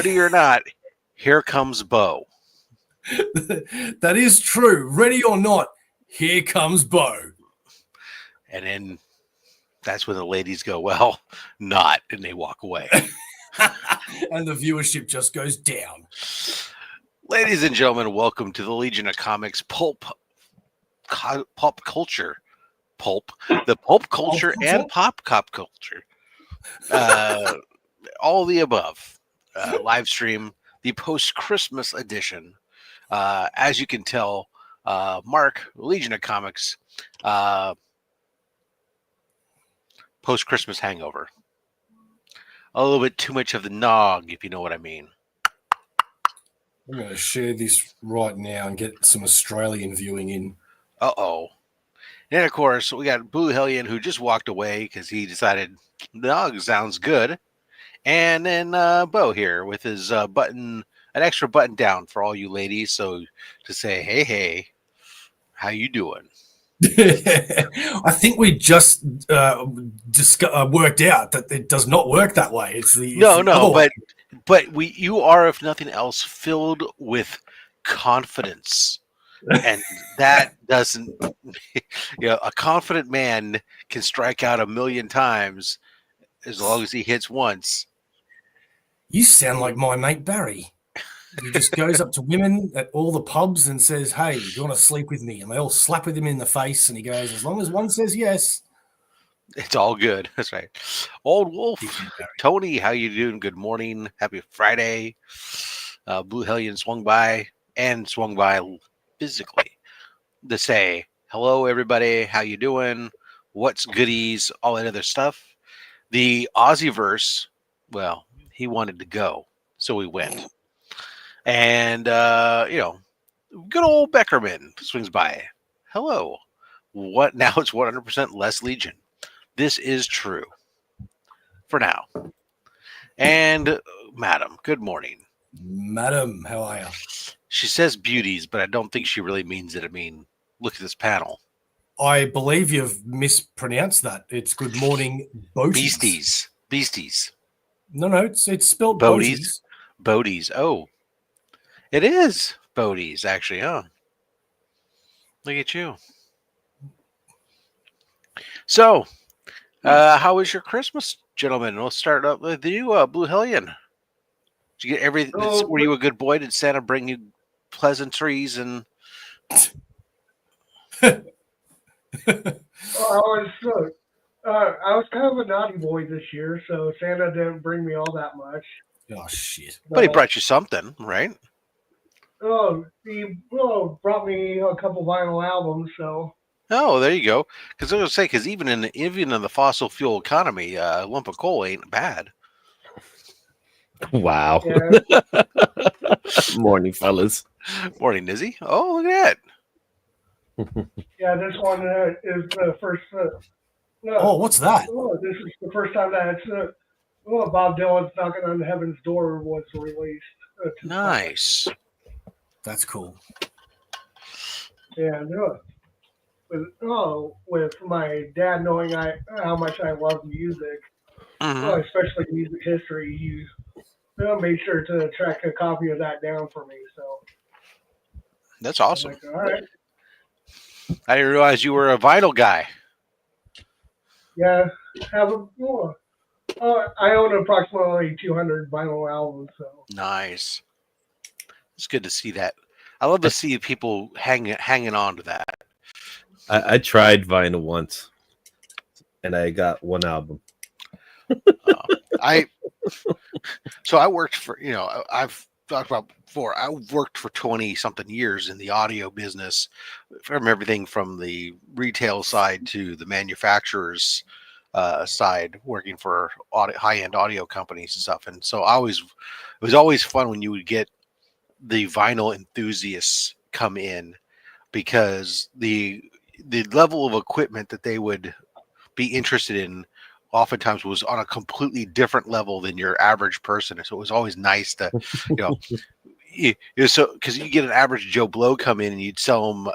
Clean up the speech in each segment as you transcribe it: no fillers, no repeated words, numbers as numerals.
ready or not, here comes Bo. That is true. Ready or not, here comes Bo. And then that's when the ladies go, well, not, and they walk away. And the viewership just goes down. Ladies and gentlemen, welcome to the Legion of Comics pop culture. The pulp culture and pop culture. All of the above. Live stream, the post-Christmas edition. As you can tell, Mark, Legion of Comics, post-Christmas hangover. A little bit too much of the nog, if you know what I mean. I'm going to share this right now and get some Australian viewing in. Uh-oh. And, of course, we got Blue Hellion, who just walked away because he decided nog sounds good. And then Bo here with his an extra button down for all you ladies. So to say, hey, how you doing? I think we just worked out that it does not work that way. It's the but you are, if nothing else, filled with confidence, and that doesn't. A confident man can strike out 1,000,000 times as long as he hits once. You sound like my mate Barry. He just goes up to women at all the pubs and says, "Hey, do you want to sleep with me?" And they all slap with him in the face, and he goes, "As long as one says yes, it's all good." That's right. Old Wolf, Tony, how you doing? Good morning. Happy Friday. Blue Hellion swung by physically to say hello, everybody. How you doing? What's goodies? All that other stuff. The Aussieverse, well, he wanted to go, so we went. And, good old Beckerman swings by. Hello. What? Now it's 100% less Legion. This is true. For now. And, Madam, good morning. Madam, how are you? She says beauties, but I don't think she really means it. I mean, look at this panel. I believe you've mispronounced that. It's good morning, Boaties. Beasties. No, it's spelled Boaties. Boaties. Oh. It is Bodie's, actually, huh? Look at you. So, how was your Christmas, gentlemen? We'll start up with you, Blue Hellion. Did you get everything? Were you a good boy? Did Santa bring you pleasantries and? I was kind of a naughty boy this year, so Santa didn't bring me all that much. Oh shit! But he brought you something, right? Oh, he brought me a couple vinyl albums. So. Oh, there you go. Because I was going to say, even in the fossil fuel economy, a lump of coal ain't bad. Wow. Yeah. Morning, fellas. Morning, Nizzy. Oh, look at that. Yeah, this one is the first. What's that? This is the first time that Bob Dylan's Knocking on Heaven's Door was released. Nice. That's cool. Yeah, with my dad knowing how much I love music, especially music history, he made sure to track a copy of that down for me. So that's awesome. All right. I didn't realize you were a vinyl guy. Yeah, I own approximately 200 vinyl albums. So nice. It's good to see that. I love to see people hanging on to that. I tried vinyl once, and I got one album. I worked for, I've talked about before, I worked for 20-something years in the audio business, from everything from the retail side to the manufacturer's side, working for high-end audio companies and stuff. And so it was always fun when you would get the vinyl enthusiasts come in, because the level of equipment that they would be interested in oftentimes was on a completely different level than your average person. So it was always nice to, because you get an average Joe Blow come in and you'd sell them,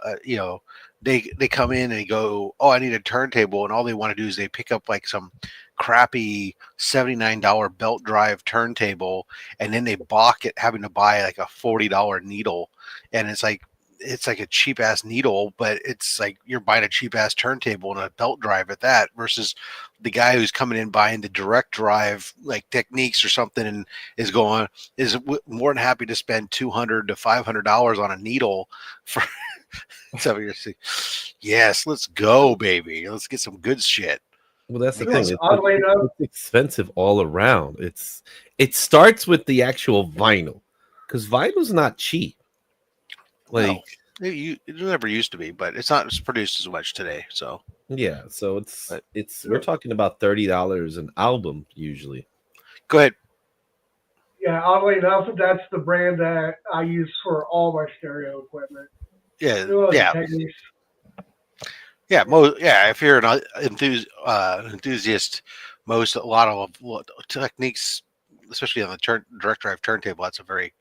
they come in and they go, oh, I need a turntable, and all they want to do is they pick up like some crappy $79 belt drive turntable, and then they balk at having to buy like a $40 needle, and it's like a cheap ass needle, but it's like you're buying a cheap ass turntable and a belt drive at that, versus the guy who's coming in buying the direct drive like techniques or something and is more than happy to spend $200 to $500 on a needle for. So you're saying, yes, let's go, baby. Let's get some good shit. Well, that's the Because thing. oddly enough, It's expensive all around. It starts with the actual vinyl, because vinyl's not cheap. Like, No, it never used to be, but it's not produced as much today. So yeah, so we're talking about $30 an album usually. go ahead. yeah, oddly enough, that's the brand that I use for all my stereo equipment. Yeah, Yeah. If you're an enthusiast, a lot of techniques, especially on the direct drive turntable, that's a very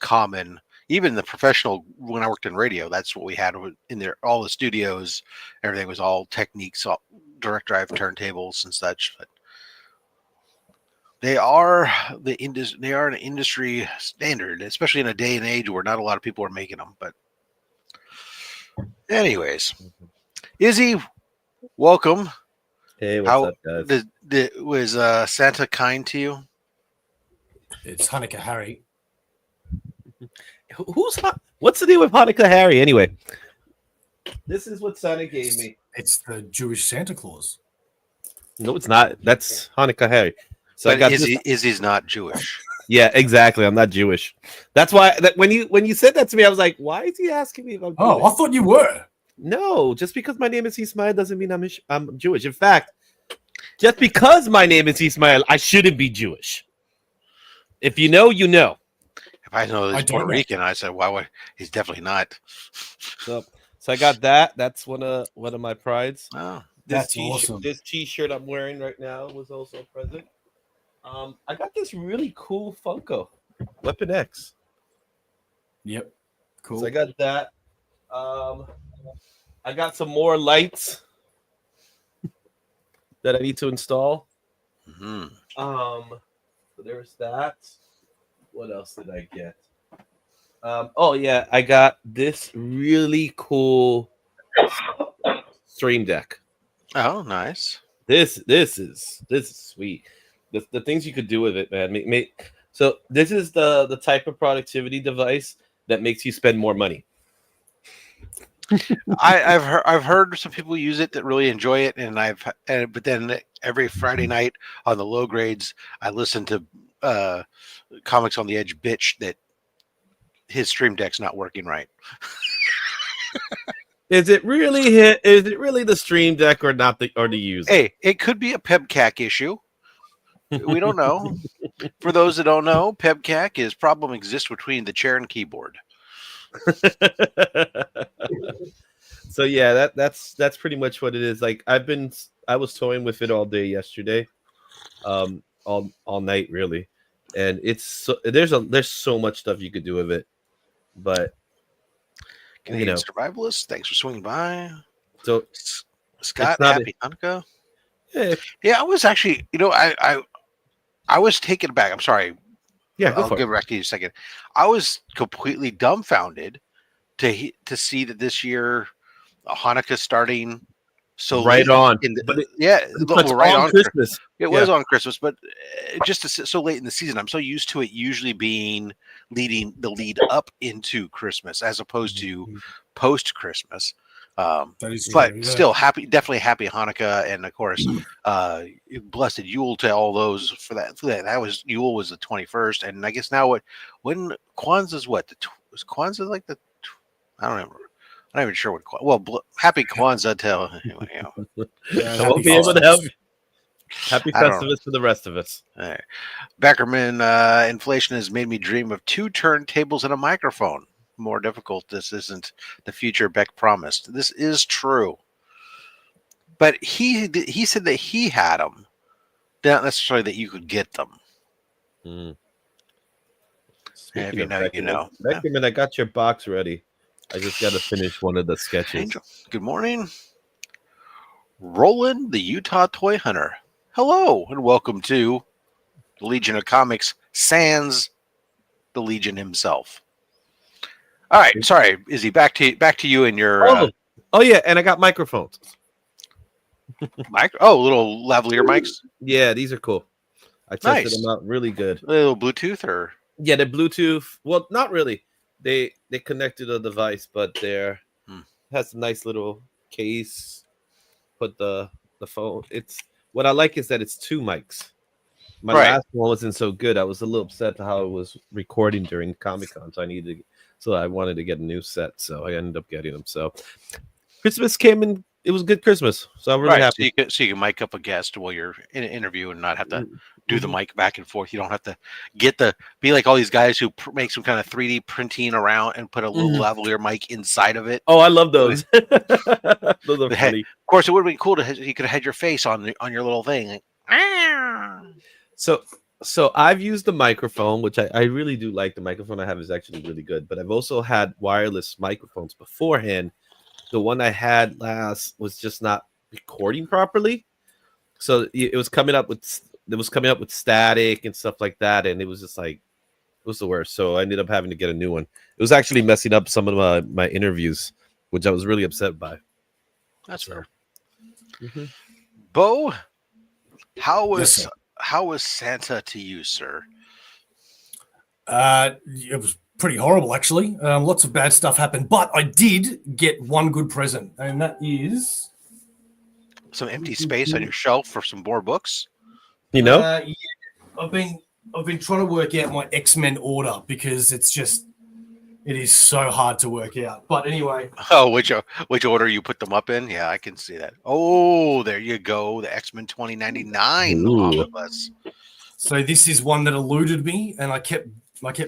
common. Even the professional, when I worked in radio, that's what we had in there. All the studios, everything was all techniques, all direct drive turntables and such. But they are an industry standard, especially in a day and age where not a lot of people are making them. But anyways, Izzy, welcome. Hey, what's up, guys? Was Santa kind to you? It's Hanukkah Harry. What's the deal with Hanukkah Harry anyway? This is what Santa gave me. It's the Jewish Santa Claus. No, it's not. That's Hanukkah Harry. So But I got Izzy's not Jewish. Yeah, exactly. I'm not Jewish. That's why when you said that to me, I was like, why is he asking me if I'm Jewish? Oh, I thought you were. No, just because my name is Ismail doesn't mean I'm Jewish. In fact, just because my name is Ismail, I shouldn't be Jewish. If you know, you know. If I know he's Puerto Rican, I said, why would he's definitely not. So I got that. That's one of my prides. Oh, that's awesome. This T-shirt I'm wearing right now was also a present. I got this really cool Funko, Weapon X. Yep, cool. So I got that. I got some more lights that I need to install. Mm-hmm. So there's that. What else did I get? Oh yeah, I got this really cool stream deck. Oh, nice. This is sweet. The things you could do with it, man. So this is the type of productivity device that makes you spend more money. I've heard some people use it that really enjoy it, but then every Friday night on the low grades, I listen to Comics on the Edge bitch that his stream deck's not working right. Is it really the stream deck or not or the user? Hey, it could be a PEBCAC issue. We don't know. For those that don't know, PEBCAC is problem exists between the chair and keyboard. So yeah, that's pretty much what it is. Like I was toying with it all day yesterday, all night really, and there's so much stuff you could do with it, but Canadian Survivalist, thanks for swinging by. So Scott, happy Hanukkah. Yeah, I was actually, I was taken aback. I'm sorry. Yeah, I'll give back to you a second. I was completely dumbfounded to see that this year Hanukkah starting so right late on. Right on Christmas. It was on Christmas, but just so late in the season, I'm so used to it usually being the lead up into Christmas as opposed to post Christmas. Still definitely happy Hanukkah, and of course, blessed Yule to all those for that. Yule was the 21st, and I guess now when Kwanzaa's was Kwanzaa like the I don't remember. I'm not even sure what. Happy Kwanzaa to I won't be able to help. Happy Festivus to the rest of us. All right. Beckerman, inflation has made me dream of 2 turntables and a microphone. More difficult. This isn't the future Beck promised. This is true. But he said that he had them, not necessarily that you could get them. Mm. If you know, you know. Beckerman, I got your box ready. I just got to finish one of the sketches. Angel, good morning. Roland, the Utah Toy Hunter. Hello, and welcome to the Legion of Comics, sans the Legion himself. All right, sorry, Izzy, back to you and your Oh yeah, and I got microphones. little lavalier mics. Yeah, these are cool. I tested them out really good. A little Bluetooth or yeah, they're Bluetooth. Well, not really. They connect to the device, but they're has a nice little case. Put the phone. It's what I like is that it's 2 mics. My last one wasn't so good. I was a little upset to how it was recording during Comic-Con, so I wanted to get a new set. So I ended up getting them. So Christmas came in. It was a good Christmas. So I'm really happy. So you can mic up a guest while you're in an interview and not have to do the mic back and forth. You don't have to be like all these guys who make some kind of 3D printing around and put a little lavalier mic inside of it. Oh, I love those. Those are funny. Of course, it would have been cool you could have had your face on your little thing. So I've used the microphone, which I really do like. The microphone I have is actually really good, but I've also had wireless microphones beforehand. The one I had last was just not recording properly, so it was coming up with static and stuff like that, and it was just like it was the worst. So I ended up having to get a new one. It was actually messing up some of my interviews, which I was really upset by. That's fair. Bo, how was Santa to you, sir? It was pretty horrible, actually. Lots of bad stuff happened, but I did get one good present, and that is some empty space on your shelf for some more books. Yeah, I've been trying to work out my X-Men order because it is so hard to work out. But anyway, which order you put them up in? Yeah, I can see that. Oh, there you go, the X-Men 2099 omnibus. So this is one that eluded me, and I kept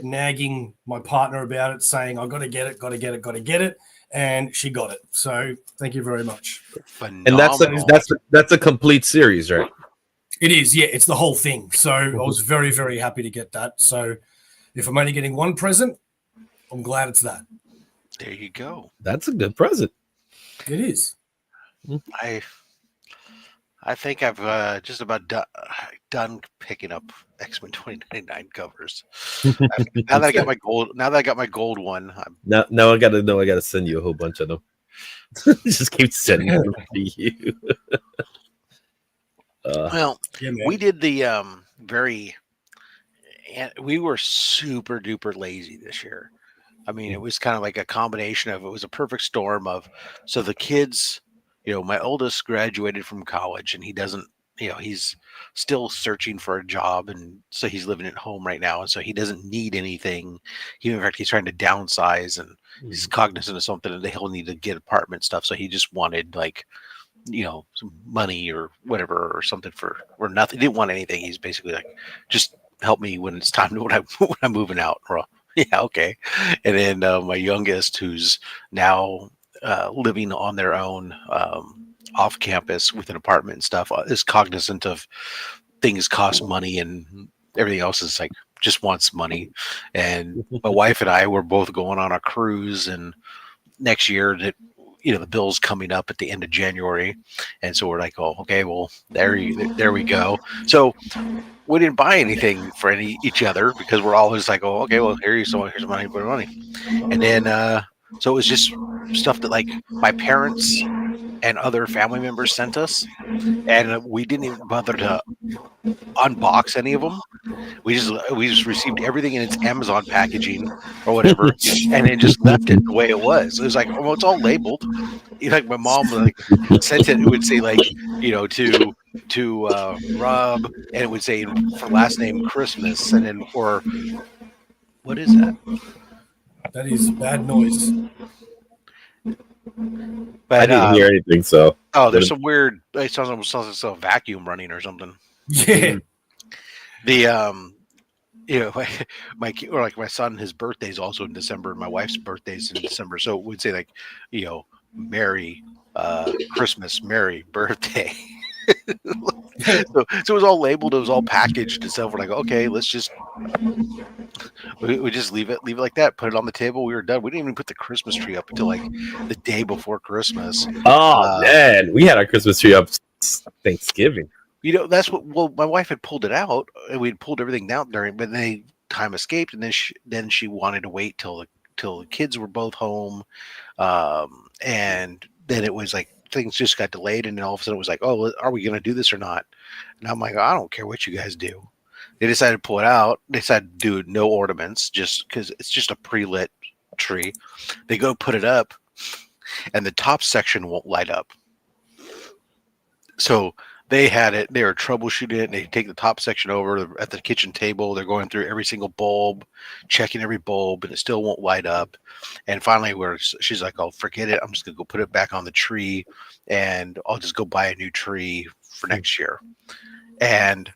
nagging my partner about it, saying I got to get it, and she got it. So thank you very much. Phenomenal. And that's a complete series, right? It is, yeah. It's the whole thing. So I was very, very happy to get that. So if I'm only getting one present, I'm glad it's that. There you go. That's a good present. It is. I think I've just about done picking up X-Men 2099 covers. Now that I got my gold one. Now I gotta send you a whole bunch of them. Just keep sending them to you. We did the we were super duper lazy this year. I mean, it was kind of like a combination of, it was a perfect storm of, so the kids, my oldest graduated from college and he doesn't, he's still searching for a job. And so he's living at home right now. And so he doesn't need anything. In fact, he's trying to downsize and he's cognizant of something that he'll need to get apartment stuff. So he just wanted some money or whatever, or something or nothing. He didn't want anything. He's basically like, just help me when it's time to, when I'm moving out. Yeah, okay. And then my youngest, who's now living on their own off campus with an apartment and stuff, is cognizant of things cost money and everything else is like just wants money. And my wife and I were both going on a cruise, and next year that the bill's coming up at the end of January, and so we're like, oh, okay, well there we go. So we didn't buy anything for each other because we're always like, oh, okay, well here's money, put money, and then so it was just stuff that like my parents and other family members sent us, and we didn't even bother to unbox any of them. We just received everything in its Amazon packaging or whatever, and then just left it the way it was. It was like, oh, it's all labeled. Like my mom sent it. It would say like, to Rob, and it would say for last name Christmas, and then or what is that? That is bad noise. But I didn't hear anything. So there's some weird. It sounds like a vacuum running or something. Yeah. The my son, his birthday is also in December, and my wife's birthday is in December, so it would say like, Merry Christmas, Merry Birthday. So it was all labeled, it was all packaged and stuff. We're like, okay, let's just We just leave it like that. Put it on the table. We were done. We didn't even put the Christmas tree up until like the day before Christmas. Oh man, we had our Christmas tree up Thanksgiving. You know, that's what. Well, my wife had pulled it out, and we'd pulled everything down during. But then time escaped, and then she wanted to wait till the kids were both home, and then it was like things just got delayed, and then all of a sudden it was like, oh, are we going to do this or not? And I'm like, I don't care what you guys do. They decided to pull it out. They decided to do no ornaments, just because it's just a pre-lit tree. They go put it up, and the top section won't light up. So they had it. They were troubleshooting it. And they take the top section over at the kitchen table. They're going through every single bulb, checking every bulb, and it still won't light up. And finally, she's like, "Oh, forget it. I'm just gonna go put it back on the tree, and I'll just go buy a new tree for next year." And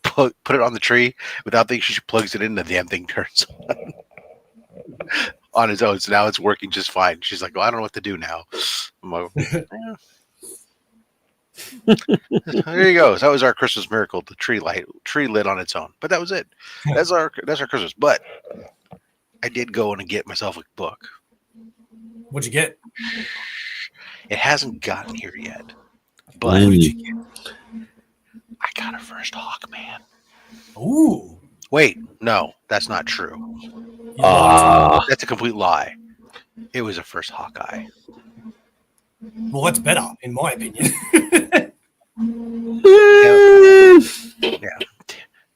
put it on the tree without thinking. She plugs it in, the damn thing turns on its own. So now it's working just fine. She's like, "Well, I don't know what to do now." I'm like, there you go. So that was our Christmas miracle. The tree lit on its own. But that was it. That's our Christmas. But I did go and get myself a book. What'd you get? It hasn't gotten here yet. But What did you get? I got a first Hawkman. Ooh. Wait, no, that's not true. That's a complete lie. It was a first Hawkeye. Well, that's better, in my opinion. Yeah.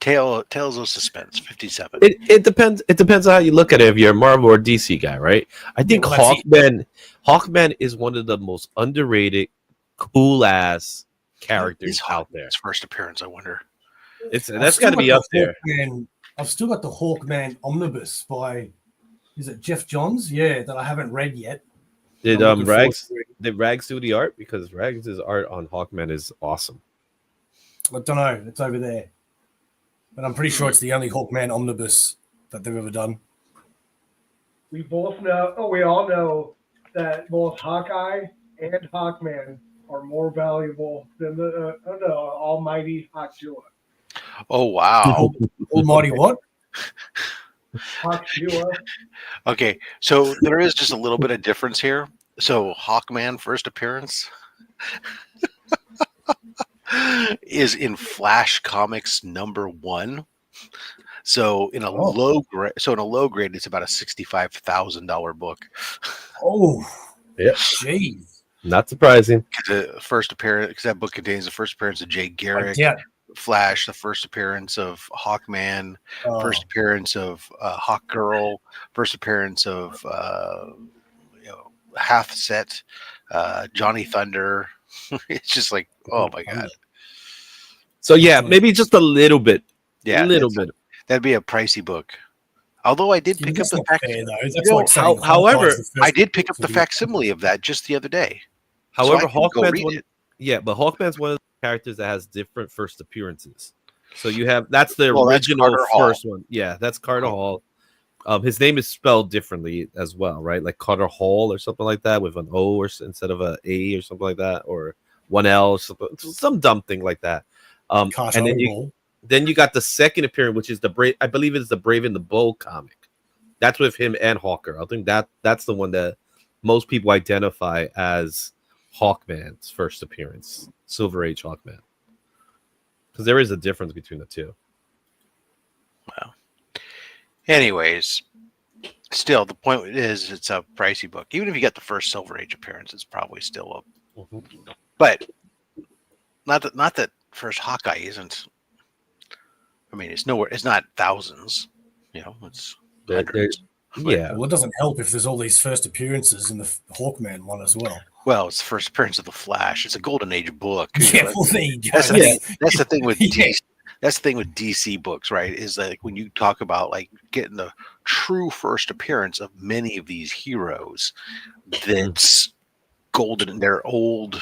Tales of Suspense, 57. It depends. It depends on how you look at it. If you're a Marvel or DC guy, right? I think Hawkman is one of the most underrated, cool ass characters out there. His first appearance, I wonder. That's got to be up there. I've still got the Hawkman omnibus by, is it Jeff Johns? Yeah, that I haven't read yet. Did Rags do the art? Because Rags' art on Hawkman is awesome. I don't know. It's over there. But I'm pretty sure it's the only Hawkman omnibus that they've ever done. We all know that both Hawkeye and Hawkman are more valuable than the almighty Hawkzilla. Oh, wow. Almighty what? Hawkzilla. Okay, so there is just a little bit of difference here. So Hawkman first appearance is in Flash Comics #1. So in a low grade, it's about a $65,000 book. Oh, yeah, jeez, not surprising. The first appearance, because that book contains the first appearance of Jay Garrick, Flash, the first appearance of Hawkman, first appearance of Hawkgirl, first appearance of Half Set, Johnny Thunder. It's just like, oh my god. So yeah, maybe just a little bit. Yeah, a little bit. That'd be a pricey book. Although I did pick up the however, I did pick up the facsimile of that just the other day. However, Hawkman's one of the characters that has different first appearances. So you have that's the original first one. Yeah, that's Carter Hall. His name is spelled differently as well, right? Like Carter Hall or something like that with an O or instead of an A or something like that, or one L, some dumb thing like that. And then you got the second appearance, which is I believe it's the Brave and the Bold comic. That's with him and Hawker. I think that's the one that most people identify as Hawkman's first appearance, Silver Age Hawkman, because there is a difference between the two. Wow. Anyways, still the point is it's a pricey book. Even if you get the first Silver Age appearance, it's probably still a. But not that first Hawkeye isn't. I mean, it's nowhere. It's not thousands. It's hundreds. Yeah. Well, it doesn't help if there's all these first appearances in the Hawkman one as well. Well, it's the first appearance of the Flash. It's a golden age book. Yeah, well, there you go. That's the thing with DC. That's the thing with DC books, right? Is like when you talk about like getting the true first appearance of many of these heroes, that's golden. They're older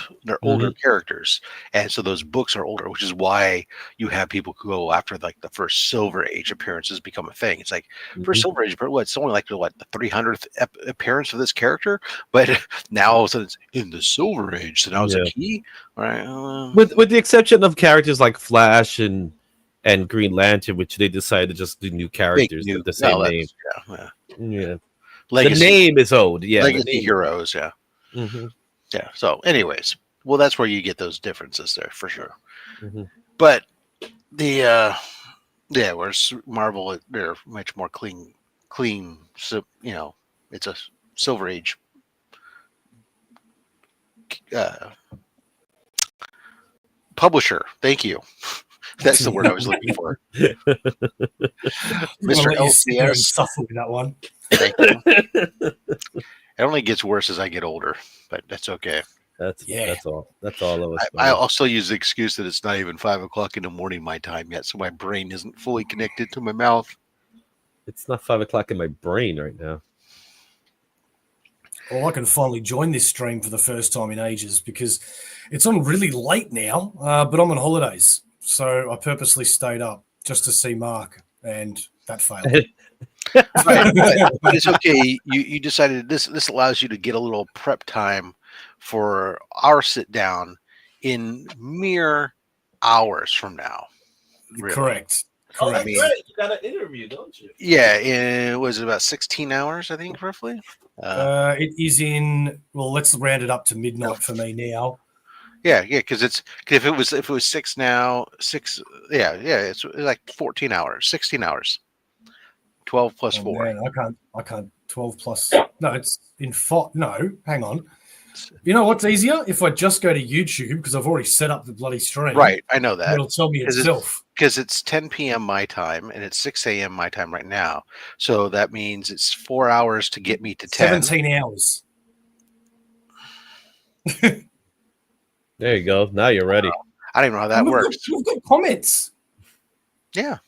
characters, and so those books are older, which is why you have people who go after like the first Silver Age appearances become a thing. It's like first Silver Age, it's only like the 300th appearance of this character, but now all of a sudden it's in the Silver Age, so now it's a key, right? With the exception of characters like Flash and and Green Lantern, which they decided to just do new characters with the same name. Yeah. Legacy, the name is old. Yeah. Legacy Heroes. Yeah. Mm-hmm. Yeah. So, anyways, well, that's where you get those differences there for sure. Mm-hmm. But the whereas Marvel, they're much more clean. So, it's a Silver Age. Publisher. Thank you. That's the word I was looking for. Mr. LCS. Suffer with that one. Thank you. It only gets worse as I get older, but that's okay. That's all. That's all of us. I'll still use the excuse that it's not even 5 o'clock in the morning my time yet, so my brain isn't fully connected to my mouth. It's not 5 o'clock in my brain right now. Well, I can finally join this stream for the first time in ages because it's on really late now, but I'm on holidays. So I purposely stayed up just to see Mark, and that failed. Right, but it's okay. You decided this allows you to get a little prep time for our sit down in mere hours from now. Really. Correct. Oh, that's right. You got an interview, don't you? Yeah, it was about 16 hours, I think, roughly. It is in. Well, let's round it up to midnight for me now. Yeah, because if it was 6 now, 6. Yeah, it's like 14 hours, 16 hours. 12 plus 4. Man, I can't. 12 plus. No, it's in 4. No, hang on. You know what's easier? If I just go to YouTube, because I've already set up the bloody stream. Right, I know that. It'll tell me itself. Because it's 10 p.m. my time, and it's 6 a.m. my time right now. So that means it's 4 hours to get me to 10. 17 hours. There you go. Now you're ready. I don't even know how that works. We've got comments. Yeah.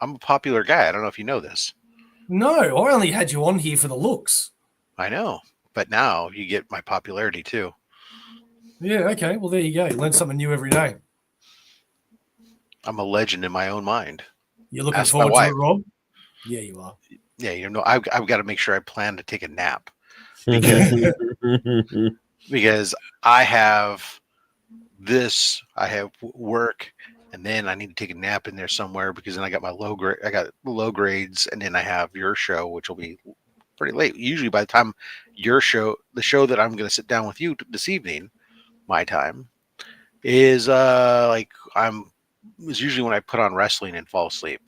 I'm a popular guy. I don't know if you know this. No, I only had you on here for the looks. I know. But now you get my popularity too. Yeah, okay. Well, there you go. You learn something new every day. I'm a legend in my own mind. You're looking Ask forward my to it, Rob? Yeah, you are. Yeah, I've got to make sure I plan to take a nap. Because I have work, and then I need to take a nap in there somewhere because then I got my low grades, and then I have your show, which will be pretty late. Usually by the time the show that I'm going to sit down with you this evening, my time is usually when I put on wrestling and fall asleep.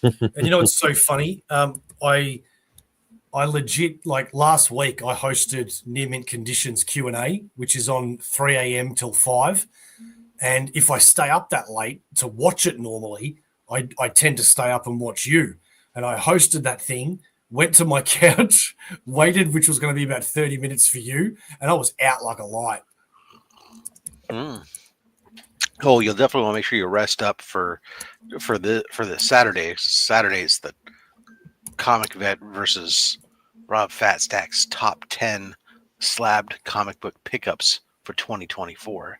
And you know what's so funny? I legit, like last week, I hosted Near Mint Conditions Q&A, which is on 3 a.m. till 5. And if I stay up that late to watch it normally, I tend to stay up and watch you. And I hosted that thing, went to my couch, waited, which was going to be about 30 minutes for you, and I was out like a light. Oh, you'll definitely want to make sure you rest up for the Saturday. Saturday's the Comic Vet versus Rob Fatstack's top 10 slabbed comic book pickups for 2024.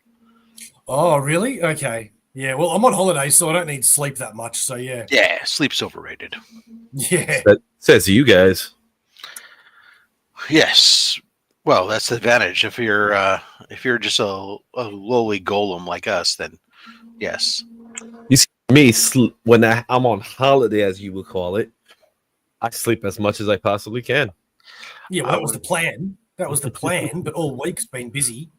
Oh, really? Okay. Yeah, well, I'm on holiday, so I don't need sleep that much. So, yeah. Yeah, sleep's overrated. Yeah. That says you guys. Yes. Well, that's the advantage. If you're just a lowly golem like us, then yes. You see me when I'm on holiday, as you would call it, I sleep as much as I possibly can. Yeah, well, that was the plan. That was the plan, but all week's been busy,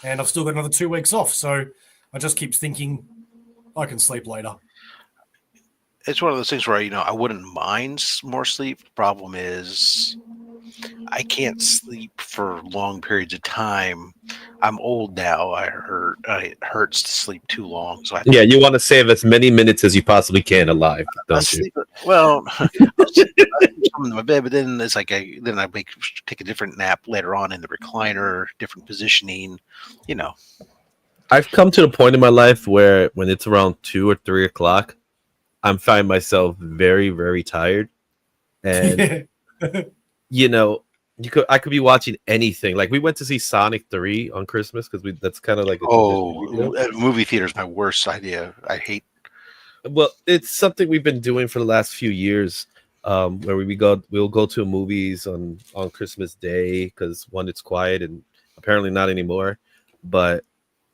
and I've still got another 2 weeks off. So I just keep thinking I can sleep later. It's one of those things where I wouldn't mind more sleep. Problem is, I can't sleep for long periods of time. I'm old now. It hurts to sleep too long. So you want to save as many minutes as you possibly can alive, don't you? Well, I'm in my bed, but then it's like I take a different nap later on in the recliner, different positioning. I've come to the point in my life where when it's around 2 or 3 o'clock, I'm finding myself very, very tired, and I could be watching anything. Like we went to see Sonic 3 on Christmas because that's kind of like movie theater is my worst idea. I hate. Well, it's something we've been doing for the last few years, where we'll go to movies on Christmas Day because one, it's quiet, and apparently not anymore. But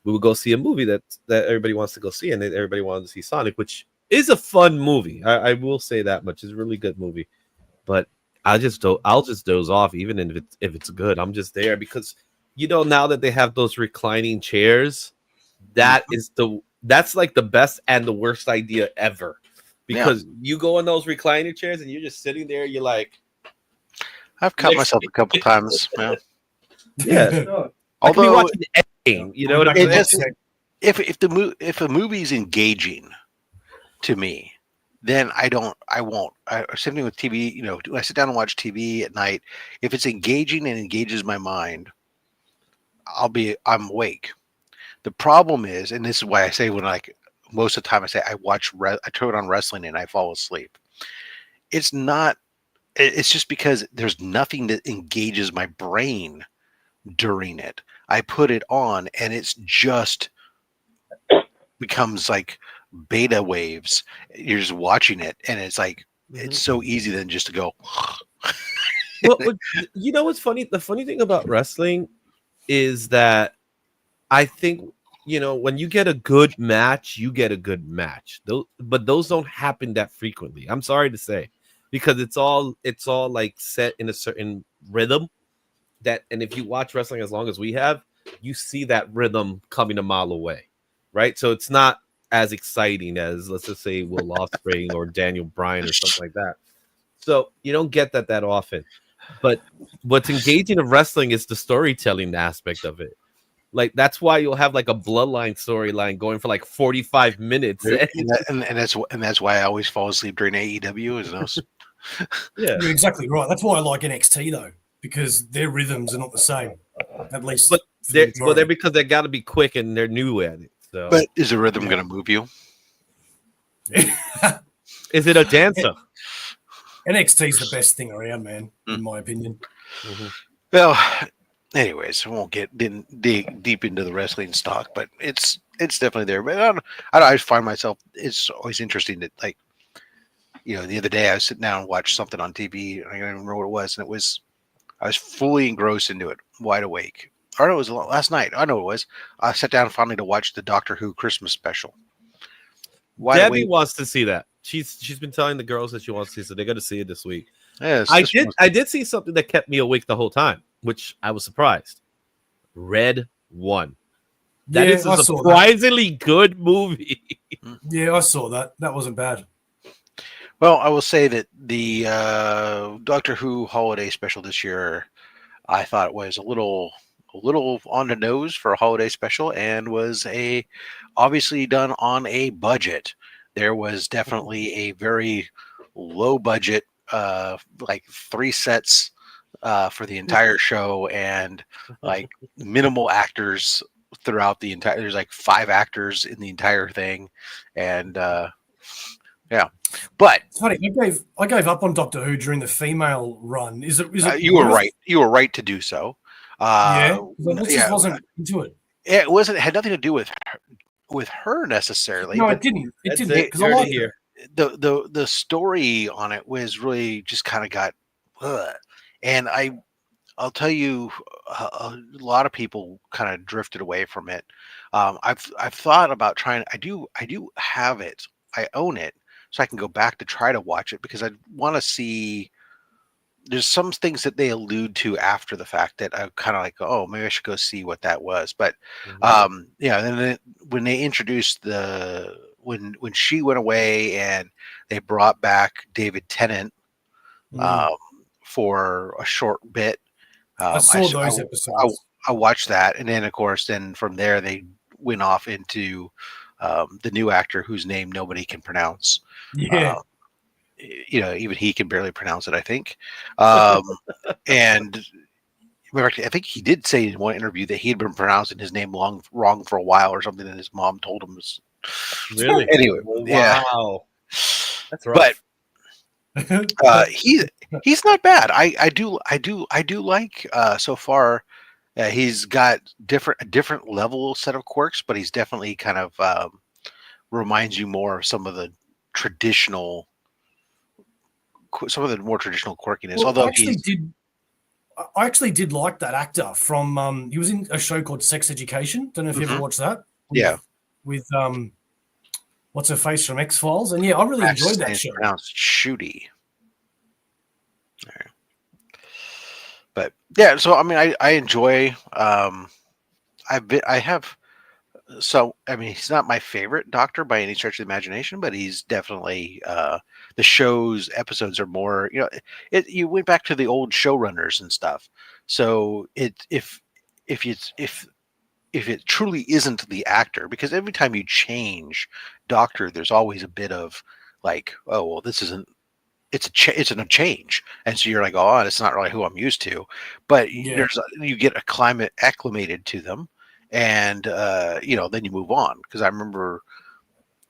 we would go see a movie that everybody wants to go see, and everybody wanted to see Sonic, which is a fun movie. I will say that much. It's a really good movie, but I'll just doze off even if it's good. I'm just there because now that they have those reclining chairs, that's like the best and the worst idea ever, because you go in those recliner chairs and you're just sitting there. You're like, I've cut myself a couple times. Yeah. I could be Although watching anything, you know what I'm saying? if a movie's engaging to me, then I won't. Same thing with TV. When I sit down and watch TV at night, if it's engaging and engages my mind, I'm awake. The problem is, and this is why I say most of the time I say I turn on wrestling and I fall asleep. It's not. It's just because there's nothing that engages my brain during it. I put it on and it's just becomes like beta waves. You're just watching it and it's like it's so easy then just to go. Well, what's funny? The funny thing about wrestling is that I think when you get a good match, you get a good match. But those don't happen that frequently. I'm sorry to say, because it's all like set in a certain rhythm. And if you watch wrestling as long as we have, you see that rhythm coming a mile away, right? So it's not as exciting as, let's just say, Will Ospreay or Daniel Bryan or something like that. So you don't get that often. But what's engaging of wrestling is the storytelling aspect of it. Like that's why you'll have like a bloodline storyline going for like 45 minutes, and that's why I always fall asleep during AEW. Is those? Yeah, you're exactly right. That's why I like NXT though, because their rhythms are not the same. At least, but they're because they got to be quick and they're new at it. So. But is the rhythm going to move you? Is it a dancer? NXT is the best thing around, man, in my opinion. Well, anyways, I won't get dig deep into the wrestling stock, but it's definitely there. But I find myself, it's always interesting that, like, the other day I was sitting down and watched something on TV, and I don't even remember what it was, and I was fully engrossed into it, wide awake. Or no, it was last night. I know it was. I sat down finally to watch the Doctor Who Christmas special. Debbie wants to see that. She's been telling the girls that she wants to see, so they're going to see it this week. Yeah, I did see something that kept me awake the whole time, which I was surprised. Red 1. That is a surprisingly good movie. Yeah, I saw that. That wasn't bad. Well, I will say that the Doctor Who holiday special this year, I thought it was a little on the nose for a holiday special, and was obviously done on a budget. There was definitely a very low budget, like 3 sets for the entire show, and like minimal actors throughout the entire. There's like 5 actors in the entire thing, and yeah. But it's funny. I gave up on Doctor Who during the female run. Is it? You were right. You were right to do so. I just wasn't into it. It wasn't. It had nothing to do with her necessarily. No, it didn't. It didn't. Because I liked it. The story on it was really just kind of got, and I'll tell you, a lot of people kind of drifted away from it. I've thought about trying. I do have it. I own it, so I can go back to try to watch it, because I want to see. There's some things that they allude to after the fact that I kind of like, oh, maybe I should go see what that was. But and then when they introduced when she went away and they brought back David Tennant for a short bit, I saw those episodes. I watched that, and then of course, from there they went off into the new actor whose name nobody can pronounce. Yeah. Even he can barely pronounce it, I think. And I think he did say in one interview that he had been pronouncing his name wrong for a while or something, and his mom told him. Really? Anyway, wow, that's right. But he's not bad. I do like so far. He's got a different level set of quirks, but he's definitely kind of reminds you more of some of the more traditional quirkiness. Well, although I actually did like that actor from. He was in a show called Sex Education. Don't know if you ever watched that. Yeah. With what's her face from X-Files, and yeah, I really enjoyed that show. Pronounced Shooty. But yeah, so I mean, I enjoy. I have. So I mean, he's not my favorite Doctor by any stretch of the imagination, but he's definitely the show's episodes are more. You know, you went back to the old showrunners and stuff. So if it truly isn't the actor, because every time you change Doctor, there's always a bit of like, oh well, this isn't. It's a change, and so you're like, oh, it's not really who I'm used to. But you get acclimated to them, and then you move on. Because I remember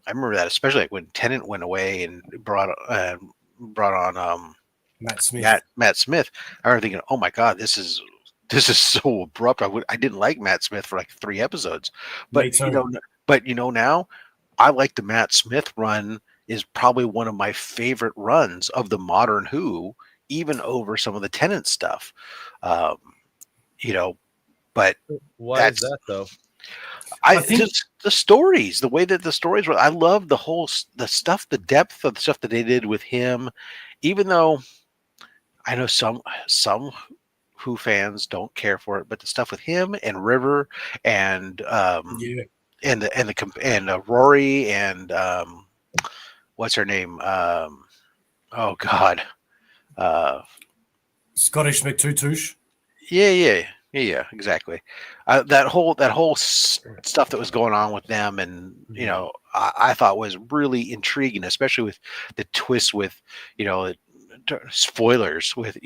that, especially like when Tennant went away and brought on Matt Smith. Matt Smith. I remember thinking, oh my god, this is so abrupt. I didn't like Matt Smith for like 3 episodes, but now I like the Matt Smith run is probably one of my favorite runs of the modern Who, even over some of the Tennant stuff. But why is that though? I think just the stories, the way that the stories were. I love the stuff, the depth of the stuff that they did with him. Even though I know some Who fans don't care for it, but the stuff with him and River and Rory and what's her name? Oh God, Scottish McTootoosh. Yeah, exactly. That whole stuff that was going on with them, and I thought was really intriguing, especially with the twist with spoilers with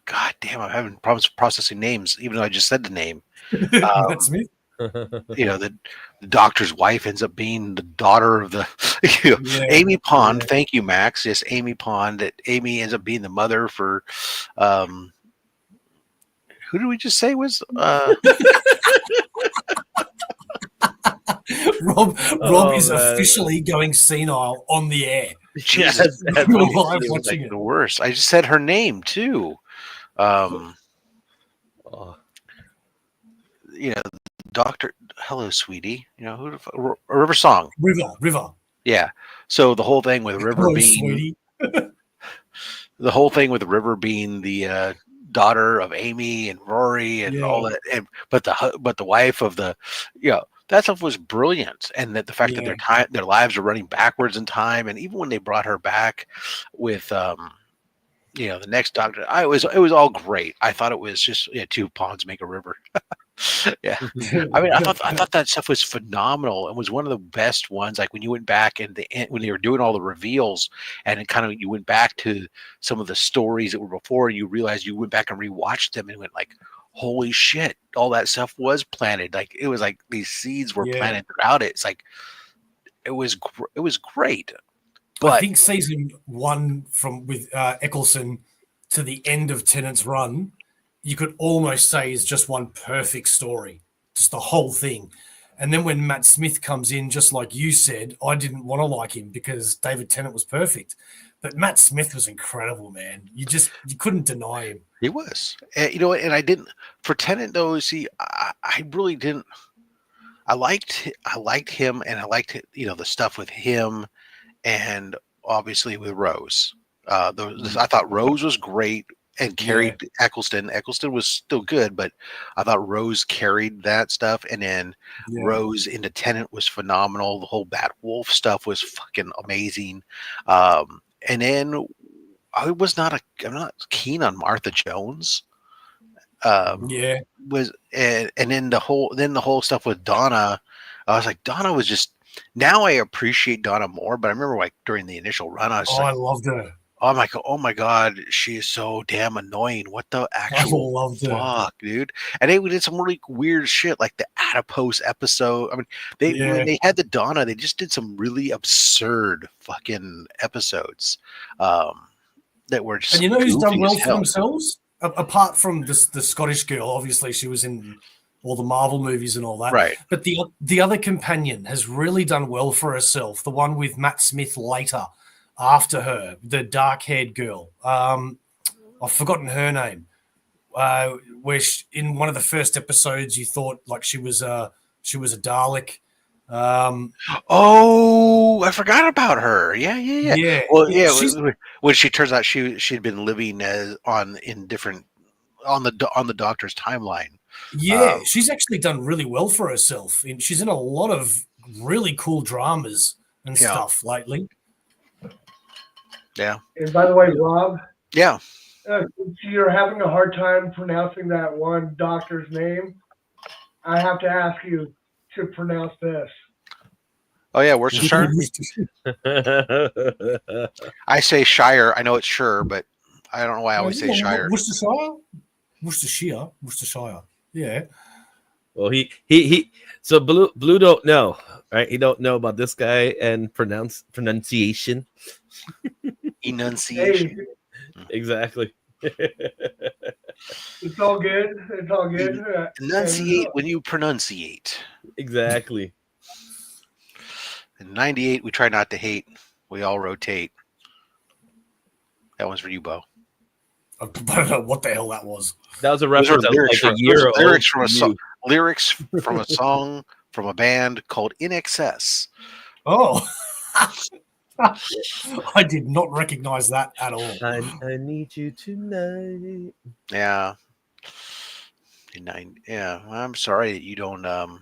God damn, I'm having problems processing names, even though I just said the name. That's me. The Doctor's wife ends up being the daughter of the Amy Pond. Thank you, Max. Yes, Amy Pond. That Amy ends up being the mother for who did we just say was Rob is officially going senile on the air. Jesus, that's watching the worst. I just said her name too. Doctor, hello, sweetie. River Song. River. Yeah. So the whole thing with River being the whole thing with River being the daughter of Amy and Rory and all that, but the wife of the that stuff was brilliant, and that the fact that their lives are running backwards in time, and even when they brought her back with the next Doctor, it was all great. I thought it was just 2 ponds make a river. Yeah, I mean, I thought that stuff was phenomenal and was one of the best ones. Like when you went back and when they were doing all the reveals, and it kind of you went back to some of the stories that were before, and you realized you went back and rewatched them and went like, holy shit, all that stuff was planted. Like it was like these seeds were planted throughout it. It's like it was great. But I think season 1 with Eccleston to the end of Tennant's run, you could almost say is just one perfect story, just the whole thing. And then when Matt Smith comes in, just like you said, I didn't want to like him because David Tennant was perfect. But Matt Smith was incredible, man. You couldn't deny him. He was. And I didn't for Tennant though, see, I really didn't. I liked him, and I liked the stuff with him and obviously with Rose. I thought Rose was great and carried Eccleston. Eccleston was still good, but I thought Rose carried that stuff. And then Rose into Tennant was phenomenal. The whole Bat Wolf stuff was fucking amazing. And then I'm not keen on Martha Jones. Was and then the whole stuff with Donna. I was like, Donna was just. Now I appreciate Donna more, but I remember like during the initial run, I was I loved her. Oh my god, she is so damn annoying. What the actual fuck, dude? And they did some really weird shit, like the adipose episode. I mean, when they had the Donna, they just did some really absurd fucking episodes that were just. And who's done well for themselves? Apart from the Scottish girl, obviously she was in all the Marvel movies and all that. Right. But the other companion has really done well for herself. The one with Matt Smith later. after her, the dark-haired girl. I've forgotten her name. Where in one of the first episodes, you thought like she was a Dalek. Oh, I forgot about her. Yeah. Yeah, Well, she's when she turns out she'd been living on the doctor's timeline. she's actually done really well for herself. And she's in a lot of really cool dramas and stuff lately. Yeah. And by the way, Rob, Yeah. since you're having a hard time pronouncing that one doctor's name, I have to ask you to pronounce this. Oh yeah, Worcestershire. I say Shire. I know it's sure, but I don't know why I always say Shire. Worcestershire. Yeah. Well, he. So Blue don't know, right? He don't know about this guy and pronunciation. Enunciation. Hey, Exactly. it's all good. It's all good. Enunciate when you pronunciate. Exactly. In 98, we try not to hate. We all rotate. That one's for you, Bo. I don't know what the hell that was. That was a reference of like a year lyrics from old. Lyrics from a song from a band called In Excess. Oh. I did not recognize that at all. I need you tonight. Yeah. Yeah. I'm sorry that you don't know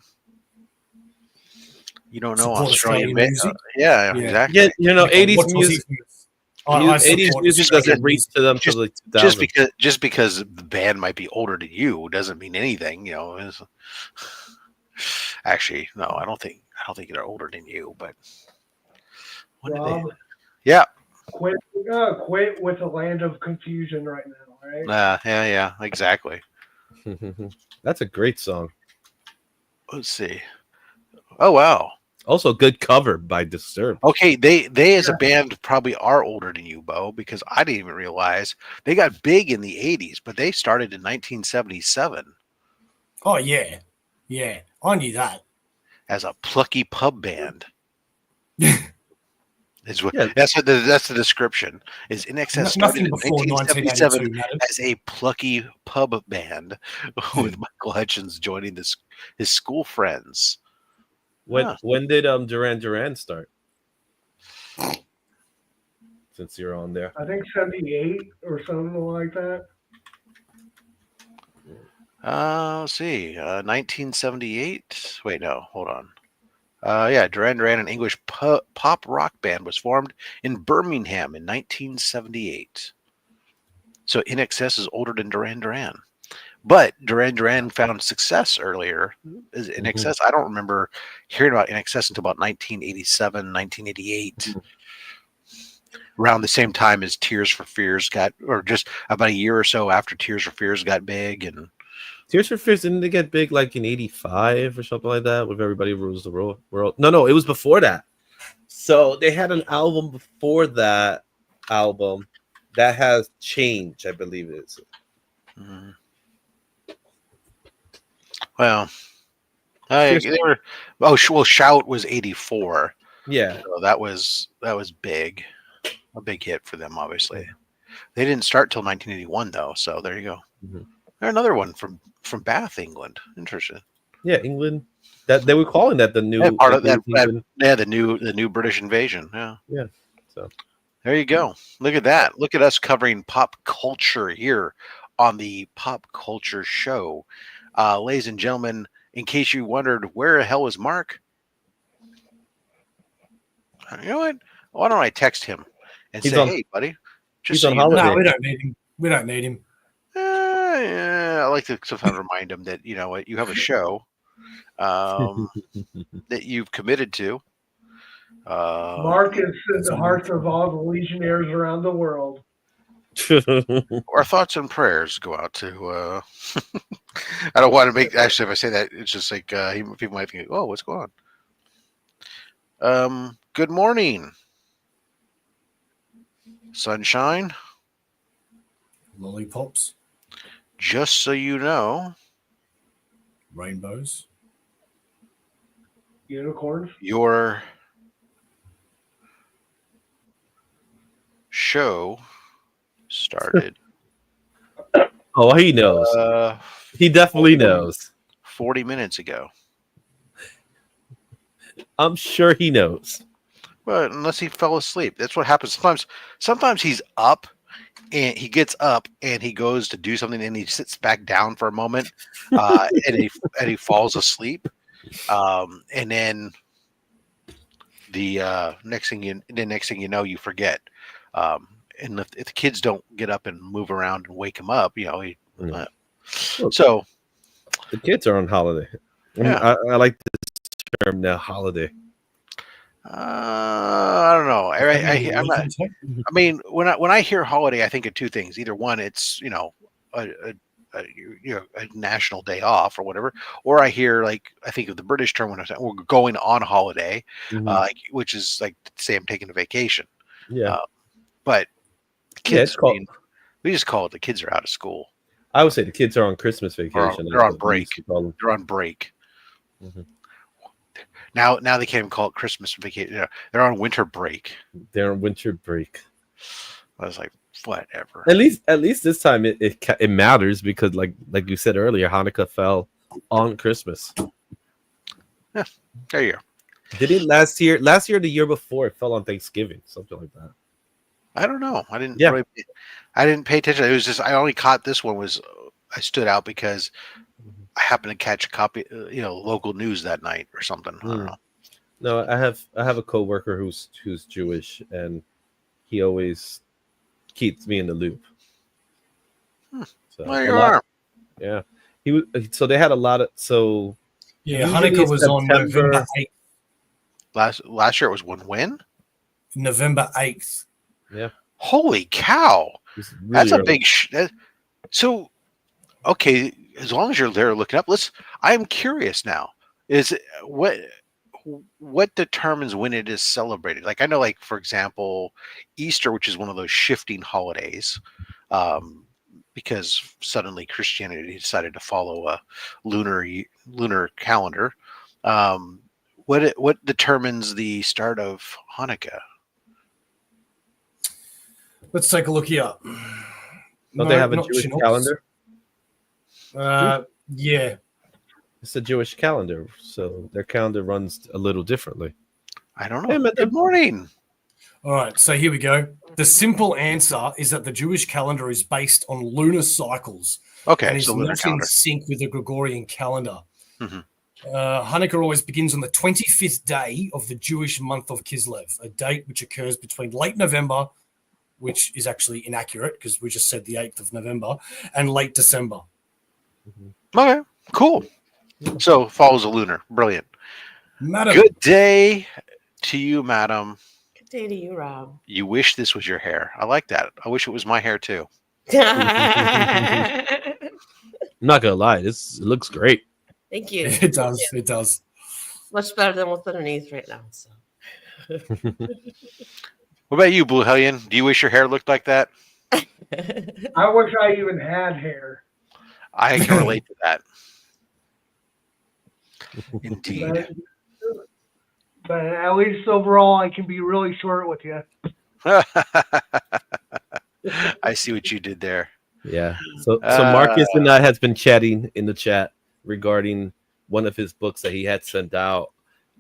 Australian music. Yeah, exactly. Yeah, you know, 80s music. I 80s music doesn't reach to them till the 2000s. Just because the band might be older than you doesn't mean anything, you know. Actually, no, I don't think they're older than you, but Rob, yeah. Quit with the land of confusion right now, right? Yeah, exactly. That's a great song. Let's see. Oh wow. Also, good cover by Disturbed. Okay, they as a band probably are older than you, Bo, because I didn't even realize they got big in the 80s, but they started in 1977. Oh yeah, I knew that. As a plucky pub band. That's the description. Is In Excess started in 1977 as a plucky pub band with Michael Hutchins joining his school friends. When did Duran Duran start? Since you're on there, I think 78 or something like that. Let's see. 1978. Wait, no, hold on. Duran Duran, an English pop rock band, was formed in Birmingham in 1978. So In Excess is older than Duran Duran. But Duran Duran found success earlier. In Excess, I don't remember hearing about In Excess until about 1987, 1988. Around the same time as Tears for Fears or just about a year or so after Tears for Fears got big. And Tears for Fears, didn't they get big like in 85 or something like that with Everybody Rules the World? No, it was before that. So they had an album before that album that has changed, I believe it is. Mm-hmm. Well, Shout was 84. Yeah, so that was big, a big hit for them. Obviously, they didn't start till 1981 though. So there you go. Mm-hmm. There's another one from Bath, England. Interesting. Yeah, England. That they were calling that the new part of that. The new British invasion. Yeah. So there you go. Look at that. Look at us covering pop culture here on the Pop Culture Show. Ladies and gentlemen, in case you wondered where the hell is Mark, you know what? Why don't I text him and say, hey, buddy, he's on holiday. No, we don't need him. We don't need him. I like to sometimes remind him that, you know what, you have a show that you've committed to. Mark is in the hearts of all the Legionnaires around the world. Our thoughts and prayers go out to. I don't want to make. Actually, if I say that, it's just like people might think, "Oh, what's going on?" Good morning, sunshine, lollipops. Just so you know, rainbows, unicorns. Your show started Oh, he knows. He definitely knows. 40 minutes ago. I'm sure he knows. Well, unless he fell asleep. That's what happens. Sometimes he's up and he gets up and he goes to do something and he sits back down for a moment and he falls asleep. And then the next thing you know, you forget. And if the kids don't get up and move around and wake him up, so The kids are on holiday. Yeah. I like this term now, holiday. I don't know. I'm not, I mean, when I hear holiday, I think of two things. Either one, it's a national day off or whatever, or I think of the British term when we're going on holiday, which is like say I'm taking a vacation. Yeah, but kids, it's called, we just call it the kids are out of school. I would say the kids are on Christmas vacation. They're on break. They're on break. Mm-hmm. Now they can't even call it Christmas vacation. They're on winter break. They're on winter break. I was like, whatever. At least this time it matters because like you said earlier, Hanukkah fell on Christmas. Yeah, there you go. Did it last year? Last year, or the year before, it fell on Thanksgiving, something like that. I don't know. I didn't pay attention. It was just I only caught this one. I stood out because I happened to catch a copy, local news that night or something. I don't know. No, I have a coworker who's Jewish, and he always keeps me in the loop. So There you are. Yeah, he was. So they had a lot of. So yeah, Hanukkah was on November 8th. Last year it was when? November 8th. Yeah. Holy cow! Really That's a early. big. So, okay, as long as you're there looking up, I'm curious now. Is it, what determines when it is celebrated? Like I know, like for example, Easter, which is one of those shifting holidays, because suddenly Christianity decided to follow a lunar calendar. What determines the start of Hanukkah? Let's take a look here. Don't they have a Jewish calendar? Yeah. It's a Jewish calendar, so their calendar runs a little differently. I don't know. Good morning. All right, so here we go. The simple answer is that the Jewish calendar is based on lunar cycles. Okay, and is so lunar not calendar. in sync with the Gregorian calendar. Mm-hmm. Hanukkah always begins on the 25th day of the Jewish month of Kislev, a date which occurs between late November, which is actually inaccurate because we just said the 8th of November, and late December. Okay, cool. So follows a lunar. Brilliant. Madam. Good day to you, madam. Good day to you, Rob. You wish this was your hair. I like that. I wish it was my hair too. I'm not gonna lie, it looks great. Thank you. It does. It does. Much better than what's underneath right now. So. What about you, Blue Hellion? Do you wish your hair looked like that? I wish I even had hair. I can relate to that. Indeed. But at least overall, I can be really short with you. I see what you did there. Yeah. So Marcus and I has been chatting in the chat regarding one of his books that he had sent out.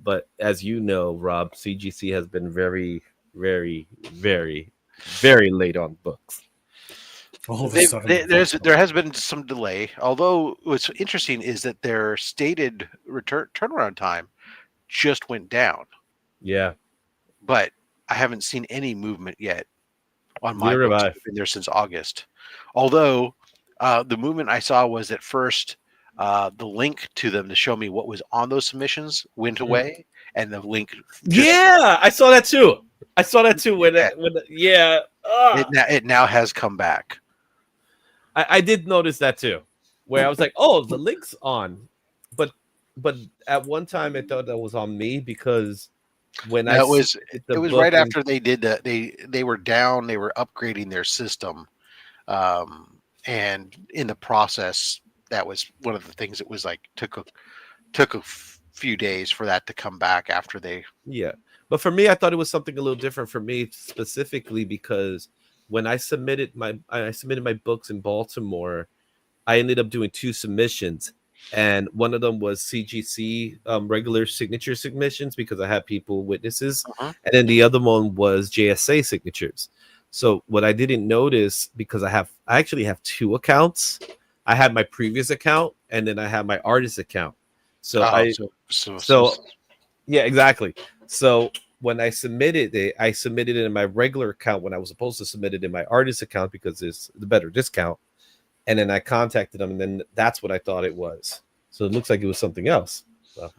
But as you know, Rob, CGC has been very, very, very, very late on books. There has been some delay. Although what's interesting is that their stated turnaround time just went down. Yeah. But I haven't seen any movement yet on my books. I've been there since August. Although the movement I saw was at first the link to them to show me what was on those submissions went away, and the link. I saw that too. It now has come back. I did notice that too, where I was like, "Oh, the link's on," but at one time I thought that was on me because when it was right after they did that. They were down. They were upgrading their system, and in the process, that was one of the things. It was like took a few days for that to come back after they. Yeah, but for me, I thought it was something a little different for me specifically because when I submitted my books in Baltimore, I ended up doing 2 submissions, and one of them was CGC regular signature submissions because I had people witnesses, Uh-huh. and then the other one was JSA signatures. So what I didn't notice, because I actually have 2 accounts. I had my previous account, and then I have my artist account. So yeah, exactly. So when I submitted it in my regular account when I was supposed to submit it in my artist account because it's the better discount. And then I contacted them, and then that's what I thought it was. So it looks like it was something else. So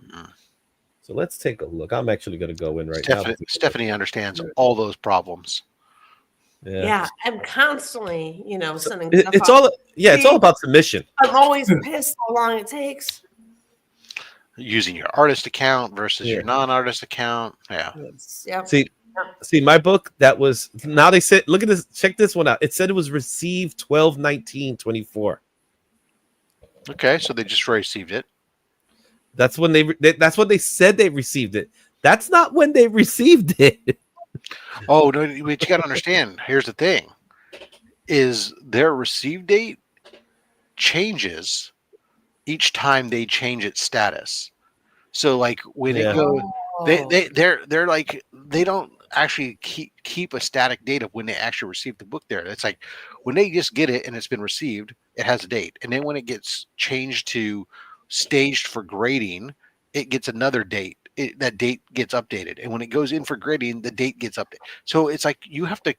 let's take a look. I'm actually going to go in right now. Stephanie understands all those problems. Yeah, I'm constantly, sending stuff it's out. it's all about submission. I'm always pissed how long it takes. Using your artist account versus your non-artist account. Yeah. Yep. See, my book that was now they said, look at this, check this one out. It said it was received 12/19/24. Okay, so they just received it. That's when that's when they said they received it. That's not when they received it. Oh, no, but you got to understand. Here's the thing: is their receive date changes each time they change its status. So, like when it goes, they're like they don't actually keep a static date of when they actually receive the book. There, it's like when they just get it and it's been received, it has a date, and then when it gets changed to staged for grading, it gets another date. That date gets updated, and when it goes in for grading, the date gets updated. So it's like you have to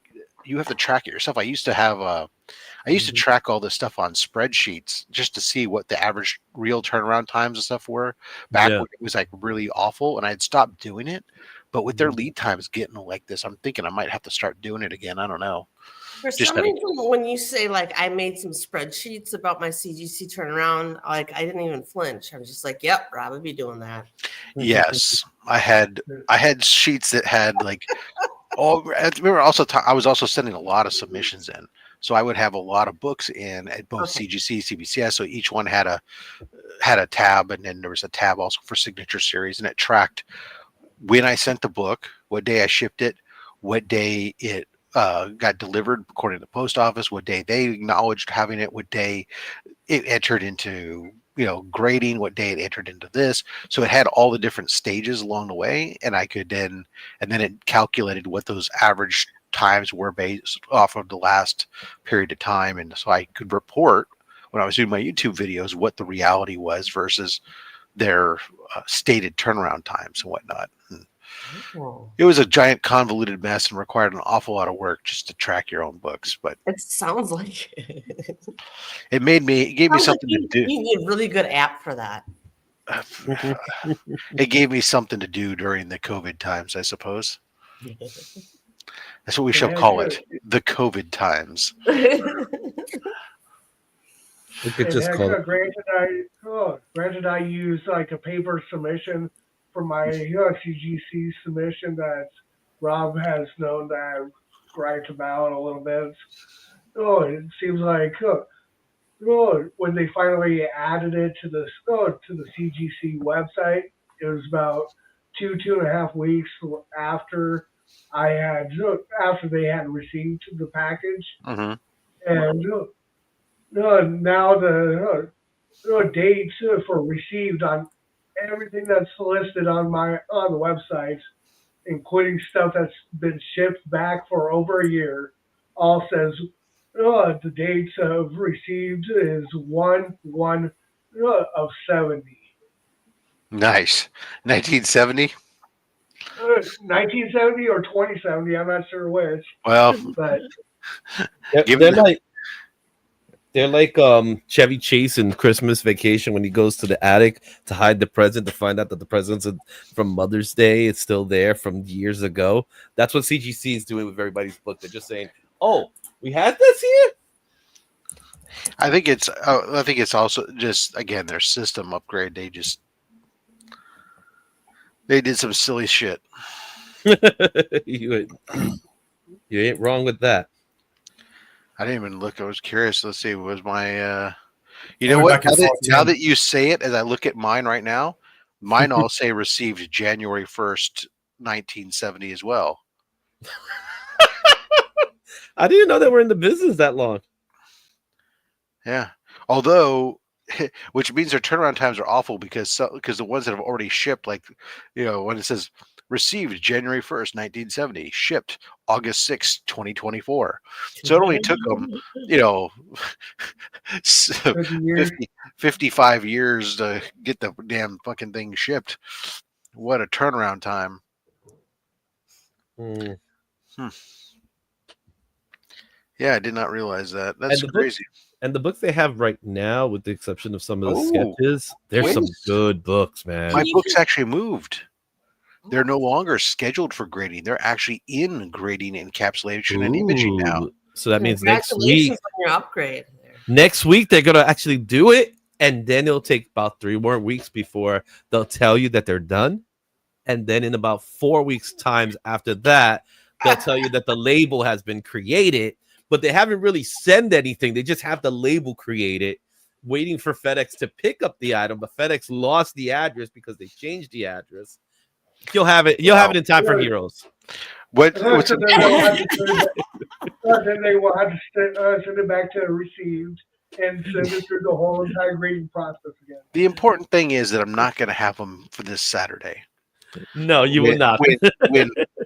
track it yourself. I used to track all this stuff on spreadsheets just to see what the average real turnaround times and stuff were back when it was like really awful, and I'd stopped doing it. But with their lead times getting like this, I'm thinking I might have to start doing it again. I don't know. For some reason, when you say like I made some spreadsheets about my CGC turnaround, like I didn't even flinch. I was just like, "Yep, Rob would be doing that." Yes, I had sheets that had like. I remember also I was also sending a lot of submissions in, so I would have a lot of books in at both CGC, CBCS. So each one had a tab, and then there was a tab also for signature series, and it tracked when I sent the book, what day I shipped it, what day it got delivered according to the post office, what day they acknowledged having it, what day it entered into grading, what day it entered into this. So it had all the different stages along the way, and then it calculated what those average times were based off of the last period of time, and so I could report when I was doing my YouTube videos what the reality was versus their stated turnaround times and whatnot. And it was a giant convoluted mess and required an awful lot of work just to track your own books, but it sounds like it gave me something to do. You need a really good app for that. It gave me something to do during the COVID times, I suppose. That's what we shall call it, the COVID times. We could just call it. Granted, I use like a paper submission for my CGC submission that Rob has known that I write about a little bit. It seems like when they finally added it to the CGC website, it was about 2.5 weeks after they had received the package, and now the dates for received on everything that's listed on the website, including stuff that's been shipped back for over a year, all says the dates of received is 1/1 of 70. Nice. 1970? 1970 or 2070, I'm not sure which. Well, but they're like Chevy Chase in Christmas Vacation when he goes to the attic to hide the present to find out that the present's from Mother's Day. It's still there from years ago. That's what CGC is doing with everybody's book. They're just saying, "Oh, we had this here." I think it's also just, again, their system upgrade. They did some silly shit. You ain't wrong with that. I didn't even look. I was curious. Let's see. Was my you know what? Now that you say it, as I look at mine right now, mine all say received January 1st, 1970 as well. I didn't know they were in the business that long. Yeah. Although, which means their turnaround times are awful because the ones that have already shipped, like, when it says received January 1st, 1970, shipped August 6th, 2024. So it only took them, 50 years. 55 years to get the damn fucking thing shipped. What a turnaround time. Hmm. Yeah, I did not realize that. That's crazy. And the books they have right now, with the exception of some of the Oh, sketches, there's wait. some good books, man. My books actually moved. They're no longer scheduled for grading. They're actually in grading, encapsulation, and imaging now. So that means next week. Congratulations on your upgrade. Next week they're gonna actually do it, and then it'll take about 3 more weeks before they'll tell you that they're done. And then in about 4 weeks' times after that, they'll tell you that the label has been created, but they haven't really sent anything. They just have the label created, waiting for FedEx to pick up the item. But FedEx lost the address because they changed the address. You'll have it. You'll have it in time for Heroes. What's then they will have to send it back to received and send it through the whole entire grading process again. the important thing is that I'm not going to have them for this Saturday. No, you will not.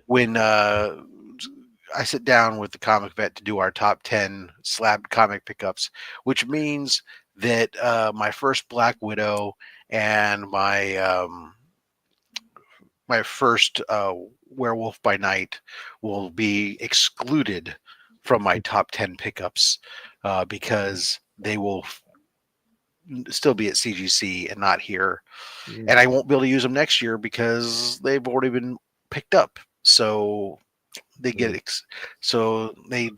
When I sit down with the comic vet to do our top 10 slabbed comic pickups, which means that my first Black Widow and my my first Werewolf by Night will be excluded from my top 10 pickups because they will still be at CGC and not here. And I won't be able to use them next year because they've already been picked up. So they get so they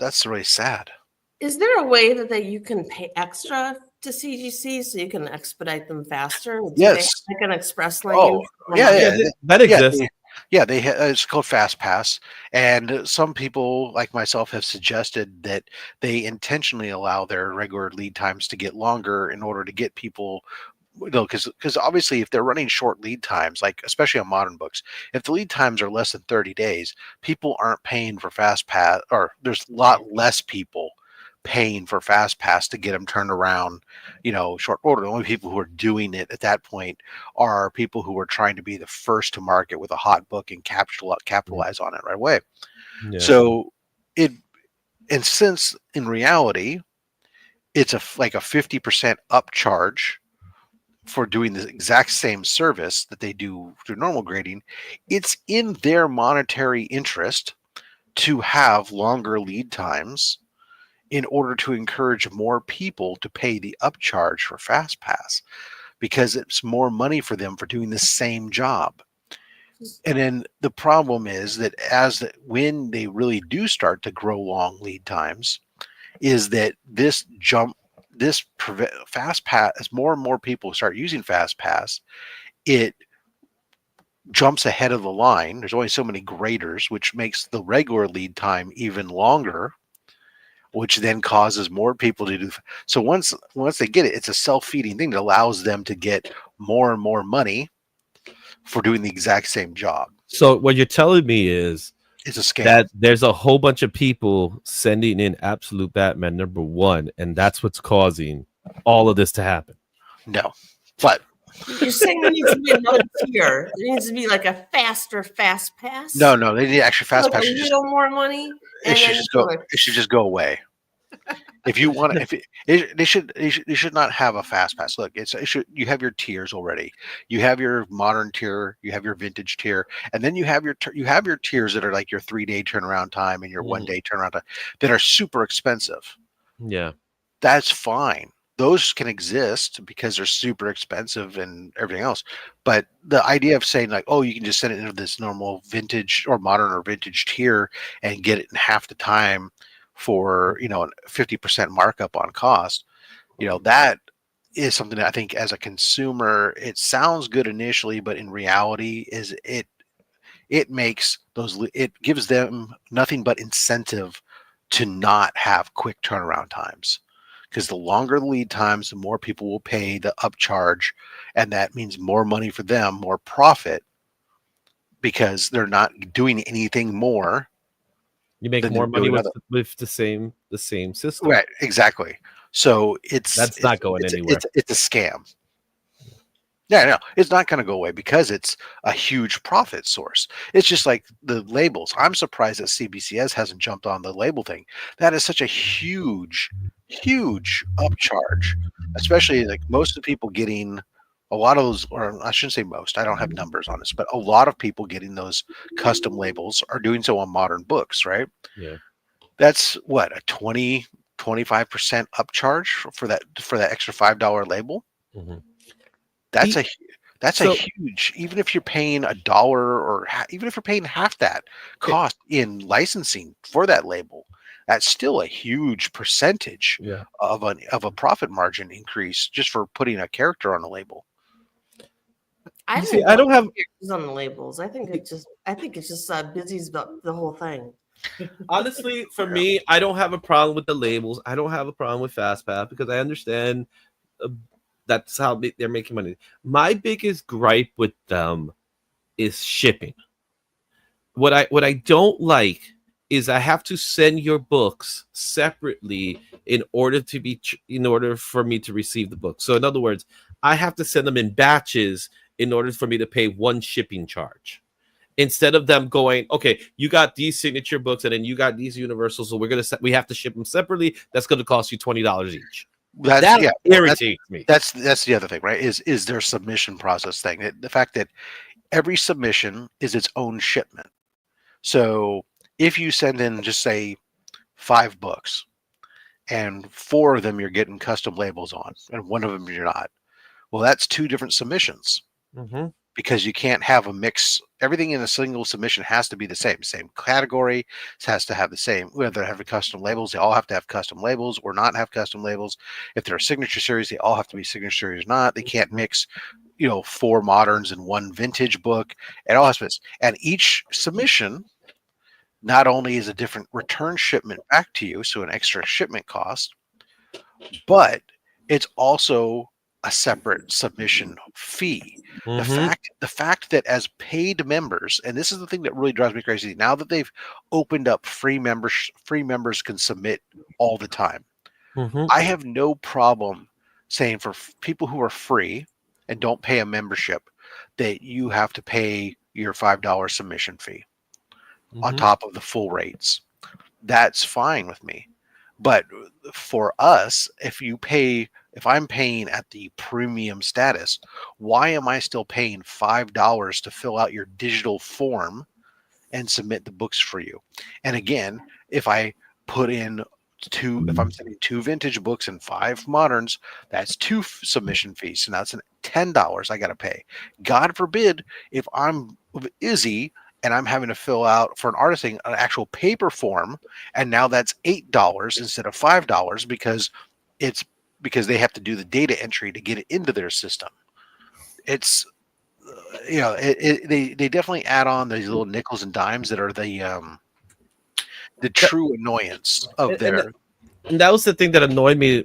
that's really sad. Is there a way that you can pay extra to CGC so you can expedite them faster? Do they have Yes. like an express lane? Oh, yeah. That exists. Yeah, it's called Fast Pass, and some people like myself have suggested that they intentionally allow their regular lead times to get longer in order to get people, because obviously if they're running short lead times, like especially on modern books, if the lead times are less than 30 days, people aren't paying for Fast Pass, or there's a lot less people paying for Fast Pass to get them turned around, short order. The only people who are doing it at that point are people who are trying to be the first to market with a hot book and capitalize on it right away. Yeah. So since in reality, it's like a 50% upcharge for doing the exact same service that they do through normal grading, it's in their monetary interest to have longer lead times in order to encourage more people to pay the upcharge for Fast Pass, because it's more money for them for doing the same job. And then the problem is that when they really do start to grow long lead times, is that Fast Pass, as more and more people start using Fast Pass, it jumps ahead of the line. There's only so many graders, which makes the regular lead time even longer, which then causes more people to do. So once they get it, it's a self-feeding thing that allows them to get more and more money for doing the exact same job. So what you're telling me is It's a scam. that there's a whole bunch of people sending in Absolute Batman #1, and that's what's causing all of this to happen. No, but You're saying there needs to be another tier. There needs to be like a faster Fast Pass. no, they need actually Fast like Pass. a little more money. It should just go away. If you want, they should not have a Fast Pass. Look, you have your tiers already. You have your modern tier, you have your vintage tier, and then you have your tiers that are like your 3-day turnaround time and your 1-day turnaround time that are super expensive. Yeah, that's fine. Those can exist because they're super expensive and everything else. But the idea of saying like, oh, you can just send it into this normal vintage or modern or vintage tier and get it in half the time for, a 50% markup on cost, that is something that I think as a consumer, it sounds good initially, but in reality it gives them nothing but incentive to not have quick turnaround times. Because the longer the lead times, the more people will pay the upcharge, and that means more money for them, more profit, because they're not doing anything more You make than more to do money with another. the same system. Right, exactly. So That's not going anywhere. It's a scam. Yeah, no, it's not going to go away because it's a huge profit source. It's just like the labels. I'm surprised that CBCS hasn't jumped on the label thing. That is such a huge, huge upcharge, especially like most of the people getting a lot of those, or I shouldn't say most, I don't have numbers on this, but a lot of people getting those custom labels are doing so on modern books, right? Yeah. That's what, a 25% upcharge for that extra $5 label. Mm-hmm. That's a So- huge, even if you're paying $1 or even if you're paying half that cost in licensing for that label, that's still a huge percentage Yeah. of a profit margin increase just for putting a character on a label. I You see, I don't have on the labels. I think it's just busy's about the whole thing. honestly for me. I don't have a problem with the labels. I don't have a problem with FastPass because I understand that's how they're making money. My biggest gripe with them is shipping. What I don't like is I have to send your books separately in order for me to receive the book. So in other words, I have to send them in batches in order for me to pay one shipping charge. Instead of them going, okay, you got these signature books and then you got these universals, so we have to ship them separately. That's going to cost you $20 each. That irritates me. That's the other thing, right? Is their submission process thing. The fact that every submission is its own shipment. So if you send in, just say, 5 books, and 4 of them you're getting custom labels on, and 1 of them you're not, well, that's 2 different submissions. Mm-hmm. Because you can't have a mix. Everything in a single submission has to be the same category. It has to have the same, whether they have custom labels, they all have to have custom labels or not have custom labels. If they're a signature series, they all have to be signature series or not. They can't mix, 4 moderns in 1 vintage book. It all has to be. And each submission not only is a different return shipment back to you, so an extra shipment cost, but it's also a separate submission fee. Mm-hmm. The fact that as paid members, and this is the thing that really drives me crazy, now that they've opened up free members can submit all the time. Mm-hmm. I have no problem saying for people who are free and don't pay a membership that you have to pay your $5 submission fee on top of the full rates. That's fine with me. But for us, if I'm paying at the premium status, why am I still paying $5 to fill out your digital form and submit the books for you? And again, if I put in if I'm sending 2 vintage books and 5 moderns, that's 2 submission fees. So now it's $10 I got to pay. God forbid if I'm Izzy and I'm having to fill out for an artist thing an actual paper form, and now that's $8 instead of $5 because they have to do the data entry to get it into their system. It's they definitely add on these little nickels and dimes that are the true annoyance of their. And that was the thing that annoyed me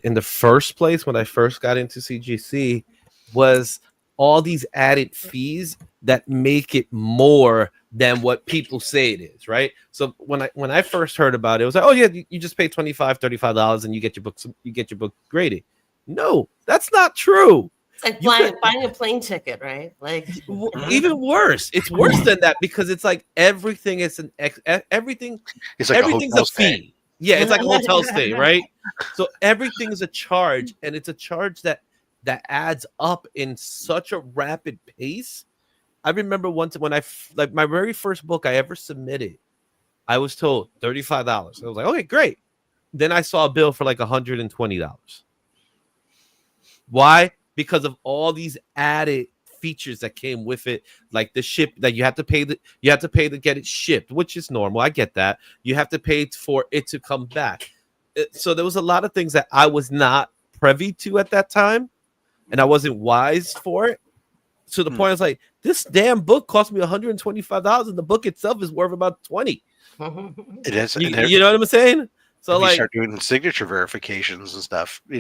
in the first place when I first got into CGC was all these added fees that make it more than what people say it is, right? So when I first heard about it, it was like, oh yeah, you just pay $35 and you get your book graded. No, that's not true. It's like buying a plane ticket, right? Like even worse. It's worse than that because it's like everything is everything. It's like everything's a fee. Yeah, it's like a hotel stay, right? So everything is a charge, and it's a charge that adds up in such a rapid pace. I remember once when my very first book I ever submitted, I was told $35. I was like, okay, great. Then I saw a bill for like $120. Why? Because of all these added features that came with it, like the ship that you have to pay to get it shipped, which is normal. I get that. You have to pay for it to come back. So there was a lot of things that I was not privy to at that time, and I wasn't wise for it. To the point, I was like, this damn book cost me $125, and the book itself is worth about $20. It is. You know what I'm saying? So like, like, start doing signature verifications and stuff. I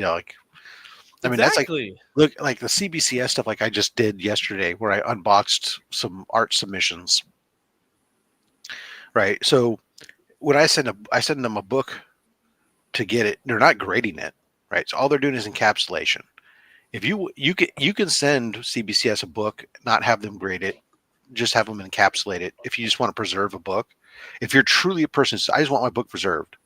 mean, exactly. That's like the CBCS stuff like I just did yesterday where I unboxed some art submissions. Right. So when I send them a book to get it, they're not grading it, right? So all they're doing is encapsulation. If you can send CBCS a book, not have them grade it, just have them encapsulate it. If you just want to preserve a book, if you're truly a person, I just want my book preserved.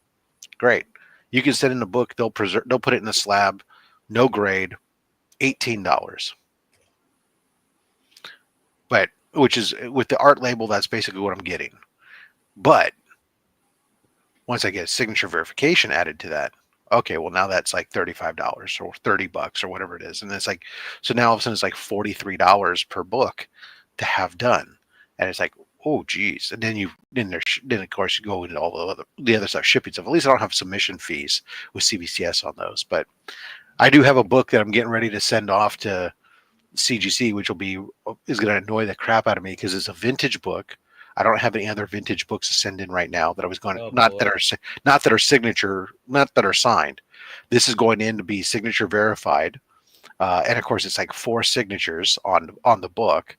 Great, you can send in a book. They'll put it in a slab, no grade, $18. But which is with the art label, that's basically what I'm getting. But once I get a signature verification added to that, okay, well now that's like $35 or $30 or whatever it is, and it's like, so now all of a sudden it's like $43 per book to have done, and it's like, oh geez, and then of course you go into all the other stuff, shipping stuff. At least I don't have submission fees with CBCS on those, but I do have a book that I'm getting ready to send off to CGC, which is going to annoy the crap out of me because it's a vintage book. I don't have any other vintage books to send in right now that I was going to, not that are signed. This is going in to be signature verified. And of course it's like 4 signatures on the book.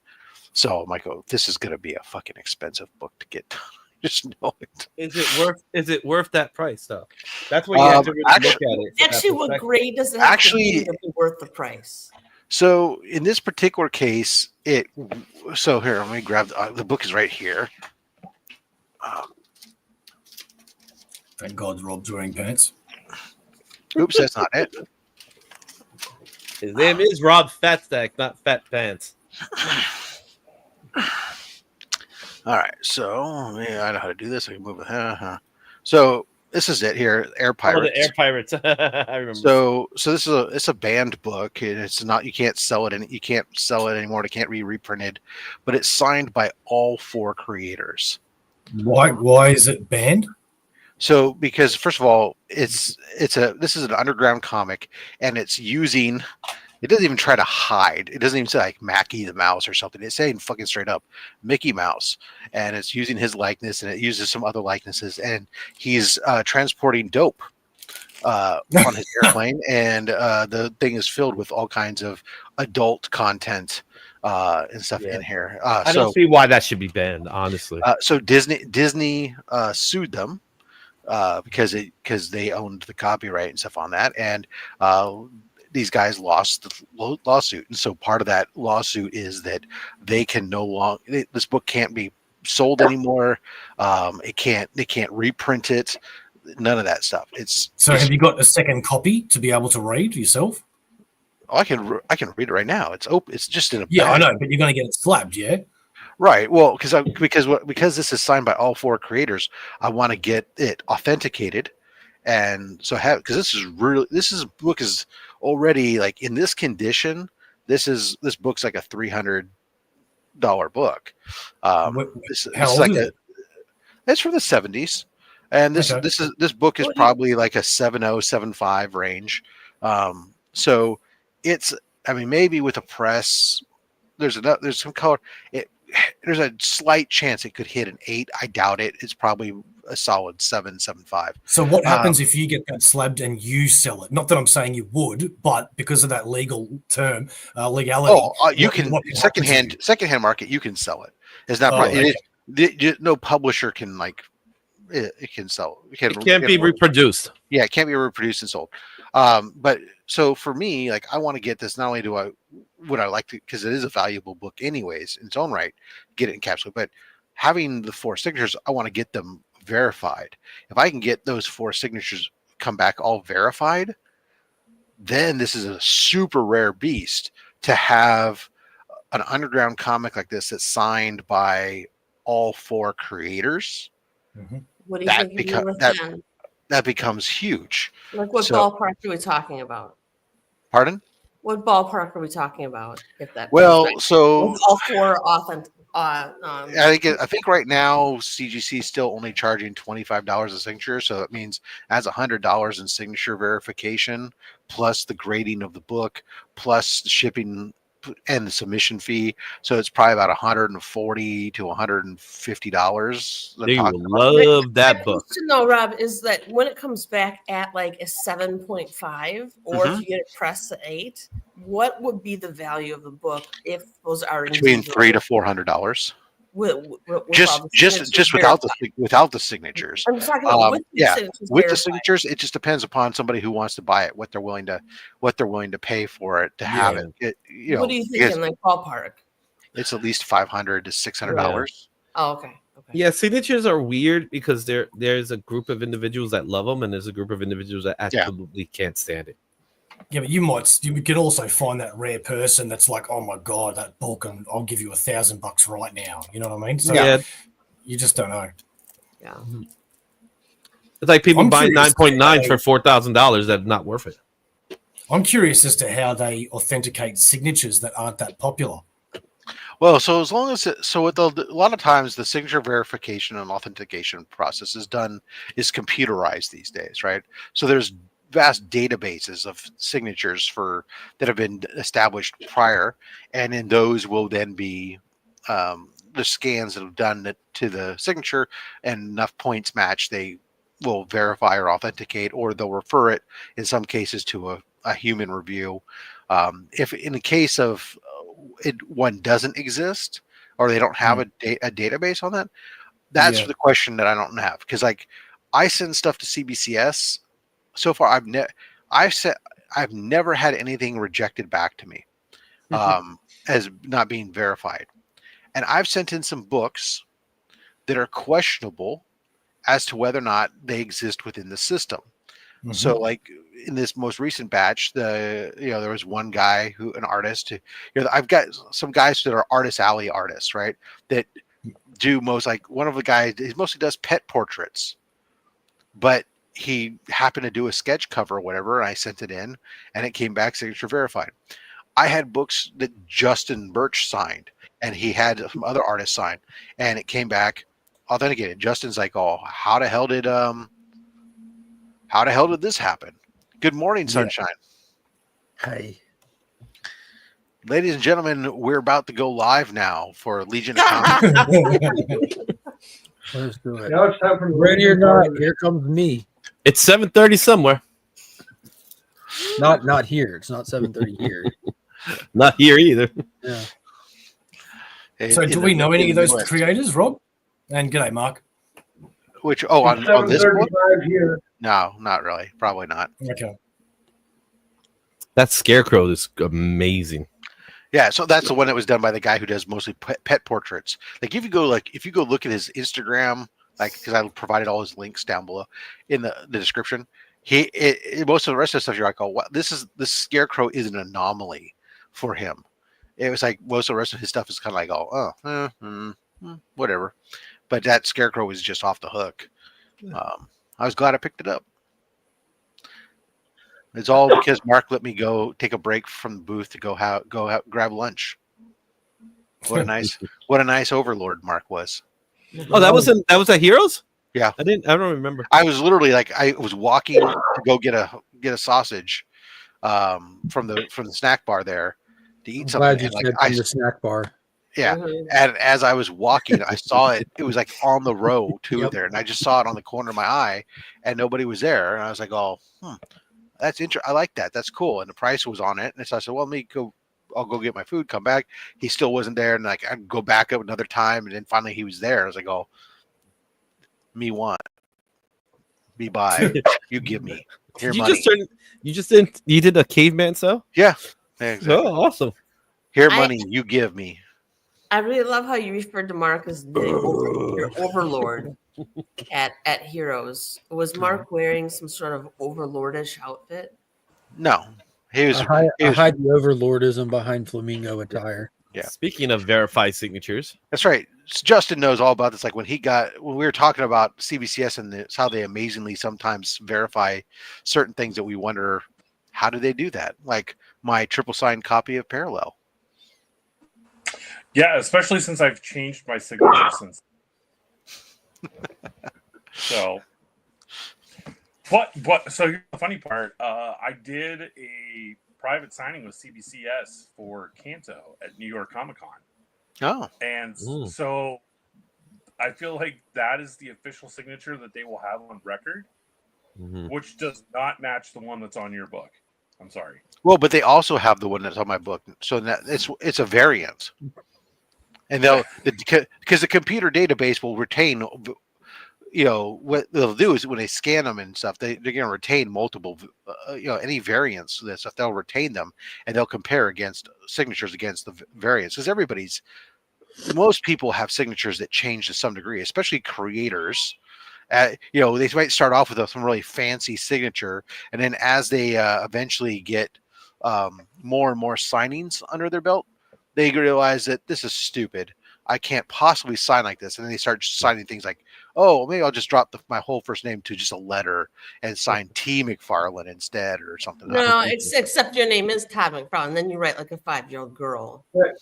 So I'm like, oh, this is going to be a fucking expensive book to get. Just know it. Is it worth that price though? That's what you have to really look at it. Actually, what grade does it have to be worth the price? So in this particular case, here, let me grab the book is right here. Thank God Rob's wearing pants. Oops, that's not it. His name is Rob Fatstack, not Fat Pants. All right, so yeah, I know how to do this. I can move it. So this is it here, Air Pirates. Oh, the Air Pirates. I remember. So this is it's a banned book, and it's not. You can't sell it, and you can't sell it anymore. It can't be reprinted, but it's signed by all 4 creators. Why is it banned? So because first of all, this is an underground comic, and it's using. It doesn't even try to hide. It doesn't even say like Mackie the Mouse or something. It's saying fucking straight up Mickey Mouse, and it's using his likeness, and it uses some other likenesses, and he's transporting dope on his airplane, and the thing is filled with all kinds of adult content and stuff in here. I don't see why that should be banned, honestly. So Disney sued them because they owned the copyright and stuff on that, and these guys lost the lawsuit, and so part of that lawsuit is that they can no longer. This book can't be sold anymore. They can't reprint it. None of that stuff. Have you got a second copy to be able to read yourself? Oh, I can read it right now. It's open. It's just in a yeah, bag. I know, but you're going to get it slabbed, yeah. Right. Well, because this is signed by all 4 creators, I want to get it authenticated. And so because this book is already like in this condition, this book's like a $300 book. How old is it? It's from the 70s. And this book is probably like a 7.0, 7.5 range. So it's, I mean, maybe with a press, there's some color. There's a slight chance it could hit an 8. I doubt it. It's probably a solid 7, 7.5. So what happens if you get that slabbed and you sell it? Not that I'm saying you would, but because of that legal term, legality. You can secondhand market. You can sell it. It's not. No publisher can it can sell. It can't be reproduced. Yeah, it can't be reproduced and sold. But so for me, like I want to get this. Not only would I like to, because it is a valuable book anyways in its own right, get it encapsulated, but having the 4 signatures, I want to get them verified. If I can get those 4 signatures come back all verified, then this is a super rare beast to have an underground comic like this that's signed by all 4 creators. Mm-hmm. What do you think that becomes huge. Like what ballpark are we talking about? Pardon? What ballpark are we talking about? If that so all 4 authentic. I think right now CGC is still only charging $25 a signature, so that means that's $100 in signature verification, plus the grading of the book, plus the shipping and the submission fee. So it's probably about $140 to $150. They love that book. To know, Rob, is that when it comes back at like a 7.5, or if you get it pressed at 8, what would be the value of the book if those are between $300 to $400? Just without the signatures. I'm talking about with the signatures. With the signatures, it just depends upon somebody who wants to buy it, what they're willing to pay for it to have it. What do you think in like ballpark? It's at least $500 to $600. Oh, okay. Yeah, signatures are weird because there's a group of individuals that love them, and there's a group of individuals that absolutely can't stand it. Yeah, but you could also find that rare person that's like, oh my god, that book, and I'll give you $1,000 right now. You know what I mean? So you just don't know. Yeah, it's like people buying 9.9 for $4,000. That's not worth it. I'm curious as to how they authenticate signatures that aren't that popular. Well, so as long as a lot of times the signature verification and authentication process is computerized these days, right? So there's vast databases of signatures that have been established prior, and in those will then be the scans that have done to the signature, and enough points match, they will verify or authenticate, or they'll refer it in some cases to a human review. If in the case of one doesn't exist, or they don't have a database on that, that's the question that I don't have, because like I send stuff to CBCS. So far, I've never had anything rejected back to me as not being verified, and I've sent in some books that are questionable as to whether or not they exist within the system. So, like in this most recent batch, there was one guy an artist. I've got some guys that are Artist Alley artists, right? That do one of the guys. He mostly does pet portraits, but he happened to do a sketch cover or whatever, and I sent it in, and it came back signature verified. I had books that Justin Birch signed, and he had some other artists sign, and it came back authenticated. Justin's like, "Oh, how the hell did this happen?" Good morning, Sunshine. Hey. Ladies and gentlemen, we're about to go live now for Legion of Comics. Let's do it. Now it's time for Ready or not, here comes me. It's 7:30 somewhere. Not here. It's not 7:30 here. Not here either. Yeah. So do we know any of those creators, Rob? And g'day, Mark. Which on this book? Here. No, not really. Probably not. Okay. That Scarecrow is amazing. Yeah, so that's the one that was done by the guy who does mostly pet portraits. Like if you go look at his Instagram, because I provided all his links down below in the description, most of the rest of the stuff you're like, oh, wow, this Scarecrow is an anomaly for him. It was like most of the rest of his stuff is kind of like, whatever. But that Scarecrow was just off the hook. I was glad I picked it up. It's all because Mark let me go take a break from the booth to go grab lunch. What a nice overlord Mark was. Oh, that was at Heroes? Yeah. I don't remember. I was literally I was walking to go get a sausage from the snack bar there to eat something. Glad you said from the snack bar. Yeah. And as I was walking, I saw it. It was like on the row to there, and I just saw it on the corner of my eye, and nobody was there. And I was like, oh, that's interesting. I like that. That's cool. And the price was on it. And so I said, well, I'll go get my food, come back. He still wasn't there. And I'd go back up another time. And then finally he was there. I was like, oh, me want, me buy, you give me. Here money. You did a caveman so? Yeah. Exactly. Oh, awesome. Here money, you give me. I really love how you referred to Mark as the overlord at Heroes. Was Mark wearing some sort of overlordish outfit? No, he was. I hide the overlordism behind flamingo attire. Yeah. Speaking of verified signatures, that's right. Justin knows all about this. Like when we were talking about CBCS and how they amazingly sometimes verify certain things that we wonder, how do they do that? Like my triple signed copy of Parallel. Yeah, especially since I've changed my signature since. So, so here's the funny part. I did a private signing with CBCS for Kanto at New York Comic Con. Oh. And so I feel like that is the official signature that they will have on record, which does not match the one that's on your book. I'm sorry. Well, but they also have the one that's on my book. So that it's a variant. And because the computer database will retain, what they'll do is when they scan them and stuff, they're going to retain multiple, any variants of that stuff. They'll retain them and they'll compare against signatures against the variants, because most people have signatures that change to some degree, especially creators. They might start off with some really fancy signature, and then as they eventually get more and more signings under their belt, they realize that this is stupid. I can't possibly sign like this. And then they start signing things like, oh, maybe I'll just drop my whole first name to just a letter and sign T. McFarlane instead or something. No, except your name is Todd McFarlane. Then you write like a 5-year-old girl. Right.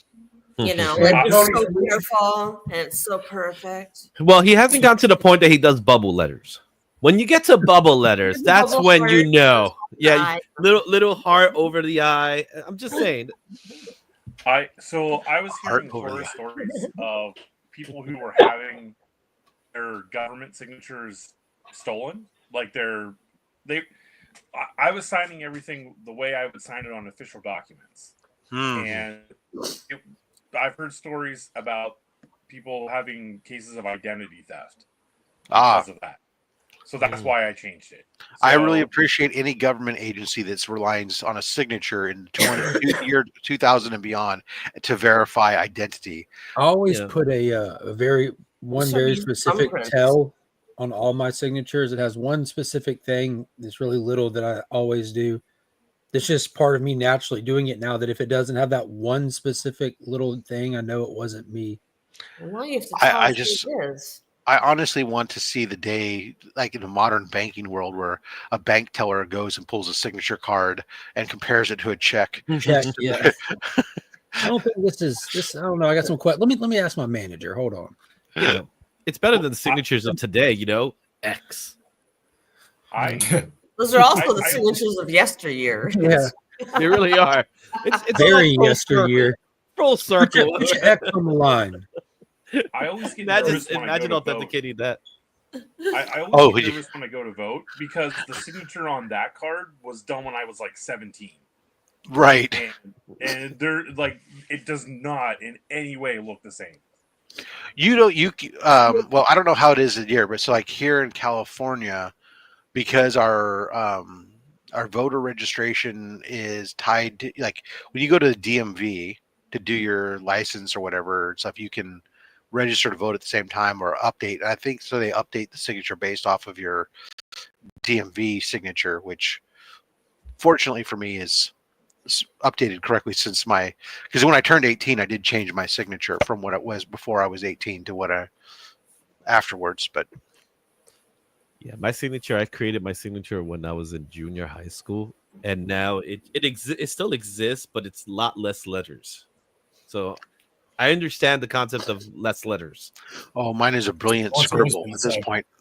Like Tony- it's so beautiful and it's so perfect. Well, he hasn't gotten to the point that he does bubble letters. When you get to bubble letters, that's Bubble when heart, you know. Yeah, eye. little heart over the eye. I'm just saying. I was hearing horror stories of people who were having their government signatures stolen. Like I was signing everything the way I would sign it on official documents, and I've heard stories about people having cases of identity theft because of that. So that's why I changed it. So, I really appreciate any government agency that's relying on a signature in year 2000 and beyond to verify identity. I always put a very specific tell on all my signatures. It has one specific thing that's really little that I always do. It's just part of me naturally doing it now, that if it doesn't have that one specific little thing, I know it wasn't me. Well, you have to tell us who it is. I honestly want to see the day, like in the modern banking world, where a bank teller goes and pulls a signature card and compares it to a check. Check, yeah. I don't think this is. I don't know. I got some questions. Let me ask my manager. Hold on. It's better than the signatures of today. X. Those are also the signatures of yesteryear. Yeah, they really are. It's very yesteryear. Full circle. Put your X on the line. I always get nervous when imagine I go to authenticating that. I always get nervous when I go to vote because the signature on that card was done when I was like 17. Right. And they're like, it does not in any way look the same. Well, I don't know how it is in here, but so like here in California, because our voter registration is tied to, like, when you go to the DMV to do your license or whatever stuff, you can register to vote at the same time or update. I think so. They update the signature based off of your DMV signature, which fortunately for me is updated correctly because when I turned 18, I did change my signature from what it was before I was 18 to what afterwards. But yeah, my signature, I created my signature when I was in junior high school, and now it still exists, but it's a lot less letters. So I understand the concept of less letters. Oh, mine is a brilliant scribble at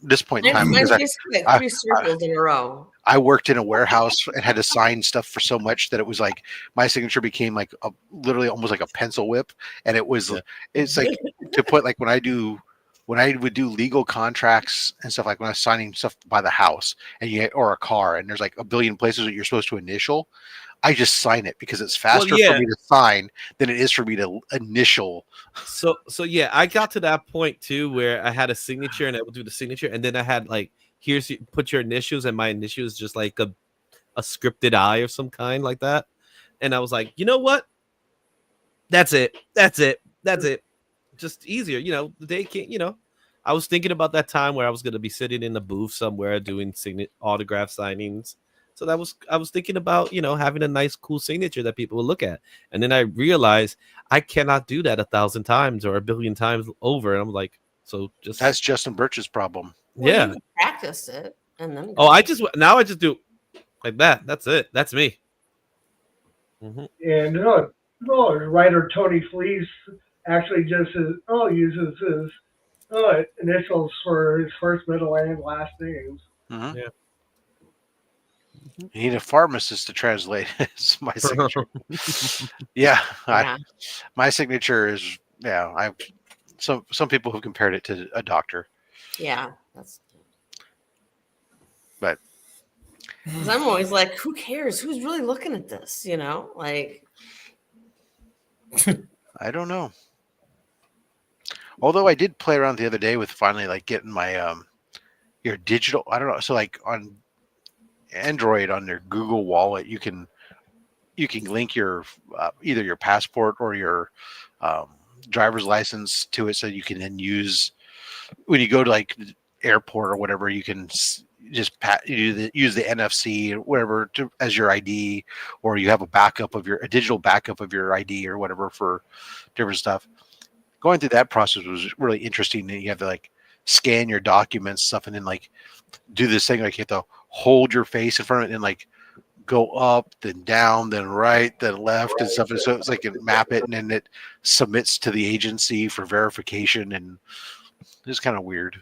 this point in time. Mine's basically like 3 circles in a row. I worked in a warehouse and had to sign stuff for so much that it was like my signature became like literally almost like a pencil whip, and it's like to put like when I would do legal contracts and stuff, like when I was signing stuff by the house or a car, and there's like a billion places that you're supposed to initial. I just sign it because it's faster for me to sign than it is for me to initial. So yeah, I got to that point too where I had a signature and I would do the signature, and then I had like, put your initials, and my initials just like a scripted I of some kind like that. And I was like, you know what? That's it. Just easier. They can't, I was thinking about that time where I was going to be sitting in a booth somewhere doing autograph signings. So I was thinking about, having a nice, cool signature that people will look at. And then I realized I cannot do that 1,000 times or 1 billion times over. And I'm like, that's Justin Birch's problem. Well, you practice it and then. Oh, I just do like that. That's it. That's me. Mm-hmm. And writer Tony Fleece actually just uses his initials for his first, middle, and last names. Mm-hmm. Yeah. You need a pharmacist to translate my signature. My signature is some people have compared it to a doctor. Yeah, that's. But I'm always like, who cares? Who's really looking at this? Like. I don't know. Although I did play around the other day with finally like getting my your digital. I don't know. So like on Android on their Google Wallet, you can link your either your passport or your driver's license to it, so you can then use when you go to like the airport or whatever. You can just use the NFC or whatever as your ID, or you have a digital backup of your ID or whatever for different stuff. Going through that process was really interesting. You have to like scan your documents stuff, and then like do this thing like you have to hold your face in front of it and like go up, then down, then right, then left, and stuff. And so it's like you map it, and then it submits to the agency for verification, and it's kind of weird.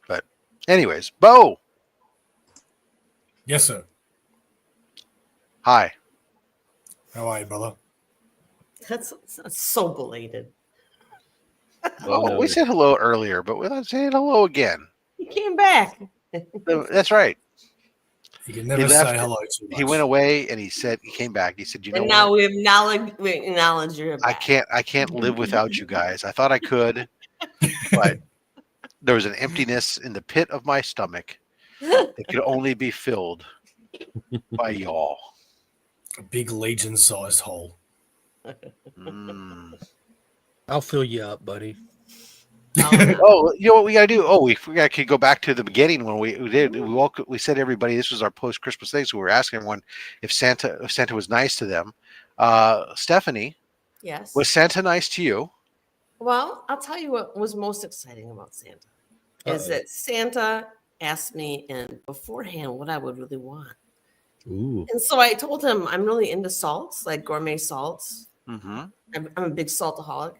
But anyways, Bo. Yes, sir. Hi. How are you, brother? That's so belated. Oh, we said hello earlier, but we're not saying hello again. He came back. That's right. You can never say hello too much. He went away, and he came back. He said, "You know And what? now we acknowledge you're back. I can't live without you guys. I thought I could, but there was an emptiness in the pit of my stomach that could only be filled by y'all." A big Legion-sized hole. I'll fill you up, buddy. Oh, you know what we got to do? Oh, we could go back to the beginning when we said everybody this was our post Christmas thing, so we were asking everyone if Santa was nice to them. Stephanie, yes, was Santa nice to you? Well, I'll tell you what was most exciting about Santa is that Santa asked me beforehand what I would really want. Ooh. And so I told him I'm really into salts, like gourmet salts. Mm-hmm. I'm a big saltaholic.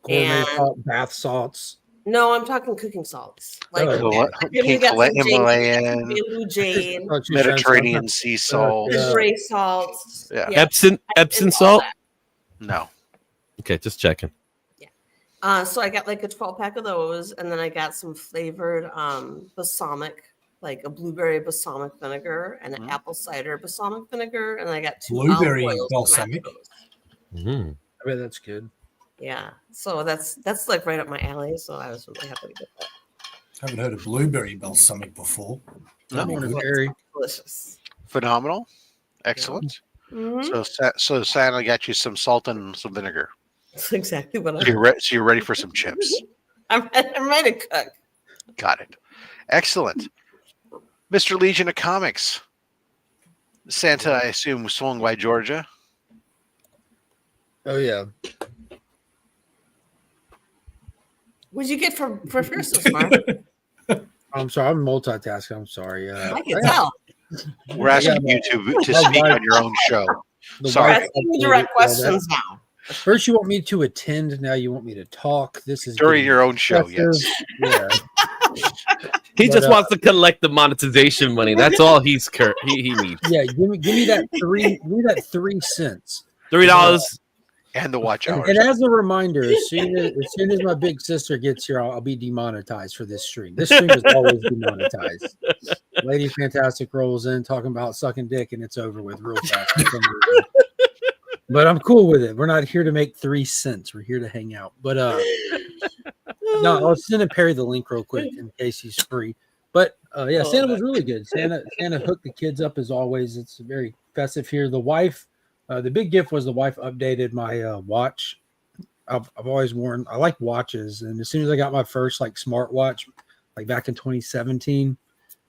Gourmet salt, bath salts. No, I'm talking cooking salts. Like Himalayan, jade, Mediterranean sea salt, gray salts. Yeah. Epsom salt? No. Okay, just checking. Yeah. So I got like a 12-pack of those, and then I got some flavored balsamic, like a blueberry balsamic vinegar and an apple cider balsamic vinegar, and I got 2 blueberry olive oils balsamic. I bet that's good. Yeah, so that's like right up my alley. So I was really happy to get that. Haven't heard of blueberry balsamic before. Delicious. Phenomenal. Excellent. Mm-hmm. So Santa got you some salt and some vinegar. That's exactly what I. So you're ready for some chips. I'm ready to cook. Got it. Excellent. Mr. Legion of Comics. Santa, I assume, swung by Georgia. Oh yeah. What'd you get for Christmas, Mark? I'm sorry, I'm multitasking. I'm sorry. I can tell. We're asking you to speak on your own show. Sorry. We're asking you direct questions now. First, you want me to attend. Now you want me to talk. This is during your own show. Yes. Yeah. He just wants to collect the monetization money. That's all he needs. Yeah, give me that 3 cents. $3. And the watch hours. And as a reminder, as soon as my big sister gets here, I'll be demonetized for this stream. This stream is always demonetized. Lady Fantastic rolls in talking about sucking dick, and it's over with real fast. But I'm cool with it. We're not here to make 3 cents. We're here to hang out. But no, I'll send Perry the link real quick in case he's free. But yeah, Santa was really good. Santa hooked the kids up as always. It's very festive here. The wife. The big gift was the wife updated my watch. I've always worn. I like watches, and as soon as I got my first like smartwatch, like back in 2017,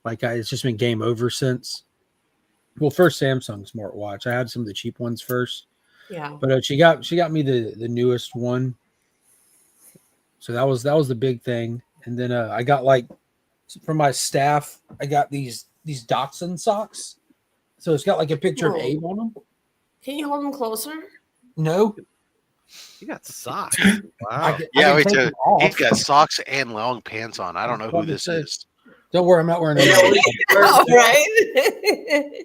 it's just been game over since. Well, first Samsung smartwatch. I had some of the cheap ones first. Yeah. But she got me the newest one. So that was the big thing, and then I got from my staff. I got these Dachshund socks. So it's got like a picture of Abe on them. Can you hold them closer? No. You got socks. Wow. He's got socks and long pants on. I don't know who this is. Don't worry, I'm not wearing them. All right.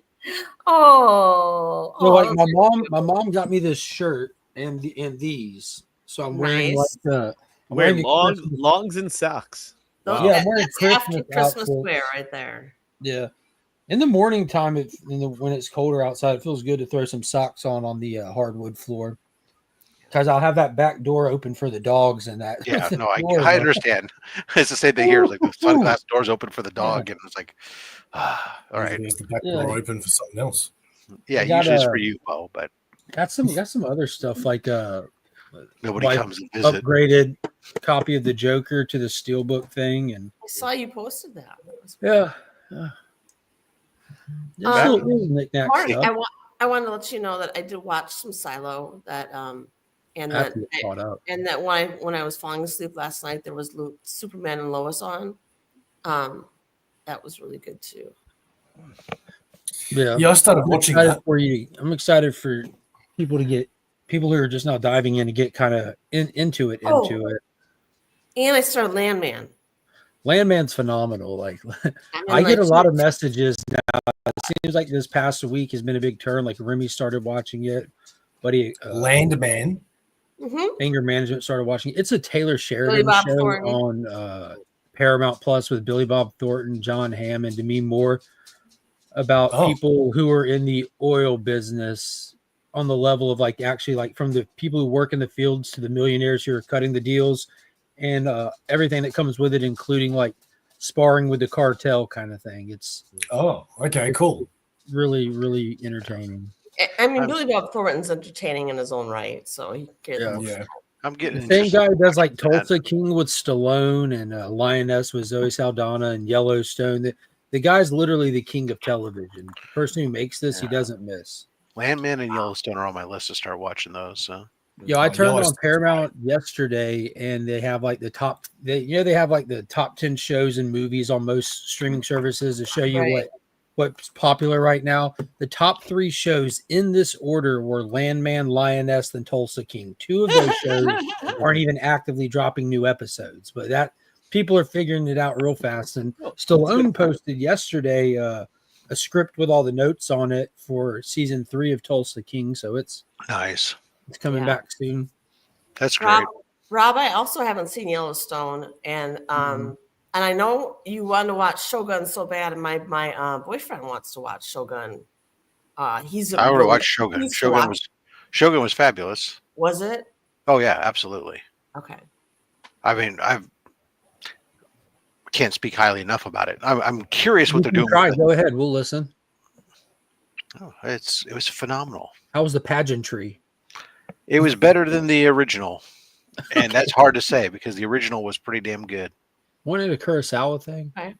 So like my mom got me this shirt and these. So I'm wearing wearing longs and socks. Wow. Yeah, I'm wearing Christmas wear right there. Yeah. In the morning time, when it's colder outside, it feels good to throw some socks on the hardwood floor. Because I'll have that back door open for the dogs and that. Yeah, no, door, I but- understand. It's the same thing here. Like the sunglass door's open for the dog, and it's like, all right. Usually it's the back Yeah. door open for something else. Yeah, I got, usually it's for you, Bo, but got some other stuff like nobody like comes and visit. upgraded copy of the Joker to the Steelbook thing, and I saw you posted that. yeah. Just little knick-knack Marty, stuff. I want to let you know that I did watch some Silo that and I have that to get caught up. and that when I was falling asleep last night, there was Superman and Lois on. That was really good too. Yeah, I started watching that. I'm excited for people who are just now diving in to get kind of into it. And I started Landman. Landman's phenomenal. Like I get a lot of messages now. It seems like this past week has been a big turn. Like Remy started watching it, buddy. Landman. Anger Management started watching it. It's a Taylor Sheridan show on Paramount Plus with Billy Bob Thornton, John Hamm, and Demi Moore about people who are in the oil business on the level of like actually like from the people who work in the fields to the millionaires who are cutting the deals and everything that comes with it, including like sparring with the cartel kind of thing. It's cool. Really, really entertaining. I mean, Billy Bob Thornton's entertaining in his own right, so he I'm getting the same guy who does like Tulsa King with Stallone and Lioness with Zoe Saldana and Yellowstone. The guy's literally the king of television. The person who makes this, he doesn't miss. Landman and Yellowstone are on my list to start watching those. So. Yeah, I turned on Paramount yesterday, and they have like the top. They have like the top 10 shows and movies on most streaming services to show you what's popular right now. The top 3 shows in this order were Landman, Lioness, and Tulsa King. 2 of those shows aren't even actively dropping new episodes, but that people are figuring it out real fast. And Stallone posted yesterday a script with all the notes on it for season 3 of Tulsa King, so it's nice. It's coming back soon. That's great. Rob, I also haven't seen Yellowstone, and I know you want to watch Shogun so bad, and my boyfriend wants to watch Shogun. I would have watched Shogun. Shogun was fabulous. Was it? Oh yeah, absolutely. Okay. I mean, I can't speak highly enough about it. I'm curious what they're doing. Go ahead, we'll listen. Oh, it was phenomenal. How was the pageantry? It was better than the original, and that's hard to say because the original was pretty damn good. Wasn't it a Kurosawa thing? Okay.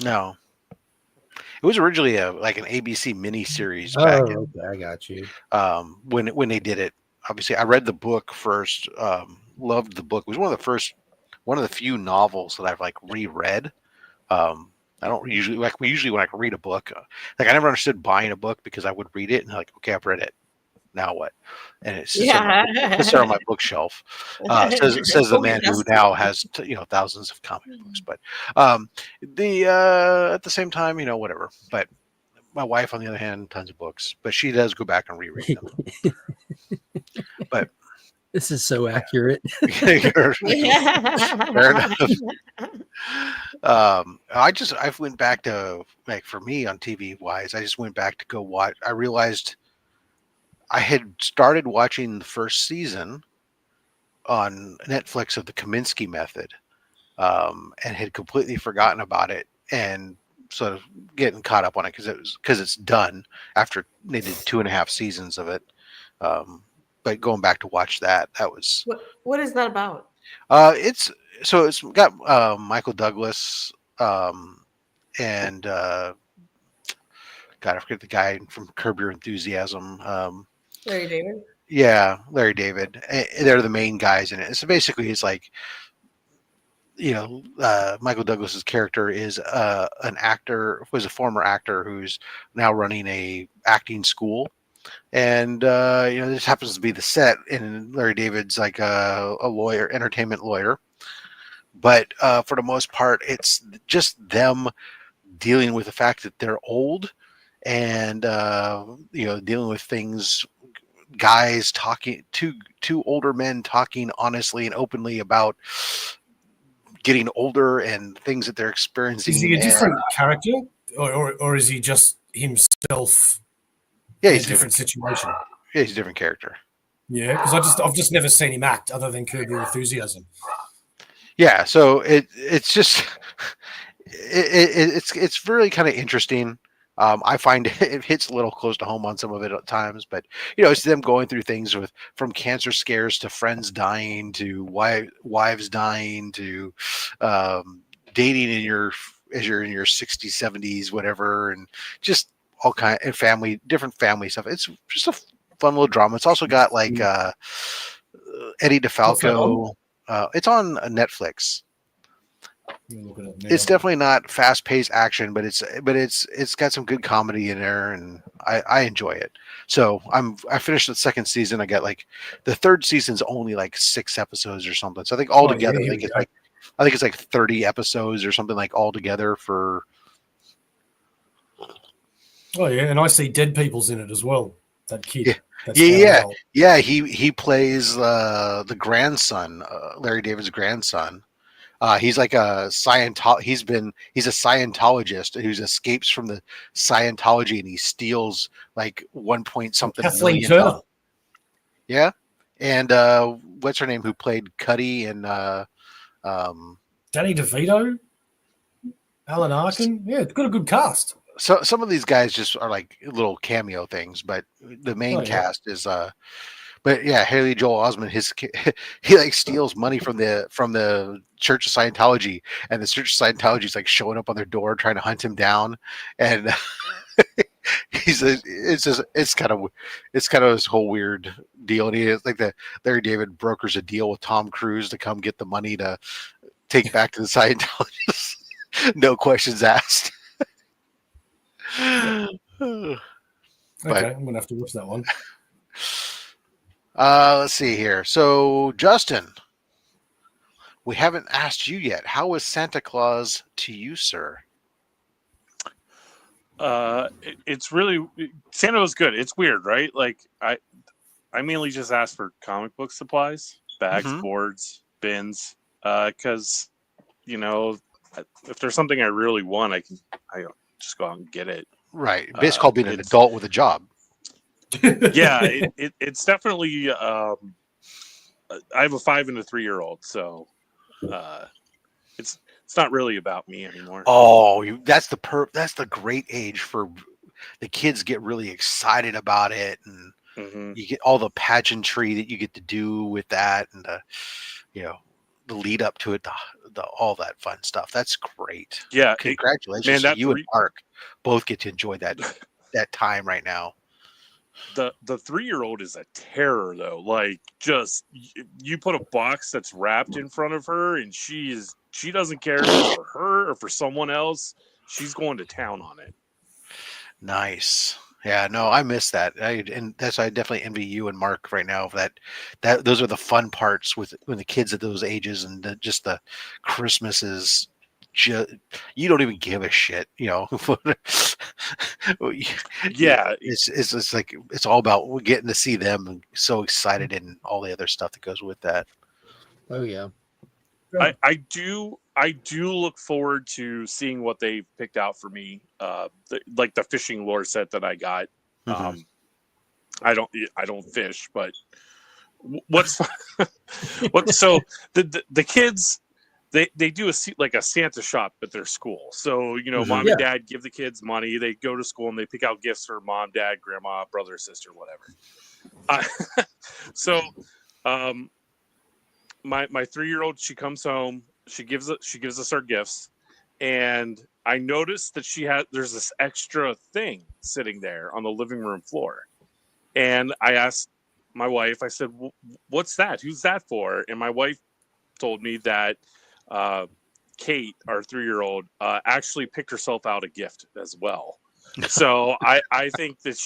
No, it was originally like an ABC miniseries. Okay, I got you. When they did it, obviously, I read the book first. Loved the book. It was one of the few novels that I've like reread. I don't usually when I read a book, like I never understood buying a book because I would read it and like, okay, I've read it. Now what? And it sits there on my bookshelf. Says the man who now has thousands of comic books. But at the same time, whatever. But my wife, on the other hand, tons of books, but she does go back and reread them. But this is so accurate. Fair enough. I went back to, like, for me on TV wise, I just went back to go watch. I realized I had started watching the first season on Netflix of the Kaminsky Method, and had completely forgotten about it, and sort of getting caught up on it because it's done after they did 2.5 seasons of it. But going back to watch that was what is that about? It's got Michael Douglas and God, I forget the guy from Curb Your Enthusiasm. Larry David. Yeah, Larry David. They're the main guys in it. So basically, it's like, Michael Douglas's character is an actor, was a former actor who's now running a acting school, and this happens to be the set. And Larry David's like a lawyer, entertainment lawyer, but for the most part, it's just them dealing with the fact that they're old, and dealing with things. Guys talking, two older men talking honestly and openly about getting older and things that they're experiencing. Is he a different character, or is he just himself? Yeah, he's in a different situation. Yeah, he's a different character. Yeah, because I've just never seen him act other than Curb Your Enthusiasm. Yeah, so it's just it's really kind of interesting. I find it hits a little close to home on some of it at times, but it's them going through things from cancer scares to friends dying to wives dying to dating as you're in your 60s, 70s, whatever, and just all kind of different family stuff. It's just a fun little drama. It's also got like Eddie DeFalco. It's on Netflix. It's definitely not fast-paced action, but it's got some good comedy in there, and I enjoy it. So I finished the second season. I got the third season's only 6 episodes or something. So I think altogether, I think it's 30 episodes or something altogether for. Oh yeah, and I see Dead People's in it as well. That kid. Yeah. He plays the grandson, Larry David's grandson. He's like a Scientologist. He's a Scientologist who escapes from the Scientology, and he steals 1 point something Kathleen million. Turner. Yeah, and what's her name? Who played Cuddy and Danny DeVito, Alan Arkin. Yeah, it's got a good cast. So some of these guys just are little cameo things, but the main cast is But yeah, Haley Joel Osment, he steals money from the Church of Scientology, and the Church of Scientology is showing up on their door trying to hunt him down, and it's kind of this whole weird deal. And he is Larry David brokers a deal with Tom Cruise to come get the money to take back to the Scientologists, no questions asked. Okay, I'm gonna have to watch that one. Let's see here. So, Justin, we haven't asked you yet. How was Santa Claus to you, sir? It's really Santa was good. It's weird, right? I mainly just asked for comic book supplies, bags, boards, bins, because if there's something I really want, I just go out and get it. Right. It's called being an adult with a job. Yeah, it's definitely. I have a 5 and a 3-year-old, so it's not really about me anymore. Oh, that's the great age for the kids get really excited about it, and you get all the pageantry that you get to do with that, and the lead up to it, all that fun stuff. That's great. Yeah, congratulations to you and Mark. Both get to enjoy that time right now. The 3-year-old is a terror, though. Just you put a box that's wrapped in front of her, and she doesn't care if it's for her or for someone else. She's going to town on it. Nice. Yeah, no, I miss that. I definitely envy you and Mark right now. That those are the fun parts when the kids at those ages, and just the Christmas is. You don't even give a shit, Yeah, it's all about getting to see them and so excited and all the other stuff that goes with that. Oh yeah, I do look forward to seeing what they picked out for me. The fishing lure set that I got. I don't fish, but so the kids. They do a Santa shop at their school. So, mom and dad give the kids money. They go to school and they pick out gifts for mom, dad, grandma, brother, sister, whatever. My 3-year-old, she comes home. She gives us our gifts. And I noticed that there's this extra thing sitting there on the living room floor. And I asked my wife, I said, what's that? Who's that for? And my wife told me that Kate, our 3-year-old, actually picked herself out a gift as well. So I think that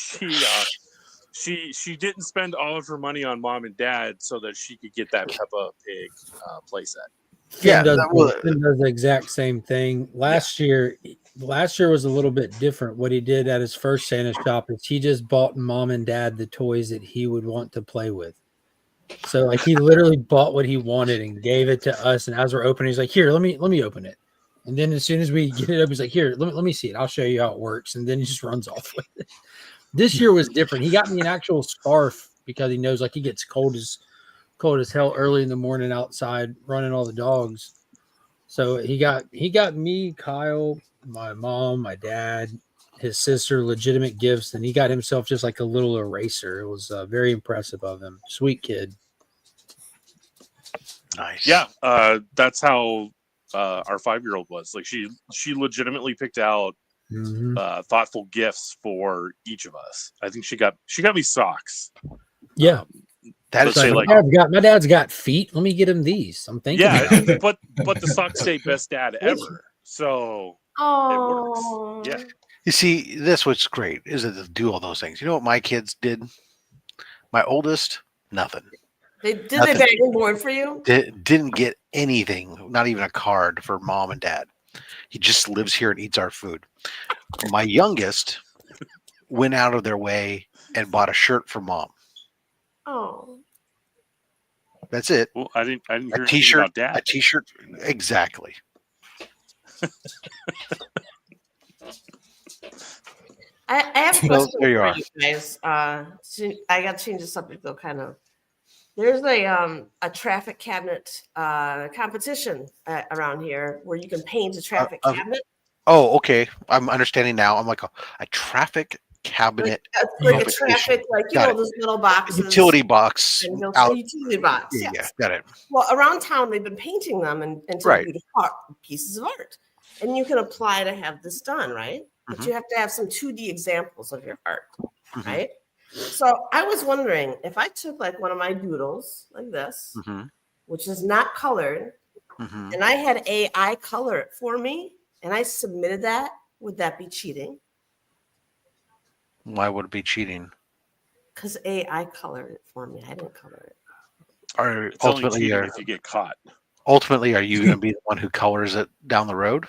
she didn't spend all of her money on mom and dad so that she could get that Peppa Pig playset. Yeah, does the exact same thing. Last year was a little bit different. What he did at his first Santa shop is he just bought mom and dad the toys that he would want to play with. So he literally bought what he wanted and gave it to us. And as we're opening, he's like, "Here, let me open it." And then as soon as we get it up, he's like, "Here, let me see it. I'll show you how it works." And then he just runs off with it. This year was different. He got me an actual scarf because he knows like he gets cold as hell early in the morning outside running all the dogs. So he got me, Kyle, my mom, my dad, his sister legitimate gifts, and he got himself just like a little eraser. It was very impressive of him. Sweet kid. Nice. Yeah, that's how our 5-year-old was. Like she legitimately picked out thoughtful gifts for each of us. I think she got me socks. Yeah. That is say, my like, dad's got feet. Let me get him these. I'm thinking. Yeah, but the socks say best dad ever. So it works. Yeah. You see, this what's great is that to do all those things. You know what my kids did? My oldest, nothing. They bag and board for you? Didn't get anything, not even a card for mom and dad. He just lives here and eats our food. My youngest went out of their way and bought a shirt for mom. Oh. That's it. Well, I didn't hear a t-shirt about dad. A t-shirt, exactly. I have a question there you for are. you guys. I got to change the subject though, kind of. There's a traffic cabinet competition around here where you can paint a traffic cabinet. Oh, okay. I'm understanding now. I'm like a traffic cabinet. Like a traffic, like those little boxes. Utility box. Utility box. Yeah, yes. Got it. Well, around town they've been painting them into beautiful pieces of art, and you can apply to have this done, right? But you have to have some 2D examples of your art, right? So I was wondering if I took like one of my doodles like this, which is not colored, and I had AI color it for me, and I submitted that, would that be cheating? Why would it be cheating? Because AI colored it for me. I didn't color it. It's only cheating if you get caught. Ultimately, are you going to be the one who colors it down the road?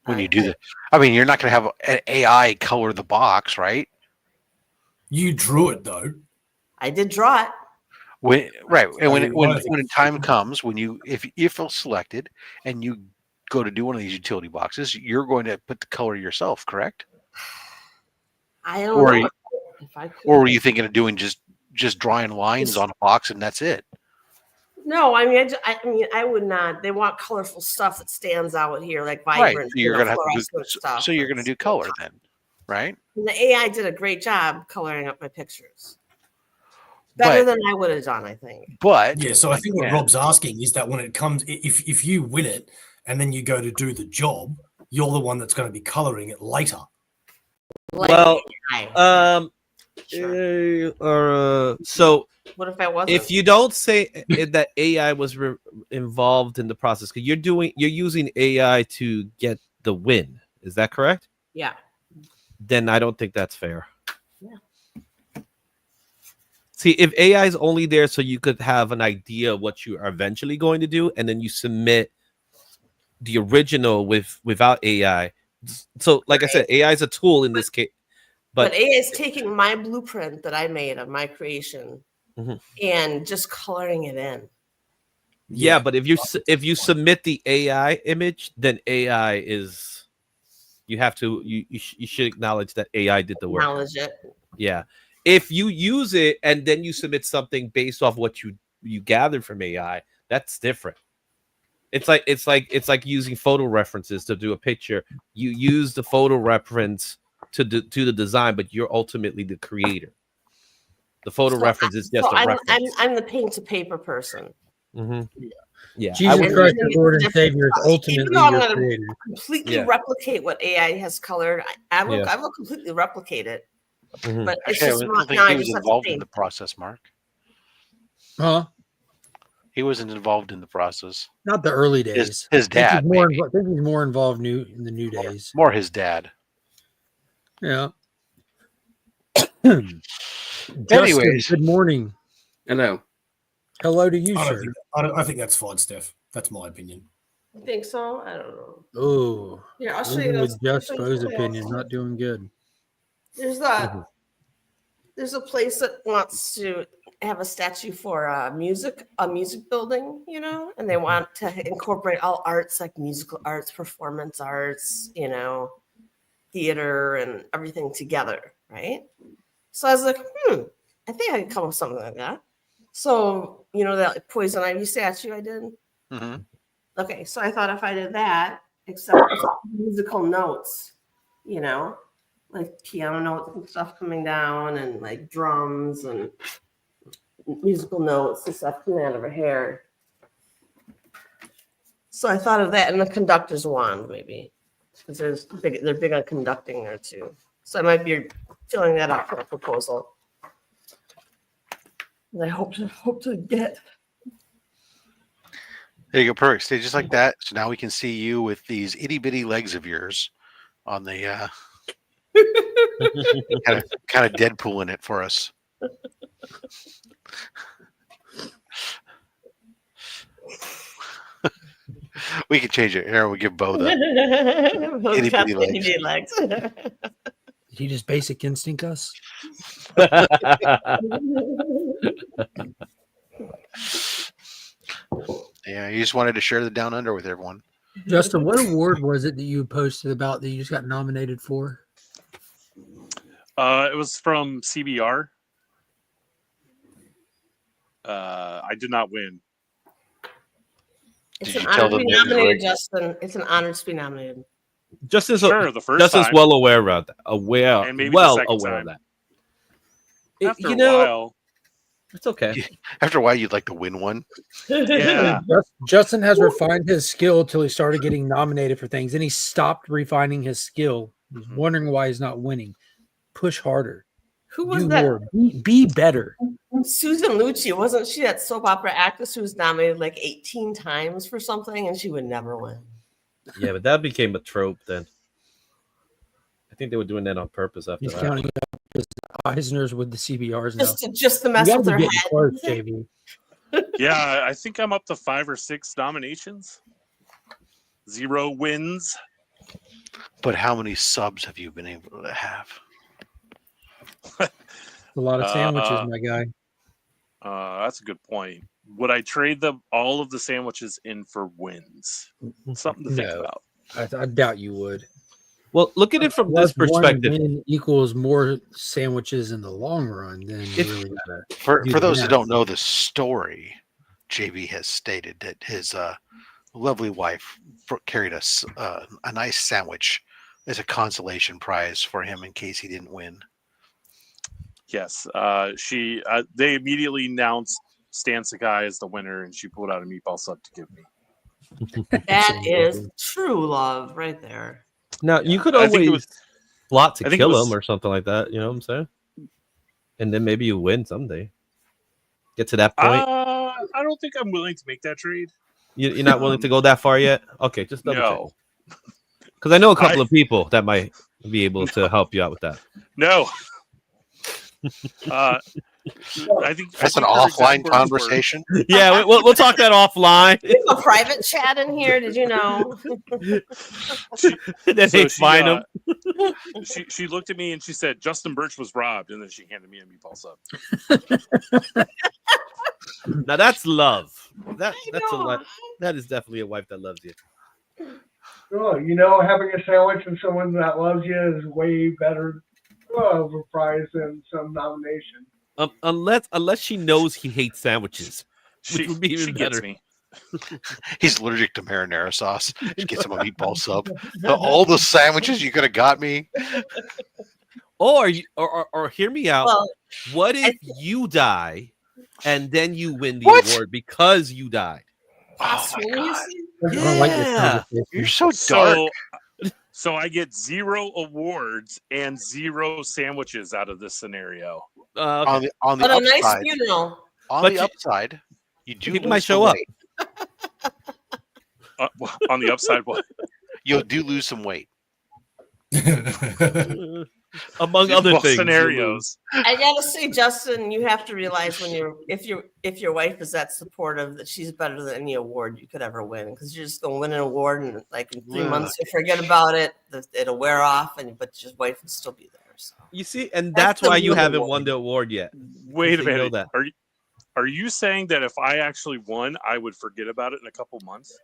When you do that, I mean, you're not going to have an AI color the box, right? You drew it though. I did draw it. When time comes, if you feel selected and you go to do one of these utility boxes, you're going to put the color yourself, correct? I don't know. Or were you thinking of doing just drawing lines on a box and that's it? No, I mean, I would not. They want colorful stuff that stands out here, like vibrant. Right. So you're going to have stuff. So you're going to do color then, right? And the AI did a great job coloring up my pictures. Better than I would have done, I think. But yeah, so I think what Rob's asking is that when it comes, if you win it and then you go to do the job, you're the one that's going to be coloring it later. Well, sure. So what if I wasn't? If you don't say that AI was involved in the process, because you're using AI to get the win, is that correct? Yeah. Then I don't think that's fair. Yeah. See, if AI is only there so you could have an idea of what you are eventually going to do, and then you submit the original without AI. So, like I said, AI is a tool in this case. But AI is taking my blueprint that I made of my creation and just coloring it in. Yeah, but if you submit the AI image, then AI is you should acknowledge that AI did the work. Acknowledge it. Yeah. If you use it and then you submit something based off what you gathered from AI, that's different. It's like using photo references to do a picture. You use the photo reference to do the design, but you're ultimately the creator. The photo reference is just a reference. I'm the paint to paper person. Yeah. Jesus Christ, the Lord and Savior is ultimately your creator. Completely replicate what AI has colored. I will completely replicate it. But it's just I don't think he was involved in the process, Mark. Huh? He wasn't involved in the process. Not the early days. His dad. I think he's more involved in the new days. More his dad. Yeah. Anyways, good morning. Hello. Hello to you, sir. I think that's fine, Steph. That's my opinion. You think so? I don't know. Oh. Yeah, I'll show you those. Just Bo's opinion, not doing good. There's there's a place that wants to have a statue for a music building, and they want to incorporate all arts, like musical arts, performance arts, theater and everything together, right? So I was like, I think I can come up with something like that. So, you know, that poison ivy statue I did? Mm-hmm. Okay, so I thought if I did that, except musical notes, you know, like piano notes and stuff coming down and like drums and musical notes and stuff coming out of her hair. So I thought of that and the conductor's wand, maybe, because they're big on conducting there too. So I might be filling that out for a proposal. And I hope to get. There you go, perfect. Stay just like that. So now we can see you with these itty bitty legs of yours on the kind of Deadpool in it for us. We can change it. Here, we'll give Bo the itty bitty legs. Did he just basic instinct us? Yeah, you just wanted to share the Down Under with everyone. Justin, what award was it that you posted about that you just got nominated for? It was from CBR. I did not win. It's an honor to be nominated, Justin. It's an honor to be nominated. Justin's the first Justin's time. well aware of that. And maybe well the second aware time. of that. After a while, it's okay. After a while, you'd like to win one. Yeah. Justin has refined his skill until he started getting nominated for things. Then he stopped refining his skill. He's wondering why he's not winning. Push harder. Who was Do that? more. Be better. Susan Lucci, wasn't she that soap opera actress who was nominated like 18 times for something and she would never win? Yeah, but that became a trope then. I think they were doing that on purpose after He's that. counting up his Eisners with the CBRs now. Just to mess You with gotta her be head. getting close, JB. Yeah, I think I'm up to 5 or 6 nominations. 0 wins. But how many subs have you been able to have? A lot of sandwiches, my guy. That's a good point. Would I trade all of the sandwiches in for wins? Something to think about. I doubt you would. Well, look at it from this perspective. One win equals more sandwiches in the long run than you really gotta. For those who don't know the story, JB has stated that his lovely wife carried us a nice sandwich as a consolation prize for him in case he didn't win. Yes, they immediately announced Stan Sakai as the winner, and she pulled out a meatball sub to give me. That is true love right there. Now you could always plot to kill him or something like that. You know what I'm saying? And then maybe you win someday. Get to that point. I don't think I'm willing to make that trade. You're not willing to go that far yet? Okay, just double No. check. Because I know a couple of people that might be able to help you out with that. No. I think that's an offline conversation. Yeah, we'll talk that offline. There's a private chat in here. Did you know? Then they find him. She looked at me and she said, "Justin Birch was robbed," and then she handed me a meatball sub. Now that's love. That's a lot. That is definitely a wife that loves you. Oh, you know, having a sandwich and someone that loves you is way better of a prize than some nomination. Unless she knows he hates sandwiches, which would be even better. Me. He's allergic to marinara sauce. She gets him a meatball sub. All the sandwiches you could have got me. Or hear me out. Well, what if you die and then you win the award because you died? Oh my God. Yeah. You're so dark. So I get 0 awards and 0 sandwiches out of this scenario. On the but a upside, nice funeral. On the upside, you do people might show up. On the upside, what? You do lose some weight. Among other things. Scenarios. I gotta say, Justin, you have to realize if your wife is that supportive that she's better than any award you could ever win, because you're just gonna win an award and like in 3 months you forget about it, it'll wear off, but your wife will still be there. So. You see, and that's why you haven't won the award yet. Wait a minute. That. Are you saying that if I actually won, I would forget about it in a couple months?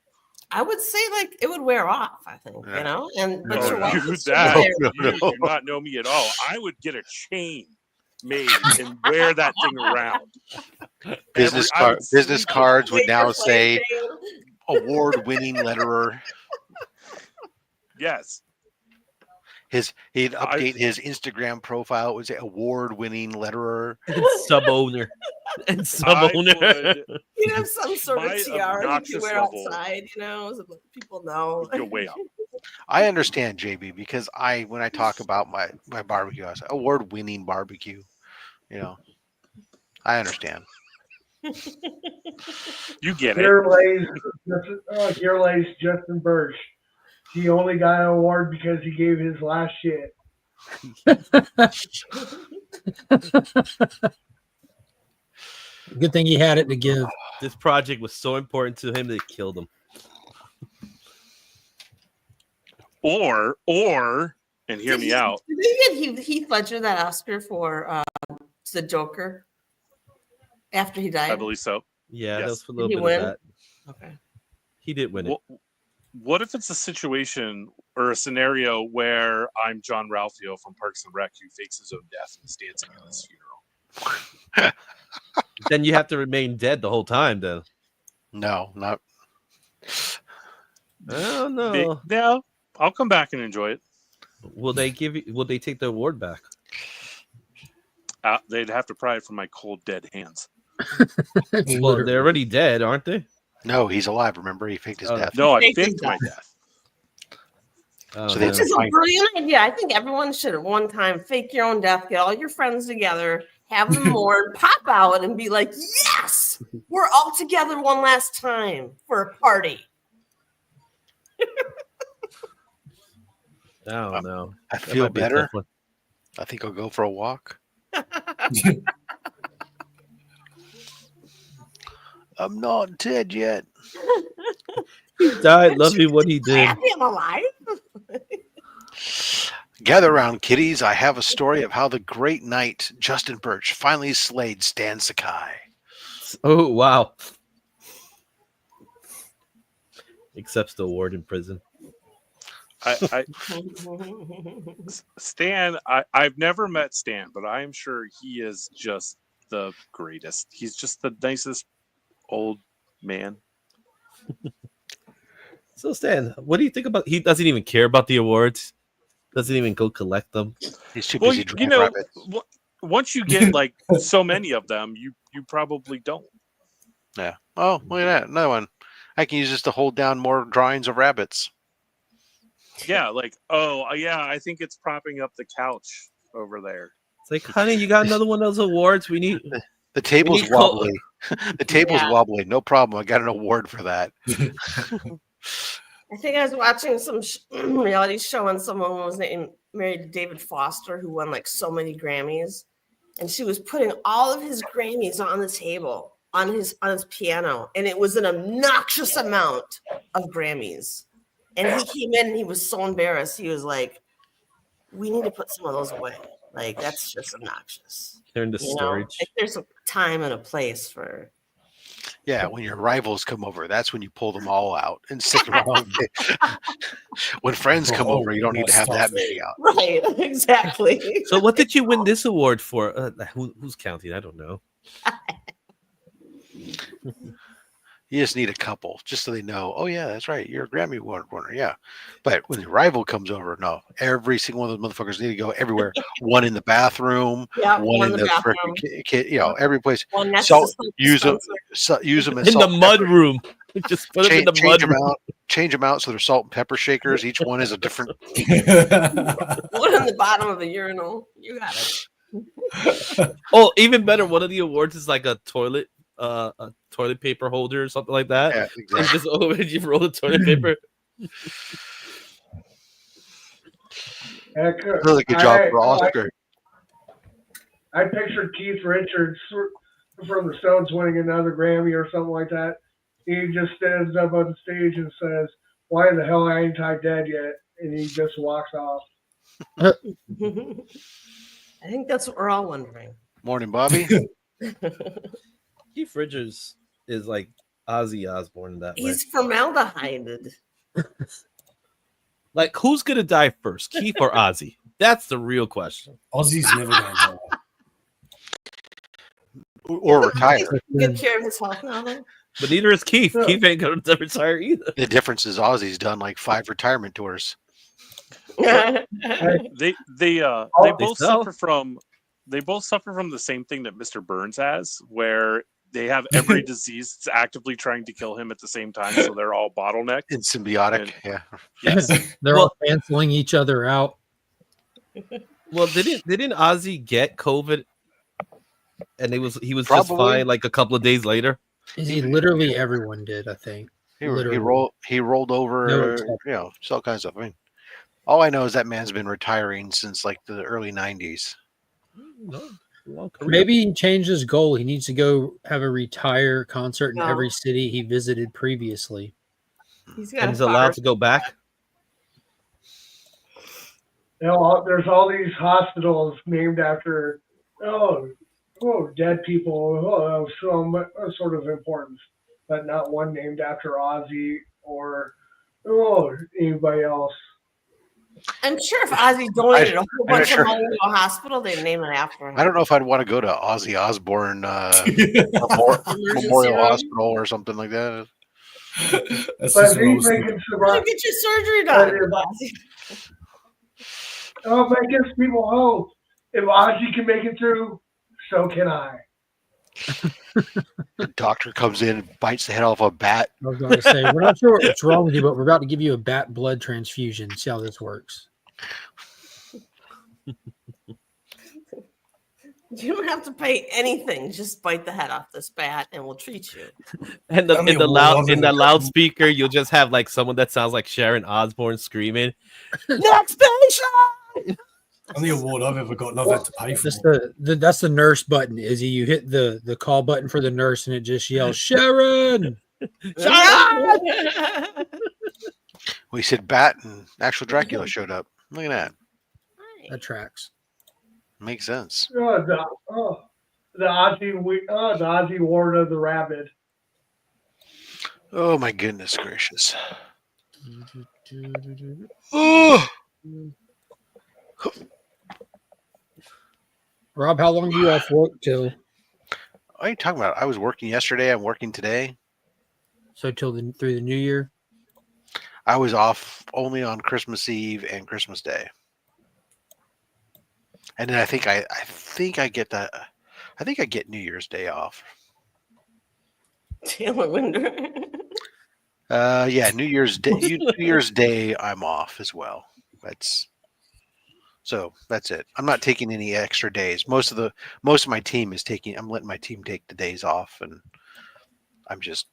I would say like it would wear off. I think you know, but your wife you would do still be there. You do not know me at all. I would get a chain made and wear that thing around. Business cards would now say award-winning letterer. Yes. He'd update his Instagram profile. It would say award-winning letterer and sub-owner. And sub-owner. You'd have some sort of tiara you could wear outside, so that people know. Go way up. I understand, JB, because when I talk about my barbecue, I say award-winning barbecue. I understand. You get Here lays Justin Birch. He only got an award because he gave his last shit. Good thing he had it to give. This project was so important to him that it killed him. Or, and hear me out. Did they get Heath Ledger that Oscar for the Joker after he died? I believe so. Yeah, yes. that was for a little bit of that. Okay. He did win it. What if it's a situation or a scenario where I'm John Ralphio from Parks and Rec who fakes his own death and is dancing at his funeral? Then you have to remain dead the whole time, then. No, not. I don't know. Yeah, I'll come back and enjoy it. Will they take the award back? They'd have to pry it from my cold, dead hands. Well, they're already dead, aren't they? No, he's alive. Remember, he faked his death. No, I faked my death. So which is a brilliant idea. I think everyone should at one time fake your own death, get all your friends together, have them mourn, pop out, and be like, "Yes, we're all together one last time for a party." Oh no, I feel better. I think I'll go for a walk. I'm not dead yet. He died. Love me what he did. I'm alive. Gather around, kiddies. I have a story of how the great knight Justin Birch finally slayed Stan Sakai. Oh wow! Accepts the award in prison. Stan, I've never met Stan, but I am sure he is just the greatest. He's just the nicest old man. So Stan, what do you think about? He doesn't even care about the awards. Doesn't even go collect them. He's too busy drawing rabbits. Once you get like so many of them, you probably don't. Yeah. Oh, look at that. Another one. I can use this to hold down more drawings of rabbits. Yeah, like, oh, yeah, I think it's propping up the couch over there. It's like, honey, you got another one of those awards? We need... The table's wobbly. The table's wobbly. No problem. I got an award for that. I think I was watching some reality show and someone was married to David Foster who won like so many Grammys. And she was putting all of his Grammys on the table on his piano. And it was an obnoxious amount of Grammys. And he came in and he was so embarrassed. He was like, we need to put some of those away. Like, that's just obnoxious. They're in the storage. Like, there's a time and a place for. Yeah, when your rivals come over, that's when you pull them all out and sit around. When friends come over, you don't need to have that many out. Right, exactly. So what did you win this award for? Who's counting? I don't know. You just need a couple, just so they know. Oh yeah, that's right. You're a Grammy Award winner. Yeah, but when your rival comes over, no. Every single one of those motherfuckers need to go everywhere. One in the bathroom. Yeah, one in the bathroom. Every place. One next so to use them. Use them in the mud room. Just put them in the mud room. Change them out so they're salt and pepper shakers. Each one is a different. One in the bottom of a urinal. You got it. Oh, even better. One of the awards is like a toilet paper holder or something like that. Yeah, exactly. And just you roll the toilet paper. Really good job for Oscar. I pictured Keith Richards from the Stones winning another Grammy or something like that. He just stands up on the stage and says, "Why the hell ain't I dead yet?" And he just walks off. I think that's what we're all wondering. Morning, Bobby. Keith Richards is like Ozzy Osbourne in that way. He's formaldehyded. Like, who's gonna die first, Keith or Ozzy? That's the real question. Ozzy's never gonna die. or retire. Good care of his health now, though. But neither is Keith. Yeah. Keith ain't going to retire either. The difference is Ozzy's done like 5 retirement tours. They both sell. suffer from the same thing that Mr. Burns has, where they have every disease that's actively trying to kill him at the same time, so they're all bottlenecked. In symbiotic, And- yeah. Yes. They're all canceling each other out. Well, didn't Ozzy get COVID? And he was just Probably. fine like a couple of days later. Literally everyone did, I think. He Literally. rolled No over, exception. just all kinds of stuff. I mean, all I know is that man's been retiring since like the early 90s. No, long career. Maybe he changed his goal. He needs to go have a retire concert in No. every city he visited previously. He's And got he's allowed to go back. There's all these hospitals named after dead people of some sort of importance, but not one named after Ozzy or anybody else. I'm sure if Ozzy donated a whole I'm not bunch sure. of money to a hospital, they'd name it after him. I don't know if I'd want to go to Ozzy Osbourne Emergency Memorial room. Hospital or something like that. That's But just if what I he's was thinking. making some, You get your surgery done. Ozzy. that gives people hope. If Ozzy can make it through, so can I. The doctor comes in and bites the head off a bat. I was going to say, we're not sure what's wrong with you, but we're about to give you a bat blood transfusion. See how this works. You don't have to pay anything. Just bite the head off this bat, and we'll treat you. And I mean, in the well, loudspeaker, you'll just have like someone that sounds like Sharon Osbourne screaming, Next patient. I'm the award I've ever gotten. I've had to pay for. That's that's the nurse button, Izzy. You hit the call button for the nurse, and it just yells, Sharon! We said bat, and actual Dracula showed up. Look at that. That tracks. Makes sense. The Ozzy Ward of the Rabbit. Oh my goodness gracious. Oh, Rob, how long do you off work till? what are you talking about? I was working yesterday. I'm working today. So through the new year? I was off only on Christmas Eve and Christmas Day. And then I think I get that. I think I get New Year's Day off. Taylor Winder. Yeah, New Year's Day. New Year's Day, I'm off as well. That's it. I'm not taking any extra days. Most of my team is taking. I'm letting my team take the days off, and I'm just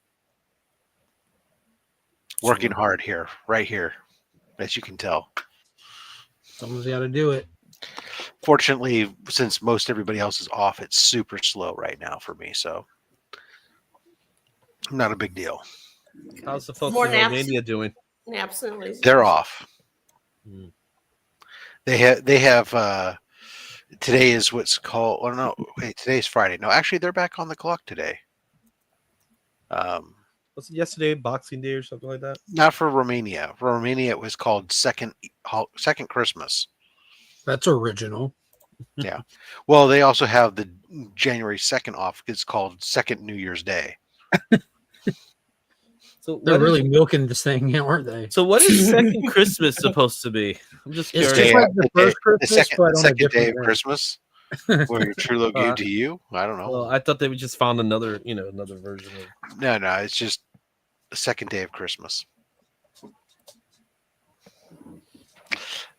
working hard here, right here, as you can tell. Someone's got to do it. Fortunately, since most everybody else is off, it's super slow right now for me, so not a big deal. how's the folks More in naps. Romania doing? Absolutely. They're off. Hmm. They have today is what's called. Oh no, wait, today's Friday. No, actually, they're back on the clock today. Was it yesterday, Boxing Day or something like that? Not for Romania. For Romania, it was called second Christmas. That's original. Yeah. Well, they also have the January 2nd off. It's called Second New Year's Day. So They're what really is, milking this thing, aren't they? so what is second Christmas supposed to be? I'm just It's curious. just like the first Christmas, but the on a second day different of day. Christmas, where your true love gave to you. I don't know. Well, I thought they would just found another version of. No, it's just the second day of Christmas.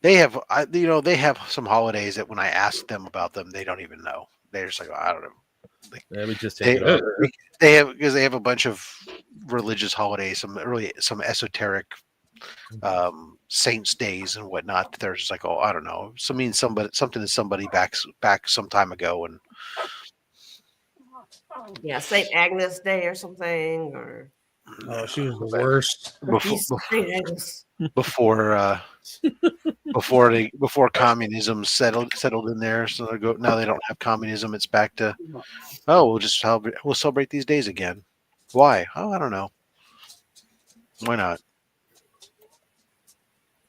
They have, they have some holidays that when I ask them about them, they don't even know. They're just like, I don't know. Yeah, we just take They, it out. they have a bunch of religious holidays, some esoteric saints days and whatnot. They're just like, oh, I don't know. Something to somebody back some time ago, and Yeah, St. Agnes Day or something, or Oh, she was the worst. St. Agnes. before communism settled in there. So now they don't have communism. It's back to we'll celebrate these days again. Why? Oh, I don't know. Why not?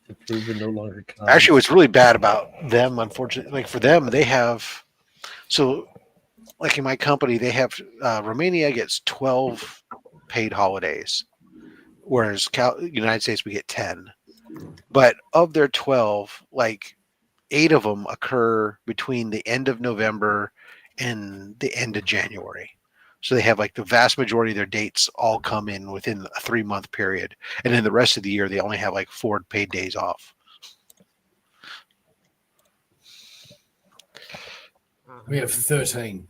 To prove it no longer comes. Actually, what's really bad about them, unfortunately, like for them, they have like in my company, they have Romania gets 12 paid holidays, whereas United States we get 10. But of their 12, like 8 of them occur between the end of November and the end of January. So they have like the vast majority of their dates all come in within a 3-month period. And then the rest of the year, they only have like 4 paid days off. We have 13.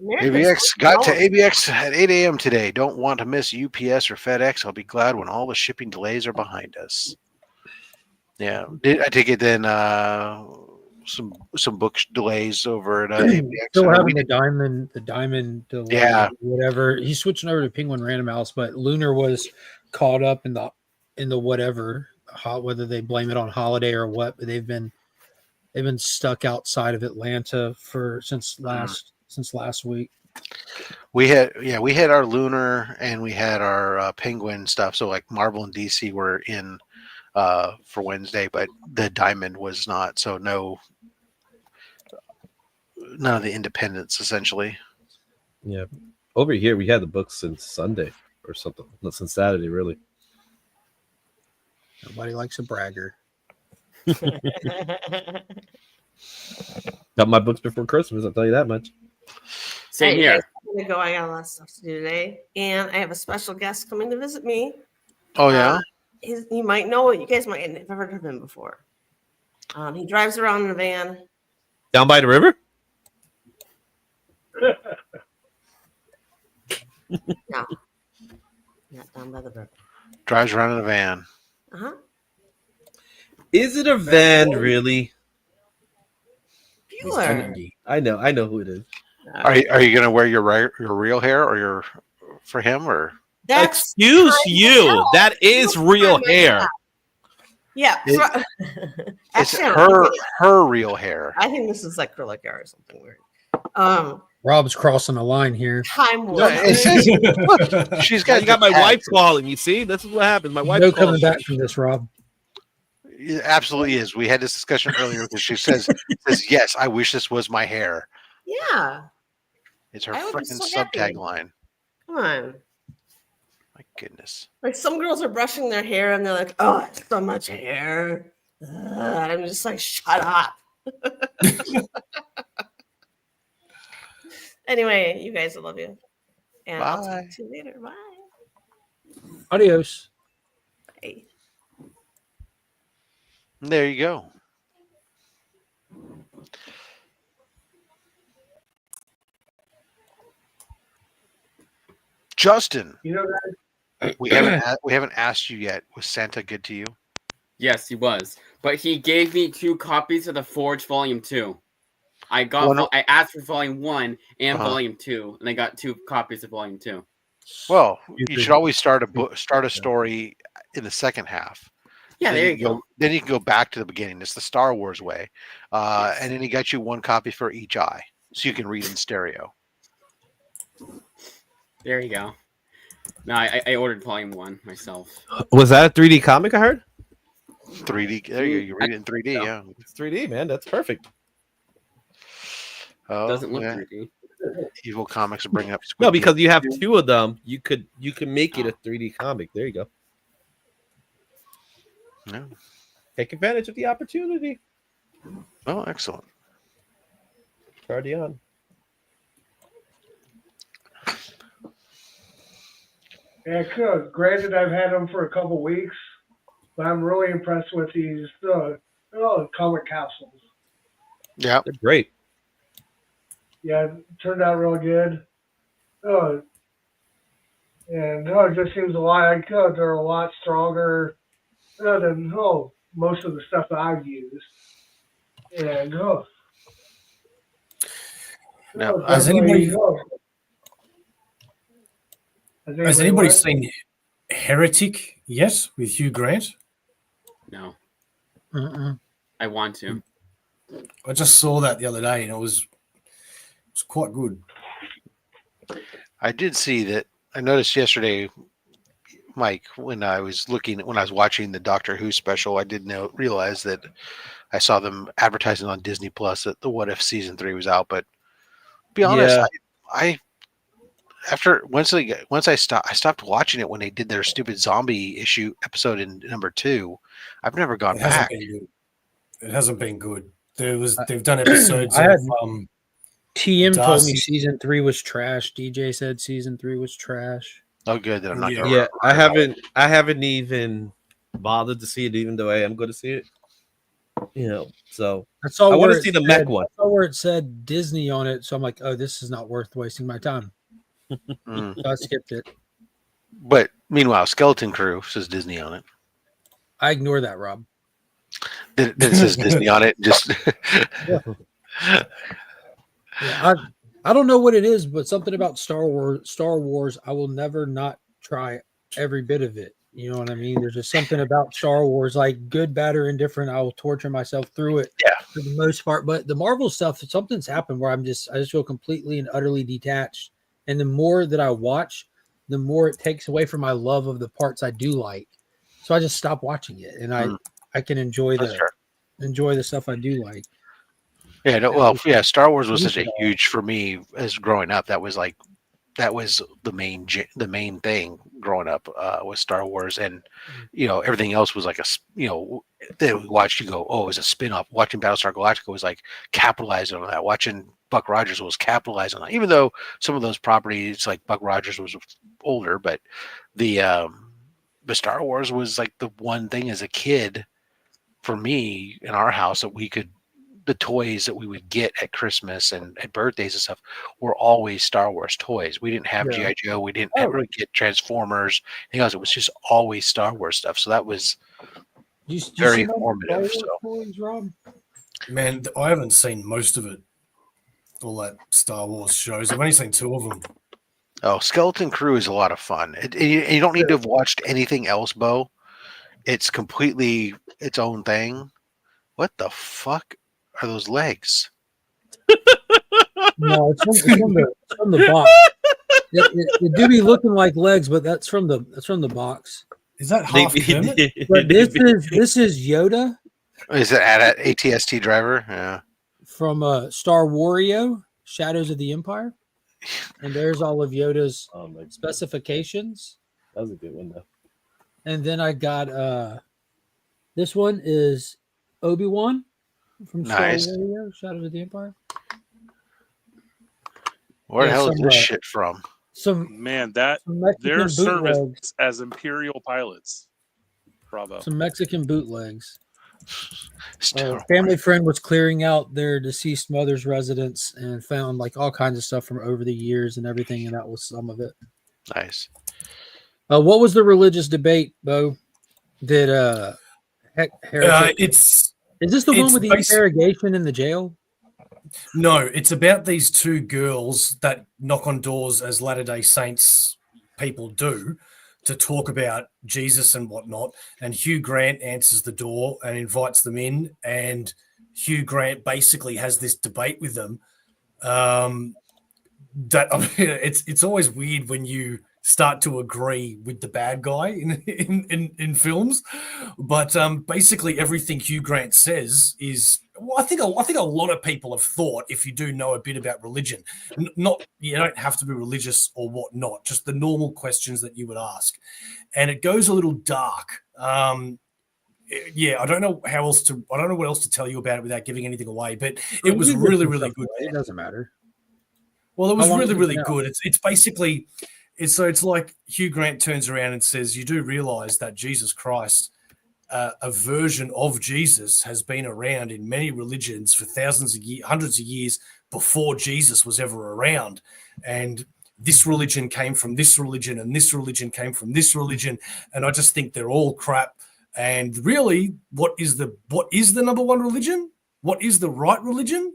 ABX got to ABX at 8 a.m. today. Don't want to miss UPS or FedEx. I'll be glad when all the shipping delays are behind us. Yeah. I take it then some book delays over at ABX. Still having the diamond delay, yeah, whatever. He's switching over to Penguin Random House, but Lunar was caught up in the whatever, whether they blame it on holiday or what. But they've been stuck outside of Atlanta since last week. We had our Lunar and we had our Penguin stuff. So like Marvel and DC were in for Wednesday, but the Diamond was not. So none of the independents essentially. Yeah, over here we had the books since Sunday or something. Not since Saturday, really. Nobody likes a bragger. Got my books before Christmas, I'll tell you that much. Same here. I'm gonna go. I got a lot of stuff to do today, and I have a special guest coming to visit me. Oh yeah. You might know it. You guys might have never heard of him before. He drives around in a van. Down by the river? No. Not down by the river. Drives around in a van. Uh-huh. Is it a van, really? Bueller. I know who it is. Are you gonna wear your real hair or for him or? Excuse you. That is real hair. Yeah. It's her real hair. I think this is like acrylic hair or something weird. Rob's crossing the line here. She's got my wife calling. You see, this is what happens. My wife. No coming back from this, Rob. It absolutely is. We had this discussion earlier because she says, "Yes, I wish this was my hair." Yeah. It's her freaking sub-tagline. Come on. My goodness. Like some girls are brushing their hair and they're like, "Oh, it's so much hair." I'm just like, "Shut up." Anyway, you guys, I love you. And Bye. I'll talk to you later. Bye. Adios. Bye. There you go. Justin, You know that we haven't asked you yet. Was Santa good to you? Yes, he was. But he gave me 2 copies of The Forge Volume 2. I asked for Volume 1 and Volume 2, and I got 2 copies of Volume 2. Well, you should always start a story in the second half. Yeah, then there you go. Then you can go back to the beginning. It's the Star Wars way. Yes. And then he got you 1 copy for each eye, so you can read in stereo. There you go. No, I ordered Volume 1 myself. Was that a 3D comic I heard? 3D. There you go. You read it in 3D. Yeah, it's 3D, man. That's perfect. Oh, It doesn't look 3D. Evil Comics will bring up. No, because you have 2 of them. You can make it a 3D comic. There you go. Yeah. Take advantage of the opportunity. Oh, excellent. Party on. Yeah, good. Granted, I've had them for a couple weeks, but I'm really impressed with these comic capsules. Yeah, they're great. Yeah, it turned out real good. And it just seems like they're a lot stronger than most of the stuff that I've used. And now, has anybody what? seen Heretic yet with Hugh Grant? No. Uh-uh. I want to. I just saw that the other day and it was quite good. I did see that. I noticed yesterday Mike, when I was watching the Doctor Who special, I did realize that I saw them advertising on Disney Plus that the What If season 3 was out. But to be honest, I once I stopped watching it when they did their stupid zombie episode in number 2. I've never gone back. It hasn't been good. They've done episodes. TM told me season 3 was trash. DJ said season 3 was trash. Oh, good. That I'm not. Yeah, I haven't even bothered to see it, even though I am going to see it. So I want to see the mech one. I saw where it said Disney on it, so I'm like, oh, this is not worth wasting my time. So I skipped it. But meanwhile, Skeleton Crew says Disney on it. I ignore that, Rob. Then it says Disney on it. Just I don't know what it is, but something about Star Wars, I will never not try every bit of it. You know what I mean? There's just something about Star Wars, like good, bad, or indifferent. I will torture myself through it for the most part. But the Marvel stuff, something's happened where I just feel completely and utterly detached. And the more that I watch, the more it takes away from my love of the parts I do like. So I just stop watching it, and I can enjoy the stuff I do like. Yeah, no, well, yeah, Star Wars was such a huge for me as growing up. That was the main thing growing up was Star Wars, and everything else was like then we watched you go, oh, it was a spin-off. Watching Battlestar Galactica was like capitalizing on that. Watching Buck Rogers was capitalizing on that. Even though some of those properties like Buck Rogers was older, but the Star Wars was like the one thing as a kid for me in our house that the toys that we would get at Christmas and at birthdays and stuff were always Star Wars toys. We didn't have G.I. Joe. We didn't really get Transformers. Anything else. It was just always Star Wars stuff. So that was very formative. Toys, Rob? Man, I haven't seen most of it. All that Star Wars shows. I've only seen 2 of them. Oh, Skeleton Crew is a lot of fun. You don't need to have watched anything else, Bo. It's completely its own thing. What the fuck are those legs? No, it's from the box. It do be looking like legs, but that's from the box. Is that half Kermit? But this is Yoda. Is it at ATST driver? Yeah. From Star Wario, Shadows of the Empire. And there's all of Yoda's specifications. That was a good one, though. And then I got this one is Obi-Wan from Star Wario, Shadows of the Empire. Where the hell is this shit from? Their service as Imperial pilots. Bravo. Some Mexican bootlegs. A family friend was clearing out their deceased mother's residence and found like all kinds of stuff from over the years and everything, and that was some of it. Nice. What was the religious debate, Bo? Did is this the one with the interrogation in the jail? No, it's about these 2 girls that knock on doors as Latter-day Saints people do to talk about Jesus and whatnot. And Hugh Grant answers the door and invites them in. And Hugh Grant basically has this debate with them. It's always weird when you start to agree with the bad guy in films, but basically everything Hugh Grant says is. Well, I think a lot of people have thought, if you do know a bit about religion, you don't have to be religious or whatnot, just the normal questions that you would ask, and it goes a little dark. I don't know what else to tell you about it without giving anything away, but it was really, really good. It doesn't matter. Well, it was really, really good. It's basically, it's like Hugh Grant turns around and says, "You do realize that Jesus Christ." A version of Jesus has been around in many religions for thousands of years, hundreds of years before Jesus was ever around. And this religion came from this religion and this religion came from this religion. And I just think they're all crap. And really, what is the number one religion? What is the right religion?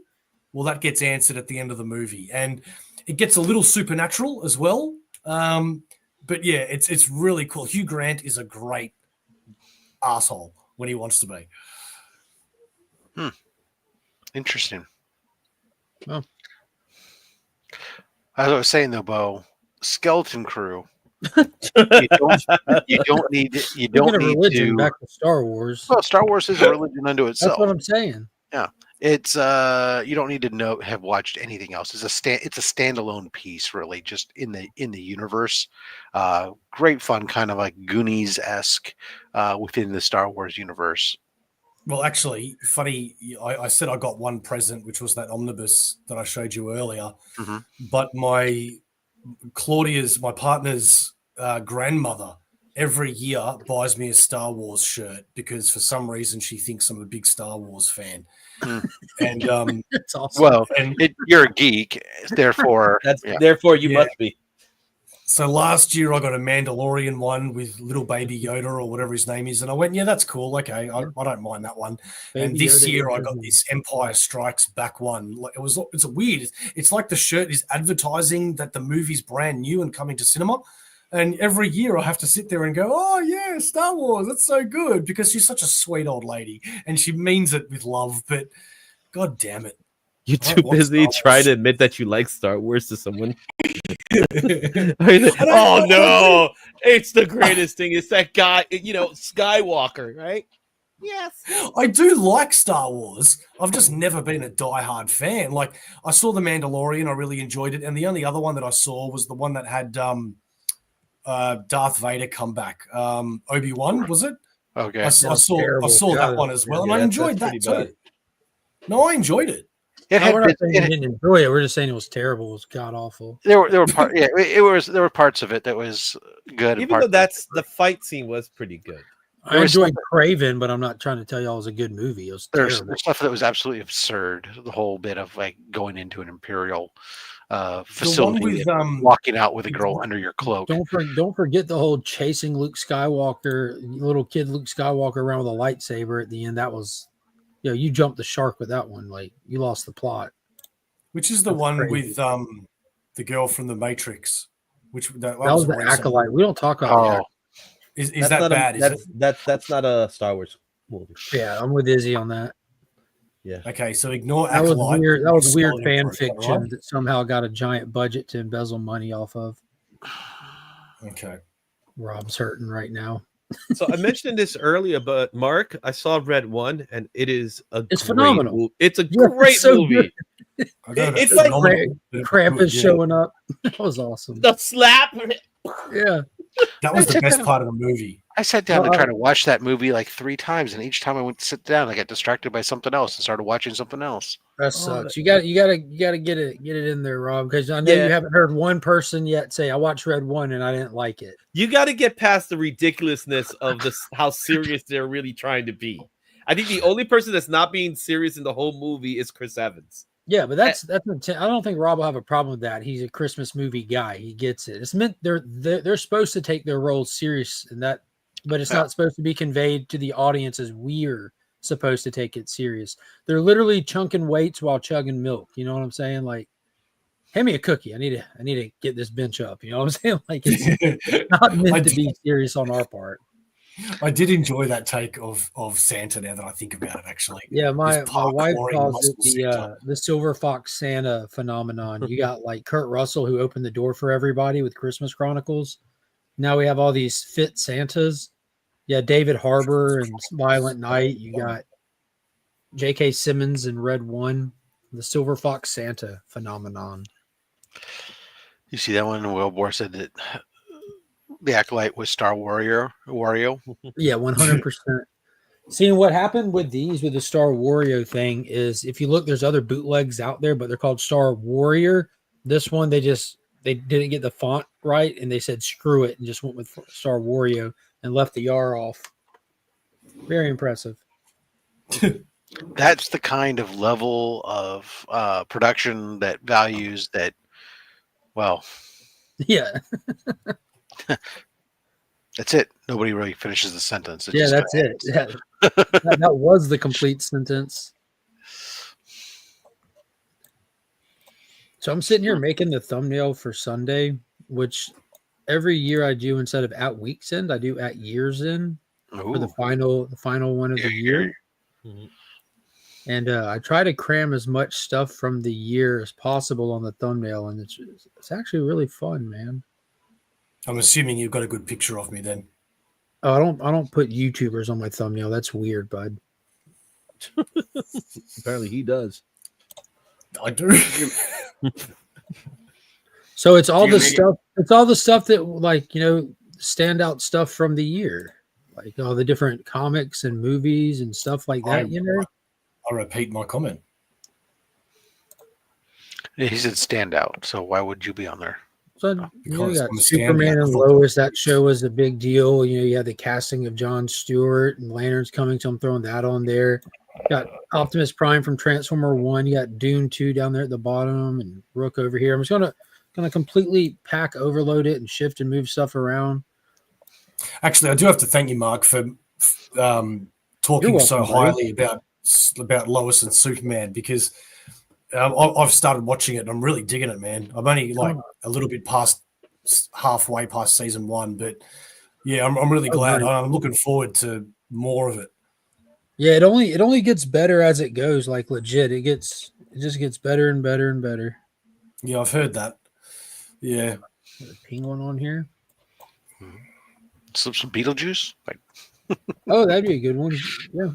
Well, that gets answered at the end of the movie. And it gets a little supernatural as well. But yeah, it's really cool. Hugh Grant is a great asshole when he wants to be. Interesting. Well, as I was saying though, Bo, Skeleton Crew You don't need religion, to. back to Star Wars. Well, Star Wars is a religion unto itself. That's what I'm saying. Yeah, it's you don't need to have watched anything else. It's a standalone piece, really, just in the universe. Great fun, kind of like Goonies-esque within the Star Wars universe. Well, actually, funny. I said I got one present, which was that omnibus that I showed you earlier. Mm-hmm. But my partner's grandmother, every year buys me a Star Wars shirt because for some reason she thinks I'm a big Star Wars fan. And it's awesome. Well, you're a geek, therefore therefore you must be. So last year I got a Mandalorian one with little baby Yoda or whatever his name is, and I went, yeah, that's cool. Okay, I don't mind that one. Baby and this Yoda year I got this Empire Strikes Back one. Like it's a weird. It's like the shirt is advertising that the movie's brand new and coming to cinema. And every year I have to sit there and go, oh yeah, Star Wars, that's so good, because she's such a sweet old lady and she means it with love. But God damn it. You're too busy trying to admit that you like Star Wars to someone. Oh no, it's the greatest thing. It's that guy, Skywalker, right? Yes. I do like Star Wars. I've just never been a diehard fan. Like, I saw The Mandalorian, I really enjoyed it. And the only other one that I saw was the one that had Darth Vader come back. Obi-Wan, was it? Okay. I saw that one as well, and I enjoyed that too. No, I enjoyed it. We're not saying we didn't enjoy it. We're just saying it was terrible. It was god awful. There were parts. Yeah, there were parts of it that was good. Even though the fight scene was pretty good. I enjoyed Craven, but I'm not trying to tell y'all it was a good movie. It was terrible. There's stuff that was absolutely absurd. The whole bit of like going into an Imperial facility, and walking out with a girl under your cloak. Don't forget the whole chasing Luke Skywalker, little kid Luke Skywalker around with a lightsaber at the end. That was. You jumped the shark with that one. Like, you lost the plot. Which is the one with the girl from the Matrix? That was the Acolyte. We don't talk about that. Is that bad? That's not a Star Wars movie. Yeah, I'm with Izzy on that. Yeah. Okay, so ignore that. Acolyte. That was weird fan fiction that somehow got a giant budget to embezzle money off of. Okay. Rob's hurting right now. So I mentioned this earlier, but Mark, I saw Red One, and it's phenomenal. Movie. It's a great movie. It's like Krampus showing up. That was awesome. The slap. Yeah, that was the best part of the movie. I sat down to try to watch that movie like 3 times, and each time I went to sit down, I got distracted by something else and started watching something else. That sucks. You gotta get it in there, Rob, because I know you haven't heard one person yet say I watched Red One and I didn't like it. You got to get past the ridiculousness of this, how serious they're really trying to be. I think the only person that's not being serious in the whole movie is Chris Evans. Yeah, but that's I don't think Rob will have a problem with that. He's a Christmas movie guy. He gets it. It's meant they're supposed to take their roles serious in that, but it's not supposed to be conveyed to the audience as we're supposed to take it serious. They're literally chunking weights while chugging milk. You know what I'm saying? Like, hand me a cookie. I need to get this bench up. You know what I'm saying? Like, it's not meant to be serious on our part. I did enjoy that take of Santa now that I think about it, actually. Yeah, my wife calls it the Silver Fox Santa phenomenon. You got like Kurt Russell, who opened the door for everybody with Christmas Chronicles. Now we have all these fit Santas. Yeah, David Harbour and Violent Night. You got J.K. Simmons in Red One, the Silver Fox Santa phenomenon. You see that one? Wilbur said that the Acolyte was Star Wario. Yeah, 100%. Seeing what happened with the Star Wario thing is, if you look, there's other bootlegs out there, but they're called Star Warrior. This one, they didn't get the font right, and they said screw it and just went with Star Wario and left the R off. Very impressive. That's the kind of level of production that values that. Well, yeah. That's it. Nobody really finishes the sentence. That's it. Yeah. that was the complete sentence. So I'm sitting here making the thumbnail for Sunday, which every year I do, instead of at week's end, I do at year's end for the final one of the year. Mm-hmm. And I try to cram as much stuff from the year as possible on the thumbnail, and it's actually really fun, man. I'm assuming you've got a good picture of me then. Oh, I don't put YouTubers on my thumbnail. That's weird, bud. Apparently he does. I do. So it's all the stuff. It's all the stuff that, like, you know, standout stuff from the year, like all the different comics and movies and stuff like that. You know, I repeat my comment. He said standout. So why would you be on there? So you know, you got Superman and Lois. That show was a big deal. You know, you had the casting of Jon Stewart and Lanterns Coming, so I'm throwing that on there. Got Optimus Prime from Transformer 1. You got Dune 2 down there at the bottom, and Rook over here. I'm just gonna completely pack overload it and shift and move stuff around. Actually, I do have to thank you, Mark, for talking so highly about Lois and Superman, because I've started watching it and I'm really digging it, man. I'm only like a little bit halfway past season 1, but yeah, I'm really glad. I'm looking forward to more of it. Yeah, it only gets better as it goes. Like, legit, it just gets better and better and better. Yeah, I've heard that. Yeah, the penguin on here. Some Beetlejuice. Oh, that'd be a good one. Yeah.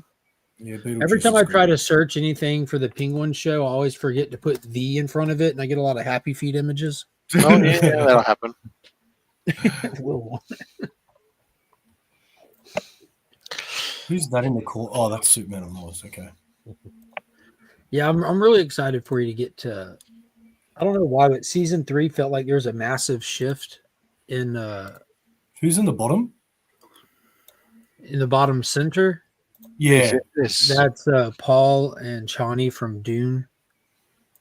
Yeah, every time I try to search anything for the Penguin show, I always forget to put "the" in front of it, and I get a lot of Happy Feet images. Oh yeah, that'll happen. Will. Who's that in the call? Oh, that's Superman and Lois. Okay. Yeah, I'm really excited for you to get to. I don't know why, but season 3 felt like there was a massive shift in. Who's in the bottom? In the bottom center. Yeah, that's Paul and Chani from Dune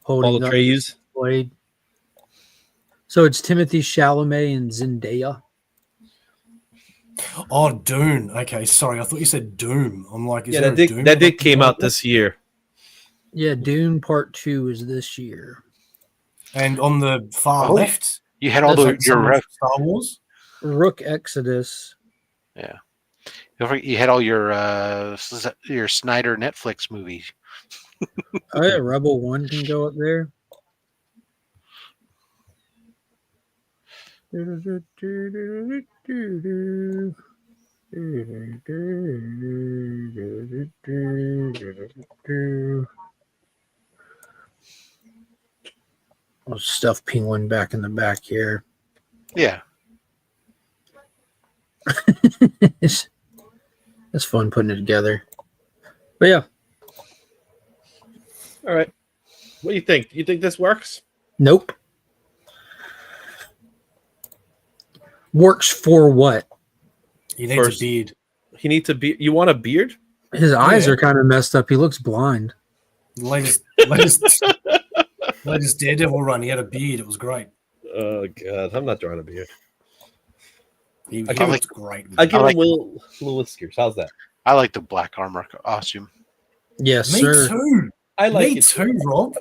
holding up the blade. So it's Timothy Chalamet and Zendaya. Oh, Dune. Okay, sorry, I thought you said Doom. I'm like, is that did came out this year. Yeah, Dune Part 2 is this year. And on the far left, you had all your Star Wars, Rook Exodus. Yeah. You had all your Snyder Netflix movies. Oh yeah, Rebel 1 can go up there. I'll stuff Penguin back in the back here. Yeah. It's fun putting it together. But yeah. All right. What do you think? You think this works? Nope. Works for what? He needs a beard. He needs a beard. You want a beard? His eyes are kind of messed up. He looks blind. Latest Daredevil run, he had a beard. It was great. Oh God, I'm not drawing a beard. He looked great. I give him little whiskers. How's that? I like the black armor costume. Yes, Me sir. too. I like Me it too, Rob.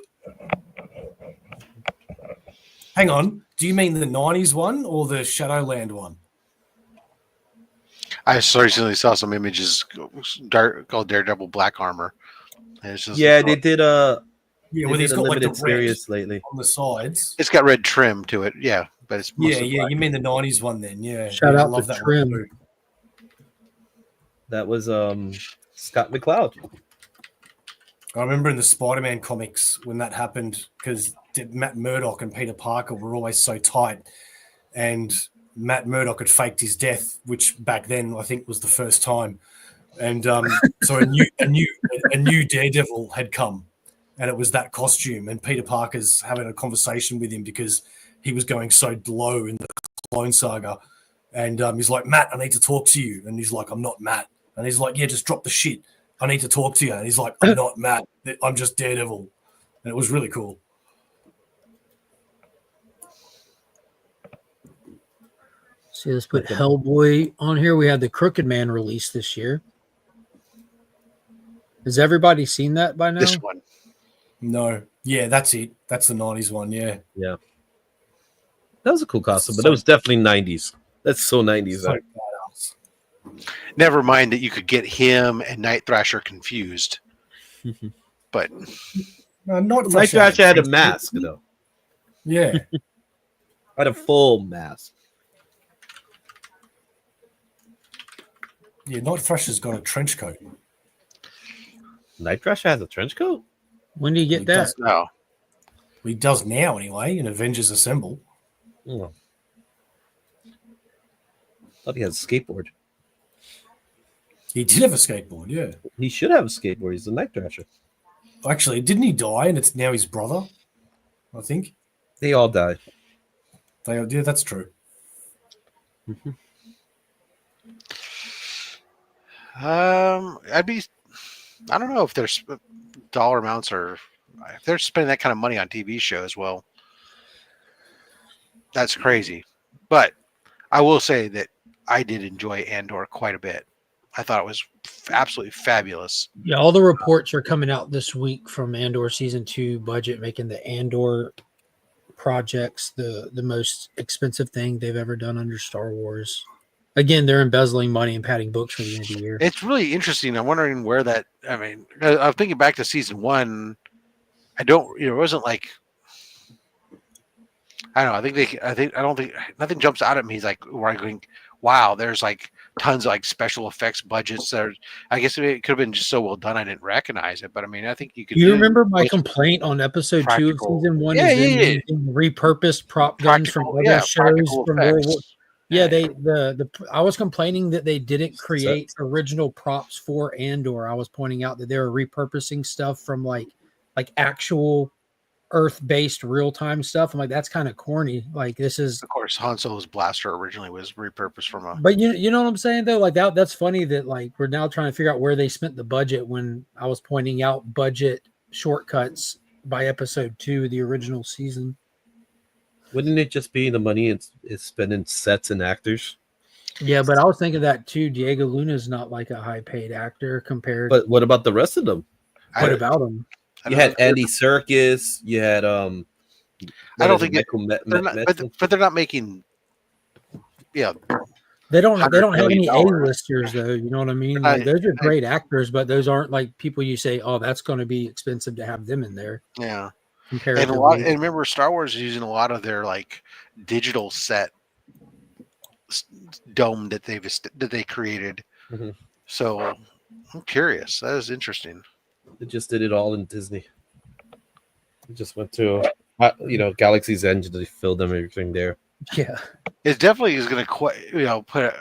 Hang on. Do you mean the 90s one or the Shadowland one? I recently saw some images called Daredevil Black Armor. And it's just they did he's got like the red lately on the sides. It's got red trim to it, yeah, but it's black. You mean the 90s one then? Yeah. Shout out I love to that trim. one too. That was Scott McCloud. I remember in the Spider-Man comics when that happened, because Matt Murdock and Peter Parker were always so tight, and Matt Murdock had faked his death, which back then I think was the first time, and so a new Daredevil had come, and it was that costume, and Peter Parker's having a conversation with him because he was going so low in the Clone Saga, and he's like, Matt, I need to talk to you, and he's like, I'm not Matt, and he's like, yeah, just drop the shit. I need to talk to you. And he's like, I'm not Matt. I'm just Daredevil. And it was really cool. See, let's put Hellboy on here. We had the Crooked Man release this year. Has everybody seen that by now? This one. No. Yeah, that's it. That's the 90s one. Yeah. Yeah. That was a cool costume, but it was definitely 90s. That's so 90s. So badass. Never mind that you could get him and Night Thrasher confused. But not Night Thrasher had a mask, though. Yeah. Had a full mask. Yeah, Night Thrasher's got a trench coat. Night Thrasher has a trench coat? When do you get that? No. He does now, anyway, in Avengers Assemble. Oh. Thought he had a skateboard. He did have a skateboard, yeah. He should have a skateboard. He's a Night Thrasher. Actually, didn't he die? And it's now his brother, I think. They all died. Yeah, that's true. Mm-hmm. I don't know if there's dollar amounts or if they're spending that kind of money on TV shows. Well, that's crazy. But I will say that I did enjoy Andor quite a bit. I thought it was absolutely fabulous. Yeah, all the reports are coming out this week from Andor season 2 budget, making the Andor projects the most expensive thing they've ever done under Star Wars. Again, they're embezzling money and padding books for the end of the year. It's really interesting. I'm wondering where that. I mean, I'm thinking back to season 1. I don't. It wasn't like. I don't know. I don't think nothing jumps out at me. He's like, where I'm going. Wow, there's like tons of like special effects budgets. There, I guess it could have been just so well done I didn't recognize it. But I mean, I think you could. You remember my complaint on episode 2 of season 1? Yeah. Repurposed prop guns from other shows from World War. Yeah, I was complaining that they didn't create original props for Andor. I was pointing out that they were repurposing stuff from like actual Earth-based real-time stuff. I'm like, that's kind of corny. Like, this is, of course, Han Solo's blaster originally was repurposed from a. But you know what I'm saying though? Like that's funny that like we're now trying to figure out where they spent the budget when I was pointing out budget shortcuts by episode 2 of the original season. Wouldn't it just be the money it's spending sets and actors? Yeah, but I was thinking that too. Diego Luna's not like a high-paid actor compared. But what about the rest of them? What about him? You had Andy Serkis. You had I don't think but they're not making. Yeah, they don't have any A-listers though. You know what I mean? Like, those are great actors, but those aren't like people you say, oh, that's going to be expensive to have them in there. Yeah. And remember, Star Wars is using a lot of their like digital set dome that they created. Mm-hmm. So I'm curious. That is interesting. They just did it all in Disney. They just went to Galaxy's Edge. They filled them everything there. Yeah, it definitely is going to put.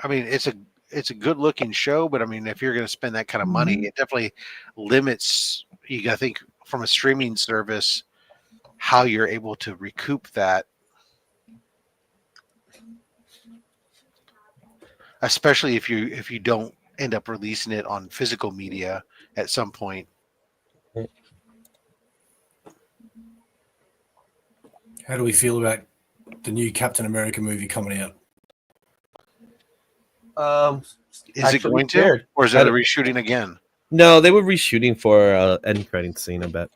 I mean, it's a good looking show, but I mean, if you're going to spend that kind of money, it definitely limits. You got to think from a streaming service how you're able to recoup that, especially if you don't end up releasing it on physical media at some point. How do we feel about the new Captain America movie coming out? Is it going to, or is that a reshooting again? No, they were reshooting for end credit scene, I bet.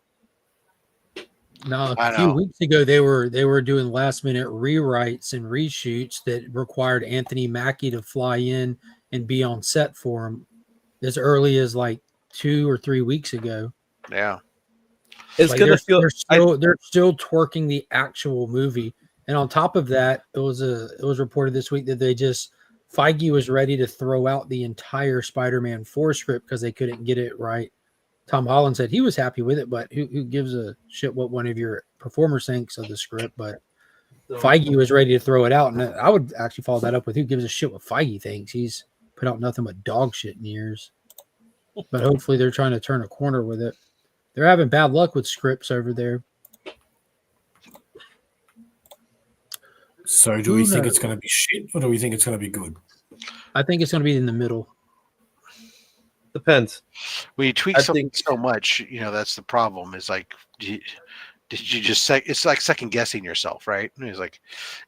No, a few weeks ago they were doing last minute rewrites and reshoots that required Anthony Mackie to fly in and be on set for them as early as like 2 or 3 weeks ago. Yeah, it's like gonna feel they're still twerking the actual movie, and on top of that, it was reported this week that Feige was ready to throw out the entire Spider-Man 4 script because they couldn't get it right. Tom Holland said he was happy with it, but who gives a shit what one of your performers thinks of the script? But Feige was ready to throw it out, and I would actually follow that up with who gives a shit what Feige thinks. He's put out nothing but dog shit in years. But hopefully they're trying to turn a corner with it. They're having bad luck with scripts over there. So do we think it's going to be shit, or do we think it's going to be good? I think it's going to be in the middle. Depends. When you tweak something so much, that's the problem. Is like, did you just it's like second guessing yourself, right? It's like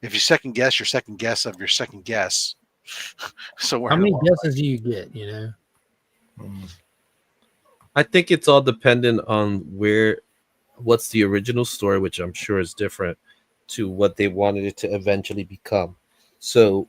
if you second guess your second guess of your second guess. So how many guesses do you get? I think it's all dependent on what's the original story, which I'm sure is different to what they wanted it to eventually become. So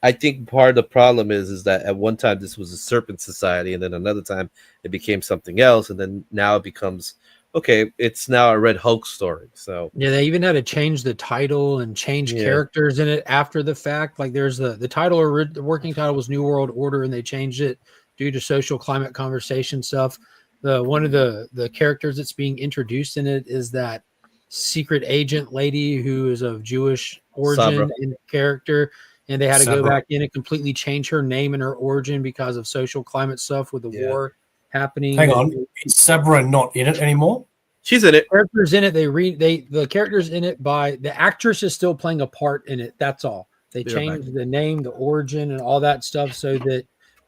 I think part of the problem is that at one time this was a serpent society, and then another time it became something else, and then now it becomes, okay, it's now a Red Hulk story. So yeah, they even had to change the title and change characters in it after the fact. Like there's the title, or the working title was New World Order, and they changed it due to social climate conversation stuff. One of the characters that's being introduced in it is that secret agent lady who is of Jewish origin in character, and they had to go back in and completely change her name and her origin because of social climate stuff with the war happening. Hang on, is Sabra not in it anymore? She's in it. Characters in it. The characters in it by the actress is still playing a part in it. That's all. They changed the name, the origin, and all that stuff so that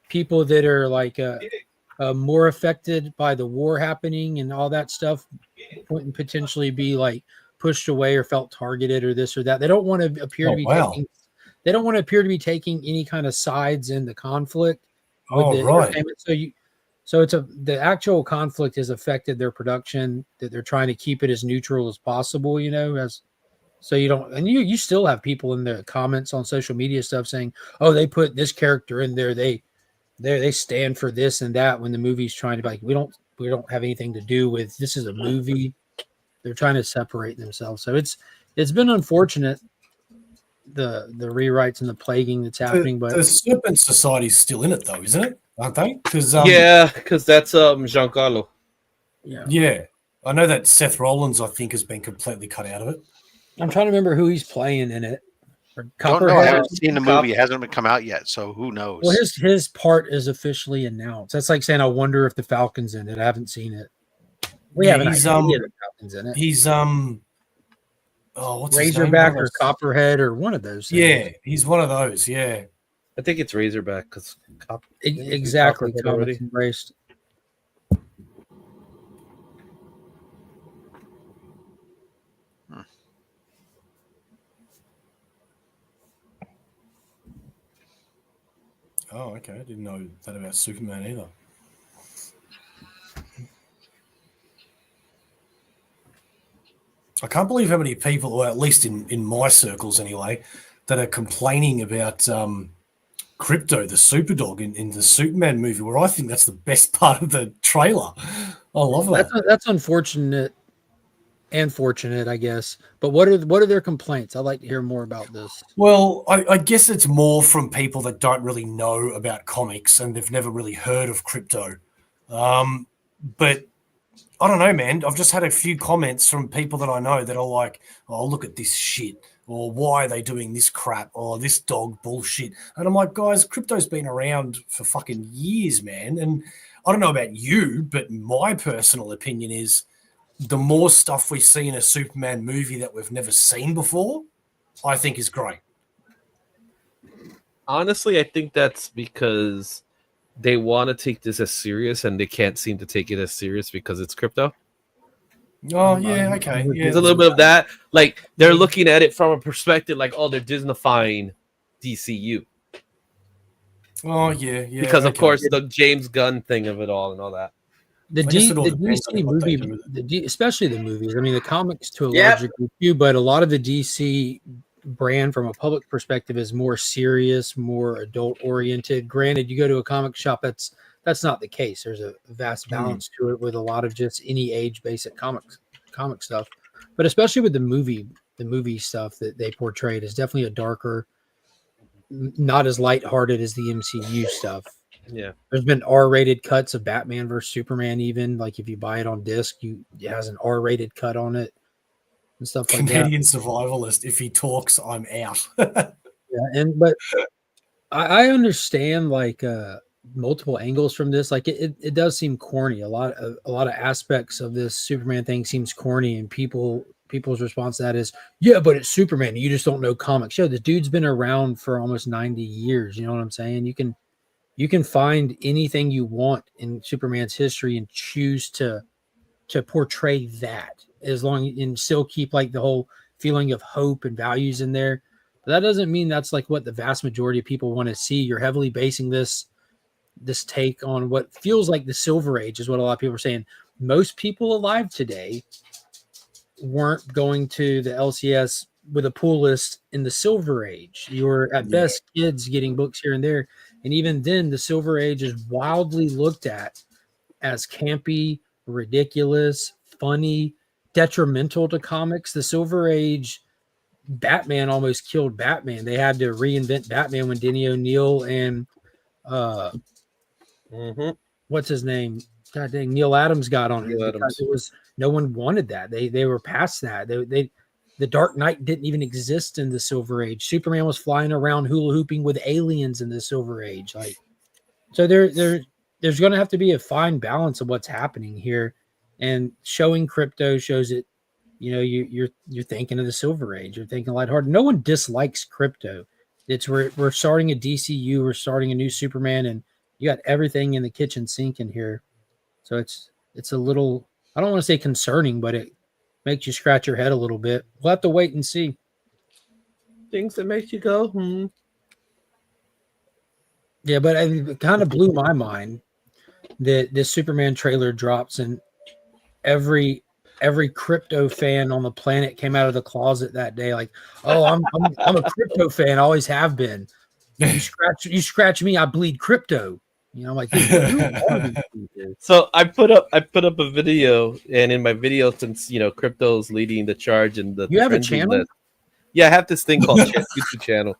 people that are like more affected by the war happening and all that stuff wouldn't potentially be like pushed away or felt targeted or this or that. They don't want to appear to be taking. They don't want to appear to be taking any kind of sides in the conflict. So the actual conflict has affected their production, that they're trying to keep it as neutral as possible, so you don't, and you still have people in the comments on social media stuff saying, oh, they put this character in there. They stand for this and that, when the movie's trying to be like, we don't have anything to do with, this is a movie. They're trying to separate themselves. So it's been unfortunate, the rewrites and the plaguing that's happening. But the Serpent Society's still in it though, isn't it? Aren't they? Because that's Giancarlo. Yeah, I know that Seth Rollins, I think, has been completely cut out of it. I'm trying to remember who he's playing in it. Don't know. I haven't seen the movie. It hasn't come out yet, so who knows? Well, his part is officially announced. That's like saying, I wonder if the Falcon's in it. I haven't seen it. We haven't idea the Falcon's in it. He's what's Razorback or Copperhead or one of those things. Yeah, he's one of those. Yeah, I think it's Razorback because exactly comics embraced. Oh, okay. I didn't know that about Superman either. I can't believe how many people, or at least in my circles anyway, that are complaining about Crypto, the Superdog in the Superman movie, where I think that's the best part of the trailer. I love that. That's unfortunate and fortunate, I guess. But what are their complaints? I'd like to hear more about this. Well, I guess it's more from people that don't really know about comics and they've never really heard of Crypto. But I don't know, man. I've just had a few comments from people that I know that are like, oh, look at this shit. Or why are they doing this crap? Or this dog bullshit. And I'm like, guys, Crypto's been around for fucking years, man. And I don't know about you, but my personal opinion is the more stuff we see in a Superman movie that we've never seen before, I think is great. Honestly, I think that's because they want to take this as serious and they can't seem to take it as serious because it's Crypto. Oh, yeah, okay. Yeah, there's a little bit of that. Like, they're looking at it from a perspective like, oh, they're Disneyfying DCU. Oh, yeah. Because, of course, the James Gunn thing of it all and all that. The DC movie, especially the movies. I mean, the comics to a large degree too, but a lot of the DC brand from a public perspective is more serious, more adult oriented. Granted, you go to a comic shop, that's not the case. There's a vast balance to it with a lot of just any age basic comic stuff. But especially with the movie stuff that they portrayed is definitely a darker, not as lighthearted as the MCU stuff. Yeah, there's been R-rated cuts of Batman versus Superman. Even like if you buy it on disc, it has an R-rated cut on it and stuff like that. Canadian Survivalist. If he talks, I'm out. But I understand like multiple angles from this. Like it does seem corny. A lot of aspects of this Superman thing seems corny, and people's response to that is, yeah, but it's Superman. You just don't know comics. Yo, the dude's been around for almost 90 years. You know what I'm saying? You can find anything you want in Superman's history and choose to portray that as long and still keep like the whole feeling of hope and values in there. But that doesn't mean that's like what the vast majority of people want to see. You're heavily basing this take on what feels like the Silver Age is what a lot of people are saying. Most people alive today weren't going to the LCS with a pull list in the Silver Age. You were at best kids getting books here and there. And even then, the Silver Age is wildly looked at as campy, ridiculous, funny, detrimental to comics. The Silver Age Batman almost killed Batman. They had to reinvent Batman when Denny O'Neil and what's his name? God dang, Neil Adams got on it because it was no one wanted that. They were past that. The Dark Knight didn't even exist in the Silver Age. Superman was flying around hula hooping with aliens in the Silver Age. Like, so there's going to have to be a fine balance of what's happening here, and showing crypto shows it. You know, you're thinking of the Silver Age. You're thinking Lighthearted. No one dislikes crypto. It's we're starting a DCU. We're starting a new Superman, and you got everything in the kitchen sink in here. So it's a little, I don't want to say concerning, but it makes you scratch your head a little bit. We'll have to wait and see. Things that make you go, Yeah, but it kind of blew my mind that this Superman trailer drops and every crypto fan on the planet came out of the closet that day like, oh, I'm a crypto fan, always have been. You scratch me, I bleed crypto. You know, like, so I put up a video, and in my video, since crypto's leading the charge and the you have a channel list, I have this thing called YouTube channel,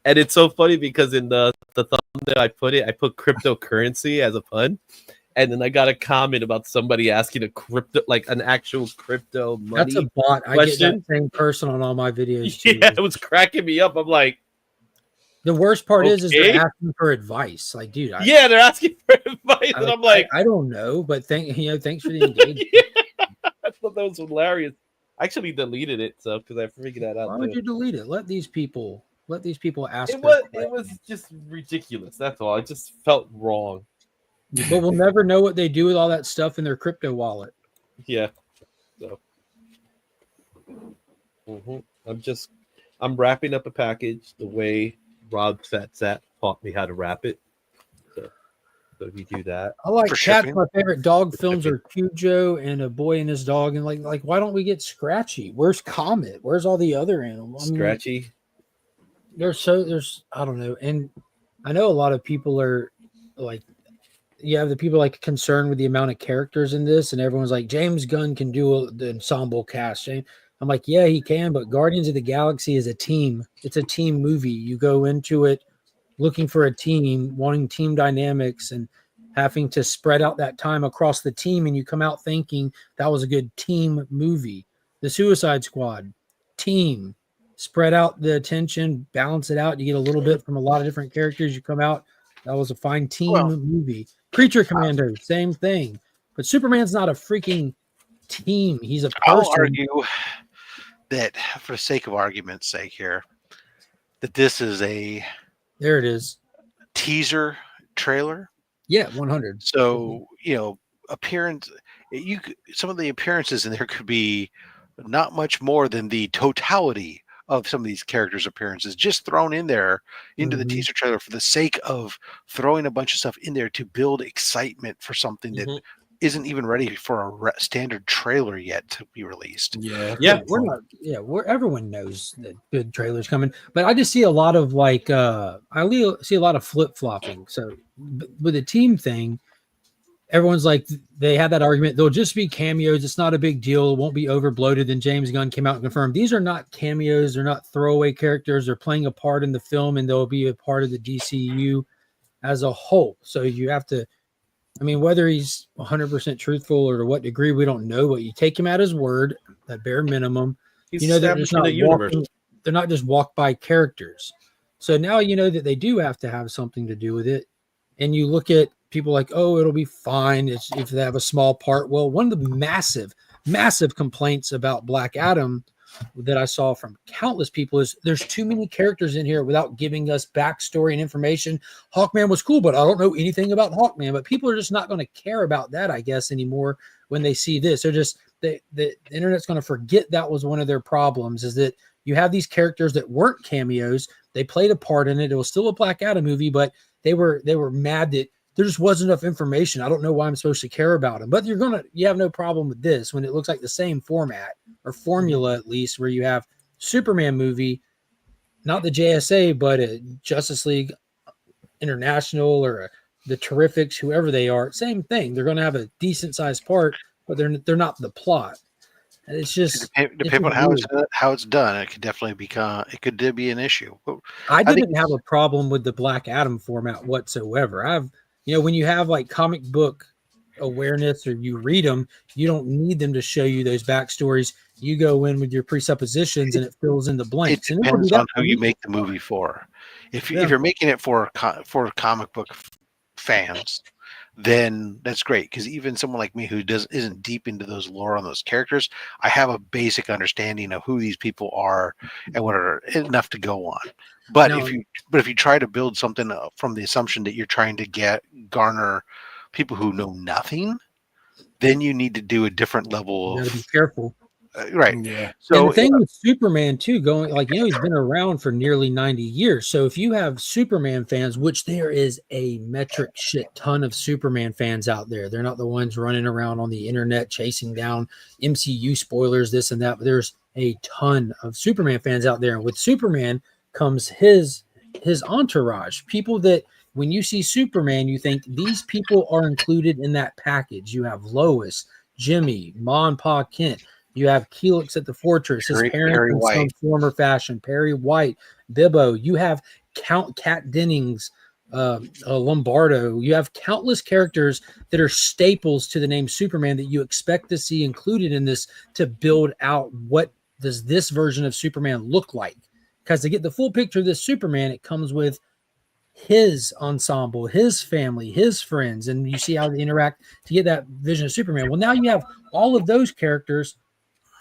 and it's so funny because in the thumbnail I put cryptocurrency as a pun, and then I got a comment about somebody asking a crypto, like an actual crypto money. That's a bot. Question. I get that same person on all my videos too. Yeah, it was cracking me up. I'm like, the worst part is they're asking for advice. Like, dude, they're asking for advice, and I'm like, I don't know, but thanks for the engagement. I thought that was hilarious. I actually deleted it, so because I figured that out. Why would you delete it? Let these people ask. It was just ridiculous. That's all. It just felt wrong. But we'll never know what they do with all that stuff in their crypto wallet. Yeah. So I'm wrapping up a package the way Rob Fatsat taught me how to wrap it. So you do that. I like cats. My favorite dog films are Cujo and A Boy and His Dog. And like, why don't we get Scratchy? Where's Comet? Where's all the other animals? Scratchy. There's I don't know. And I know a lot of people are like, you have the people like concerned with the amount of characters in this, and everyone's like, James Gunn can do the ensemble cast. I'm like, yeah, he can, but Guardians of the Galaxy is a team. It's a team movie. You go into it looking for a team, wanting team dynamics, and having to spread out that time across the team, and you come out thinking that was a good team movie. The Suicide Squad, team. Spread out the attention, balance it out. You get a little bit from a lot of different characters. You come out, that was a fine team movie. Creature Commander, same thing. But Superman's not a freaking team. He's a person. I'll argue that, for the sake of argument's sake here, that this is there it is, teaser trailer. Yeah, 100. So, appearance, some of the appearances in there could be not much more than the totality of some of these characters' appearances just thrown in there into the teaser trailer for the sake of throwing a bunch of stuff in there to build excitement for something that isn't even ready for a standard trailer yet to be released. Everyone knows that good trailers coming, but I just see a lot of see a lot of flip-flopping. So with the team thing, everyone's like, they had that argument, they'll just be cameos, it's not a big deal, it won't be overbloated. Then James Gunn came out and confirmed these are not cameos, they're not throwaway characters, they're playing a part in the film, and they'll be a part of the DCU as a whole. So you have to, whether he's 100% truthful or to what degree, we don't know, but you take him at his word, at bare minimum. They're not just walk-by characters. So now you know that they do have to have something to do with it. And you look at people like, oh, it'll be fine if they have a small part. Well, one of the massive complaints about Black Adam that I saw from countless people is there's too many characters in here without giving us backstory and information. Hawkman was cool, but I don't know anything about Hawkman. But people are just not going to care about that, I guess, anymore when they see this. They're just the internet's going to forget that was one of their problems, is that you have these characters that weren't cameos. They played a part in it. It was still a Black Adam movie, but they were mad that there just wasn't enough information. I don't know why I'm supposed to care about them. But you have no problem with this when it looks like the same format or formula, at least, where you have Superman movie, not the JSA, but a Justice League International or the Terrifics, whoever they are, same thing. They're going to have a decent sized part. but they're not the plot. And it's just depending on how it's done, it could definitely be an issue. But I didn't have a problem with the Black Adam format whatsoever. When you have like comic book awareness or you read them, you don't need them to show you those backstories. You go in with your presuppositions and it fills in the blanks. It depends on who you make the movie for. If you're making it for comic book fans, then that's great, because even someone like me who isn't deep into those lore on those characters, I have a basic understanding of who these people are and what are enough to go on. But if you try to build something from the assumption that you're trying to garner people who know nothing, then you need to do a different level. You got to be careful. Right. Yeah. So and the thing with Superman too, he's been around for nearly 90 years. So if you have Superman fans, which there is a metric shit ton of Superman fans out there, they're not the ones running around on the internet chasing down MCU spoilers, this and that. But there's a ton of Superman fans out there. And with Superman comes his entourage, people that when you see Superman, you think these people are included in that package. You have Lois, Jimmy, Ma and Pa Kent. You have Keelix at the Fortress, his parents in some form or fashion, Perry White, Bibbo. You have Count Kat Dennings, Lombardo. You have countless characters that are staples to the name Superman that you expect to see included in this to build out what does this version of Superman look like. Because to get the full picture of this Superman, it comes with his ensemble, his family, his friends, and you see how they interact to get that vision of Superman. Well, now you have all of those characters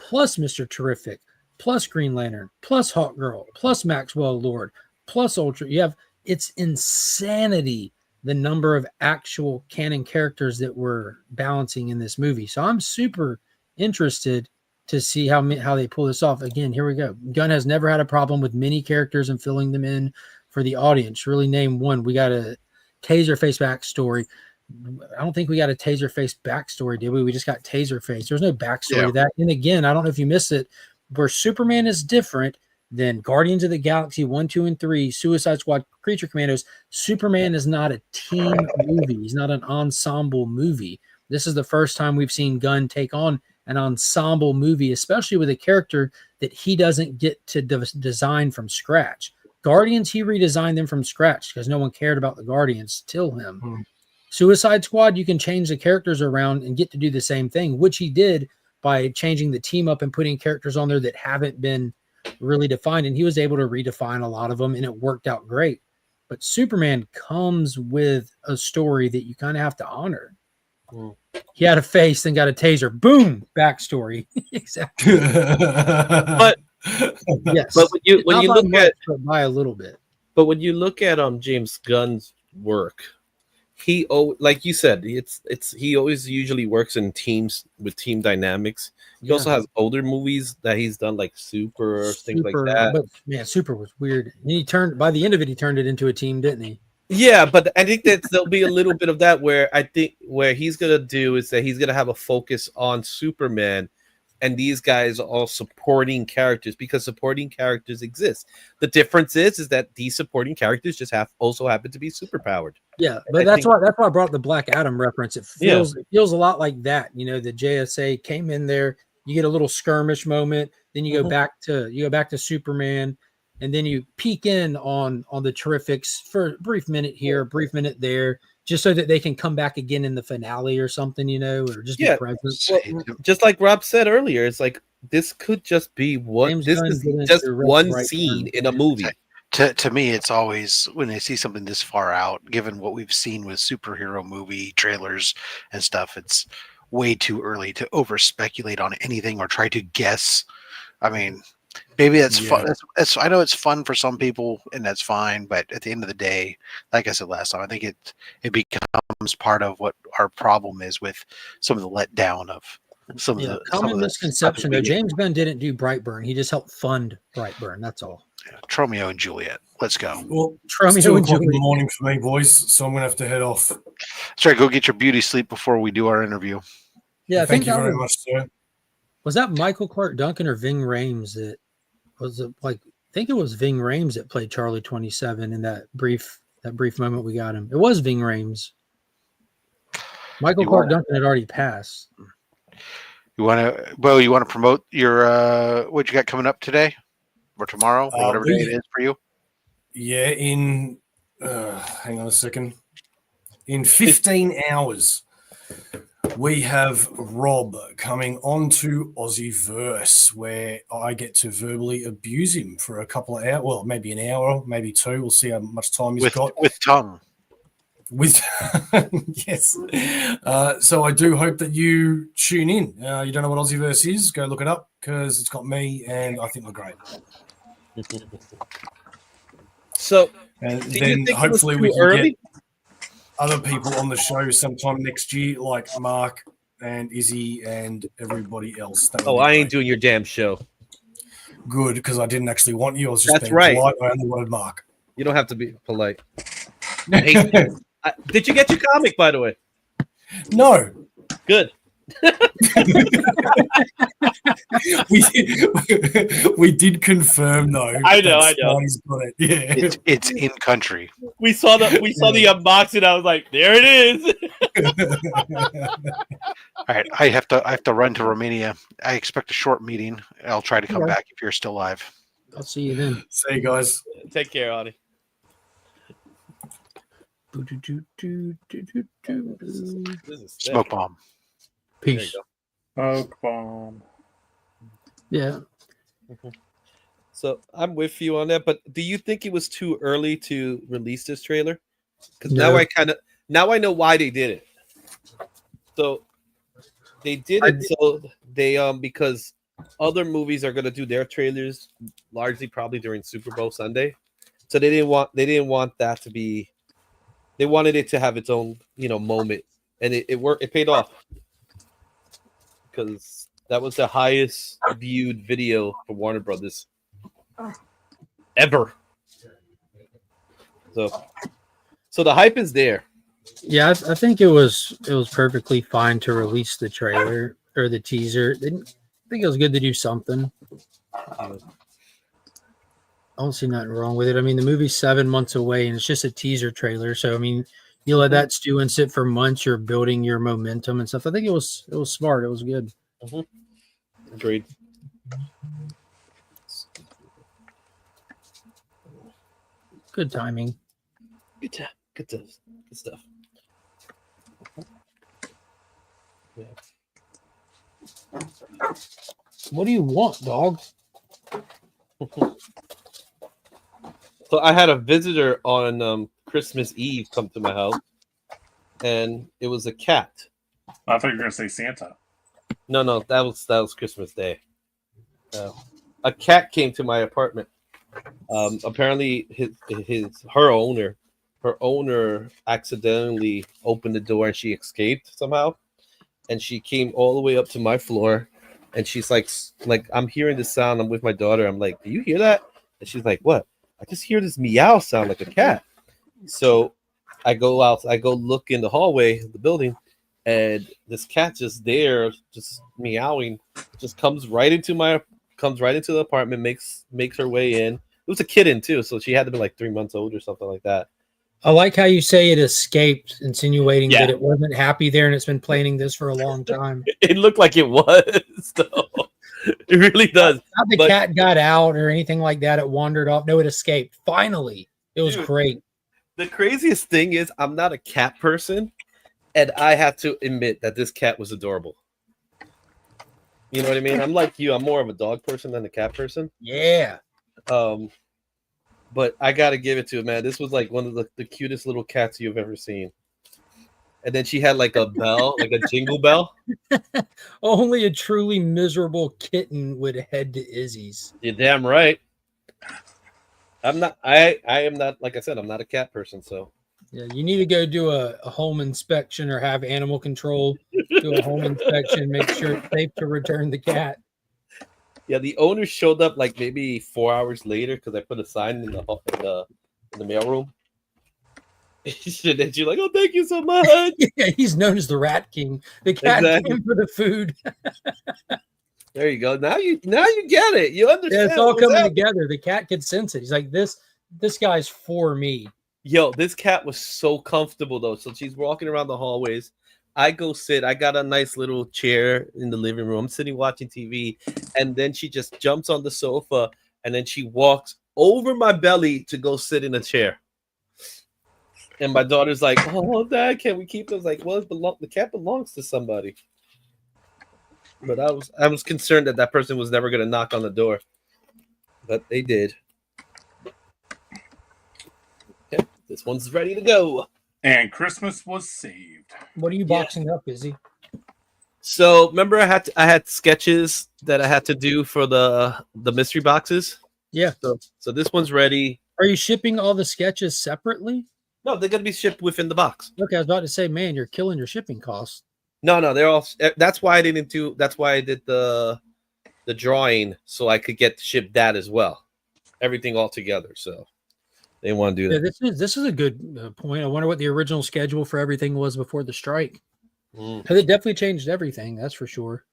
plus Mr. Terrific, plus Green Lantern, plus Hawkgirl, plus Maxwell Lord, plus Ultra. It's insanity the number of actual canon characters that we're balancing in this movie. So I'm super interested to see how they pull this off. Again, here we go. Gunn has never had a problem with many characters and filling them in for the audience. Really name one. We got a Taserface backstory. I don't think we got a Taserface backstory, did we? We just got Taserface. There's no backstory to that. And again, I don't know if you missed it, where Superman is different than Guardians of the Galaxy 1, 2, and 3, Suicide Squad, Creature Commandos. Superman is not a team movie. He's not an ensemble movie. This is the first time we've seen Gunn take on an ensemble movie, especially with a character that he doesn't get to design from scratch. Guardians, he redesigned them from scratch because no one cared about the Guardians till him. Suicide Squad, you can change the characters around and get to do the same thing, which he did by changing the team up and putting characters on there that haven't been really defined. And he was able to redefine a lot of them, and it worked out great. But Superman comes with a story that you kind of have to honor. He had a face, then got a taser. Boom! Backstory. Exactly. But yes. But when you look at by a little bit. But when you look at James Gunn's work, he like you said, he always usually works in teams with team dynamics. He also has older movies that he's done, like Super, things like that. But man, Super was weird. And by the end of it, he turned it into a team, didn't he? Yeah, but I think that there'll be a little bit of that where he's gonna do is that he's gonna have a focus on Superman, and these guys are all supporting characters because supporting characters exist. The difference is that these supporting characters just also happen to be superpowered. Yeah, but that's why I brought the Black Adam reference. It feels a lot like that. You know, the JSA came in there, you get a little skirmish moment, then you go back to Superman, and then you peek in on the Terrifics for a brief minute here, a brief minute there, just so that they can come back again in the finale or something, or just be present. Well, just like Rob said earlier, it's like this could just be just one scene in a movie. To me, it's always when I see something this far out, given what we've seen with superhero movie trailers and stuff, it's way too early to over speculate on anything or try to guess. I mean, maybe that's fun. I know it's fun for some people, and that's fine. But at the end of the day, like I said last time, I think it becomes part of what our problem is with some of the letdown of some of the common misconception. Though James Gunn didn't do Brightburn; he just helped fund Brightburn. That's all. Yeah, Tromeo and Juliet. Let's go. Well, it's 2 o'clock in the morning for me, boys, so I'm gonna have to head off. That's right. Go get your beauty sleep before we do our interview. Yeah, thank you very much, sir. Was that Michael Clark Duncan or Ving Rhames that was it? Like, I think it was Ving Rhames that played Charlie 27 in that brief moment we got him. It was Ving Rhames. Michael Clark Duncan had already passed. You want to promote your what you got coming up today or tomorrow or whatever day it is for you? Yeah, in hang on a second. In 15 hours, we have Rob coming onto Aussieverse, where I get to verbally abuse him for a couple of hours. Well, maybe an hour, maybe two. We'll see how much time he's got. With tongue. With yes. So I do hope that you tune in. You don't know what Aussieverse is? Go look it up because it's got me, and I think we're great. So, and then hopefully we can get other people on the show sometime next year, like Mark and Izzy and everybody else. Oh, I ain't doing your damn show. Good, because I didn't actually want you. I was just That's being right. polite. I only wanted Mark. You don't have to be polite. Did you get your comic, by the way? No. Good. we did confirm though. I know. He's got it. Yeah, it's in country. We saw the unboxing. I was like, there it is. All right, I have to run to Romania. I expect a short meeting. I'll try to come back if you're still live. I'll see you then. See you guys. Take care, Audie. Smoke bomb. Peace. Smoke bomb. Yeah. So I'm with you on that, but do you think it was too early to release this trailer? Because now I know why they did it. So they did it so they because other movies are gonna do their trailers largely probably during Super Bowl Sunday. So they didn't want that to be. They wanted it to have its own, moment, and it worked. It paid off because that was the highest viewed video for Warner Brothers ever. So the hype is there. Yeah, I think it was perfectly fine to release the trailer or the teaser. I think it was good to do something. I don't see nothing wrong with it. I mean, the movie's 7 months away, and it's just a teaser trailer. So, I mean, you let that stew and sit for months. You're building your momentum and stuff. I think it was smart. It was good. Agreed. Good timing. Good stuff. Yeah. What do you want, dog? So I had a visitor on Christmas Eve come to my house, and it was a cat. I thought you were going to say Santa. No, that was Christmas Day. A cat came to my apartment. Apparently, her owner accidentally opened the door and she escaped somehow, and she came all the way up to my floor, and she's like I'm hearing this sound. I'm with my daughter. I'm like, do you hear that? And she's like, what? I just hear this meow sound like a cat. So I go out. I go look in the hallway of the building, and this cat just there, just meowing, just comes right into the apartment, makes her way in. It was a kitten too, so she had to be like 3 months old or something like that. I like how you say it escaped, insinuating that it wasn't happy there and it's been planning this for a long time. It looked like it was, though. It really does. Not the cat got out or anything like that. It wandered off. No, it escaped. Finally. It was great. The craziest thing is I'm not a cat person, and I have to admit that this cat was adorable. You know what I mean? I'm like you. I'm more of a dog person than a cat person. Yeah. But I got to give it to it, man. This was like one of the cutest little cats you've ever seen. And then she had like a bell, like a jingle bell. Only a truly miserable kitten would head to Izzy's. You're damn right. I'm not. I am not. Like I said, I'm not a cat person. So yeah, you need to go do a home inspection or have animal control do a home inspection. Make sure it's safe to return the cat. Yeah, the owner showed up like maybe 4 hours later because I put a sign in the mailroom. And she's like, "Oh, thank you so much." Yeah, he's known as the Rat King. The cat came for the food. There you go. Now you get it. You understand. Yeah, it's all coming together. The cat could sense it. He's like, this guy's for me. Yo, this cat was so comfortable though. So she's walking around the hallways. I go sit. I got a nice little chair in the living room. I'm sitting watching TV, and then she just jumps on the sofa, and then she walks over my belly to go sit in a chair. And my daughter's like, "Oh, Dad, can we keep it?" I was like, "Well, the cat belongs to somebody." But I was concerned that person was never going to knock on the door, but they did. Okay, this one's ready to go. And Christmas was saved. What are you boxing up, Izzy? So remember, I had sketches that I had to do for the mystery boxes. Yeah. So this one's ready. Are you shipping all the sketches separately? No, they're gonna be shipped within the box. Okay, I was about to say, man, you're killing your shipping costs. No, they're all. That's why I didn't do. That's why I did the drawing, so I could get shipped that as well. Everything all together. So they want to do that. Yeah, this is a good point. I wonder what the original schedule for everything was before the strike. They definitely changed everything. That's for sure.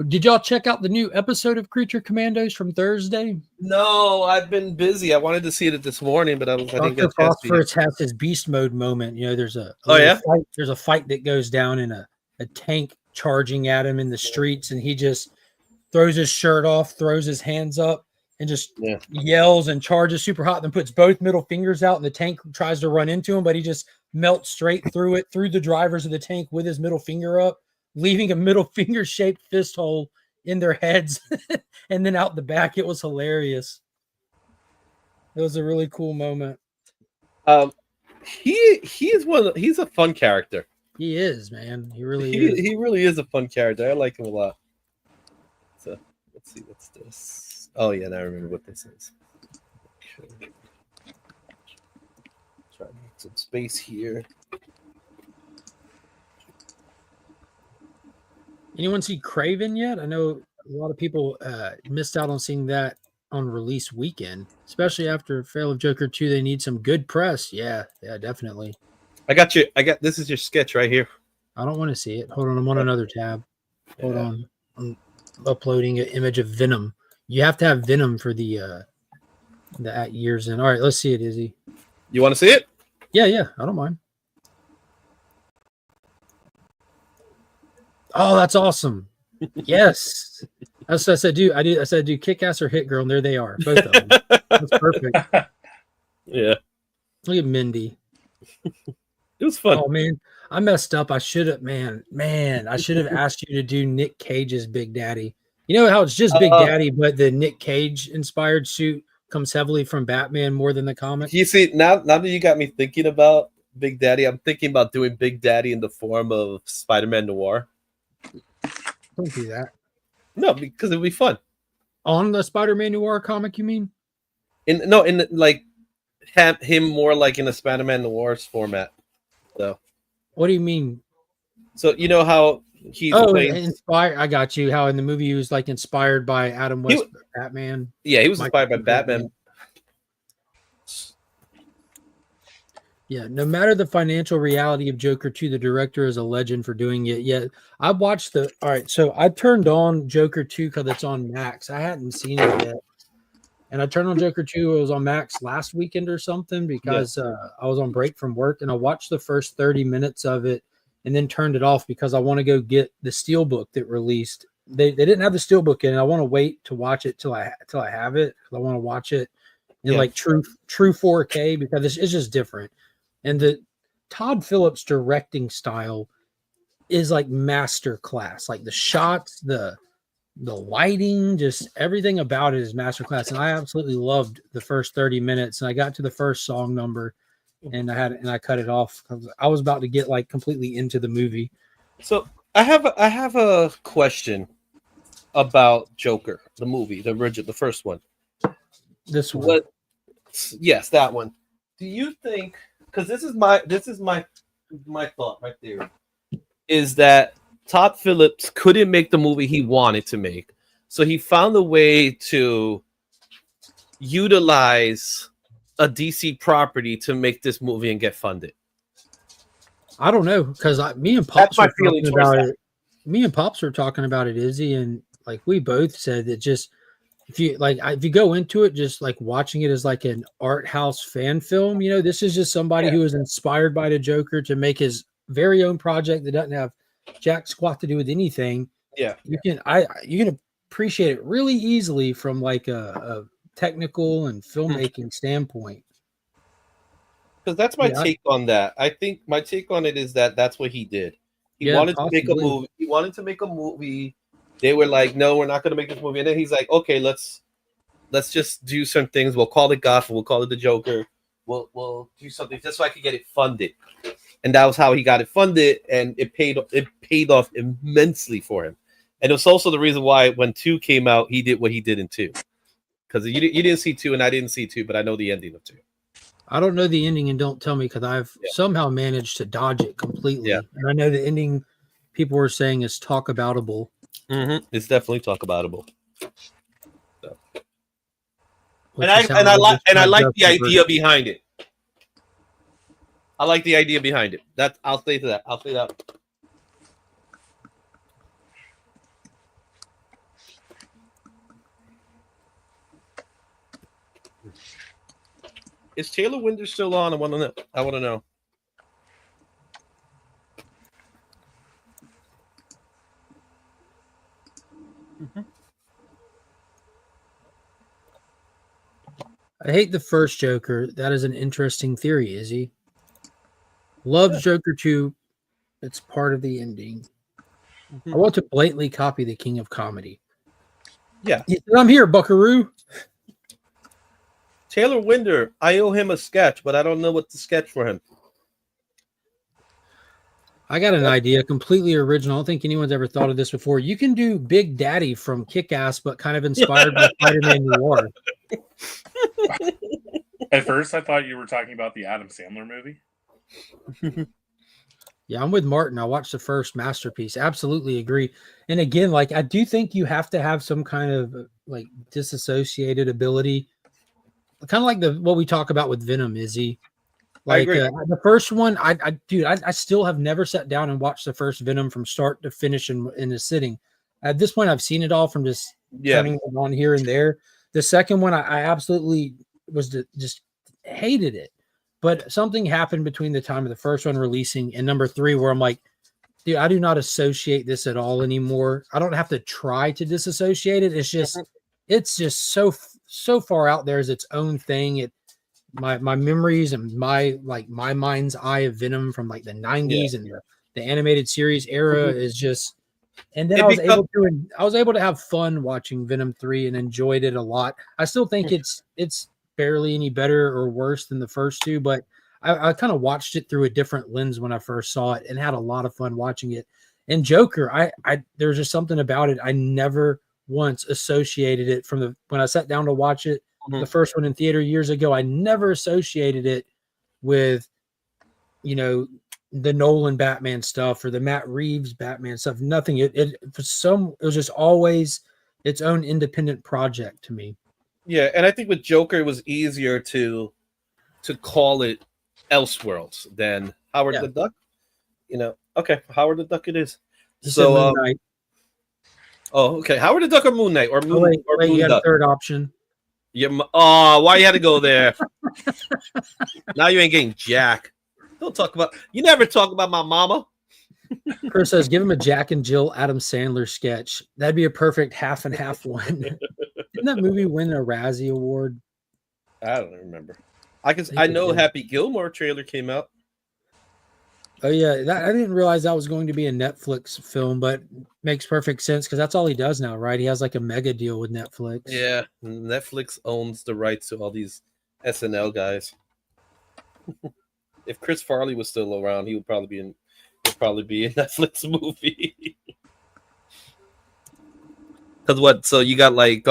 Did y'all check out the new episode of Creature Commandos from Thursday? No, I've been busy. I wanted to see it this morning, but I didn't get a chance to. Phosphorus has his beast mode moment. You know, there's a fight, there's a fight that goes down in a tank charging at him in the streets, and he just throws his shirt off, throws his hands up, and just yells and charges super hot, then puts both middle fingers out, and the tank tries to run into him, but he just melts straight through it, through the drivers of the tank with his middle finger up, leaving a middle finger shaped fist hole in their heads and then out the back. It was hilarious. It was a really cool moment. He's a fun character. He is, man. He really is. He really is a fun character. I like him a lot. So let's see, what's this? Oh yeah, now I remember what this is. Okay. Try to make some space here. Anyone see Craven yet? I know a lot of people missed out on seeing that on release weekend, especially after Fail of Joker 2. They need some good press. Yeah, definitely. I got you. This is your sketch right here. I don't want to see it. Hold on, I'm on another tab. Hold on. I'm uploading an image of Venom. You have to have Venom for the at years in. All right, let's see it, Izzy. You want to see it? Yeah, I don't mind. Oh, that's awesome. Yes. That's what I said, dude. I said, do Kick Ass or Hit Girl, and there they are. Both of them. That's perfect. Yeah. Look at Mindy. It was fun. Oh, man. I messed up. I should have, I should have asked you to do Nick Cage's Big Daddy. You know how it's just Big Daddy, but the Nick Cage inspired suit comes heavily from Batman more than the comic? You see, now that you got me thinking about Big Daddy, I'm thinking about doing Big Daddy in the form of Spider-Man Noir. Don't do that. No, because it'd be fun. On the Spider-Man Noir comic, you mean? Have him more like in a Spider-Man Noir's format. So, what do you mean? So you know how he's inspired. I got you. How in the movie he was like inspired by Adam West Batman. Yeah, he was inspired by Batman. Yeah, no matter the financial reality of Joker 2, the director is a legend for doing it. Yet I watched all right, so I turned on Joker 2 because it's on Max. I hadn't seen it yet. And I turned on Joker 2. It was on Max last weekend or something because I was on break from work, and I watched the first 30 minutes of it and then turned it off because I want to go get the Steelbook that released. They didn't have the Steelbook in. I want to wait to watch it till I have it. I want to watch it in like true 4K because it's just different. And the Todd Phillips directing style is like master class. Like the shots, the lighting, just everything about it is master class. And I absolutely loved the first 30 minutes. And I got to the first song number and I cut it off because I was about to get like completely into the movie. So I have a question about Joker, the movie, the original, the first one. This one. Yes, that one. Do you think, because this is my thought, my theory, is that Todd Phillips couldn't make the movie he wanted to make, so he found a way to utilize a DC property to make this movie and get funded. I don't know, because me and Pops were talking about it. Me and Pops were talking about it, Izzy, and like we both said that just if you go into it, just like watching it as like an art house fan film, you know, this is just somebody who was inspired by the Joker to make his very own project that doesn't have jack squat to do with anything, you can appreciate it really easily from like a technical and filmmaking standpoint. Because that's my take on that. I think my take on it is that that's what he did. He wanted to make a movie. He wanted to make a movie. They were like, "No, we're not going to make this movie." And then he's like, "Okay, let's just do some things. We'll call it Gotham. We'll call it the Joker. We'll do something just so I could get it funded." And that was how he got it funded, and it paid off immensely for him. And it was also the reason why when 2 came out, he did what he did in 2. Because you didn't see 2, and I didn't see 2, but I know the ending of 2. I don't know the ending, and don't tell me, because I've somehow managed to dodge it completely. Yeah. And I know the ending people were saying is talk aboutable. Mm-hmm. It's definitely talk aboutable. So. And I like the idea behind it. I like the idea behind it. I'll say that. Is Taylor Winder still on? I want to know. Mm-hmm. I hate the first Joker. That is an interesting theory, Izzy. Loves Joker 2. It's part of the ending. Mm-hmm. I want to blatantly copy the King of Comedy. Yeah. I'm here, buckaroo. Taylor Winder, I owe him a sketch, but I don't know what to sketch for him. I got an idea, completely original. I don't think anyone's ever thought of this before. You can do Big Daddy from Kick-Ass, but kind of inspired by Spider-Man Noir. At first, I thought you were talking about the Adam Sandler movie. Yeah, I'm with Martin. I watched the first masterpiece. Absolutely agree. And again, like I do think you have to have some kind of like disassociated ability. Kind of like what we talk about with Venom, Izzy. Like the first one, I still have never sat down and watched the first Venom from start to finish in a sitting. At this point, I've seen it all from just turning it on here and there. The second one, I absolutely just hated it. But something happened between the time of the first one releasing and number 3 where I'm like, dude, I do not associate this at all anymore. I don't have to try to disassociate it. It's just so far out there as its own thing. My memories and my mind's eye of Venom from like the 90s and the animated series era is just. And then I was able to have fun watching Venom 3 and enjoyed it a lot. I still think it's barely any better or worse than the first 2, but I kind of watched it through a different lens when I first saw it and had a lot of fun watching it. And Joker, there's just something about it. I never once associated it from when I sat down to watch it, the first one in theater years ago. I never associated it with, the Nolan Batman stuff or the Matt Reeves Batman stuff. Nothing. It was just always its own independent project to me. Yeah, and I think with Joker it was easier to call it Elseworlds than Howard the Duck. Okay, Howard the Duck it is. So Moon Knight. Oh, okay. Howard the Duck or Moon Knight or Moon wait, Moon you had Duck. a third option. Yeah. Oh, why you had to go there? Now you ain't getting jack. Don't talk about. You never talk about my mama. Chris says, "Give him a Jack and Jill Adam Sandler sketch. That'd be a perfect half and half one." Didn't that movie win a Razzie Award? I don't remember. I know Happy Gilmore trailer came out. Oh yeah, I didn't realize that was going to be a Netflix film, but makes perfect sense because that's all he does now, right? He has like a mega deal with Netflix. Yeah, Netflix owns the rights to all these SNL guys. If Chris Farley was still around, he would probably be in a Netflix movie. Because what? So you got like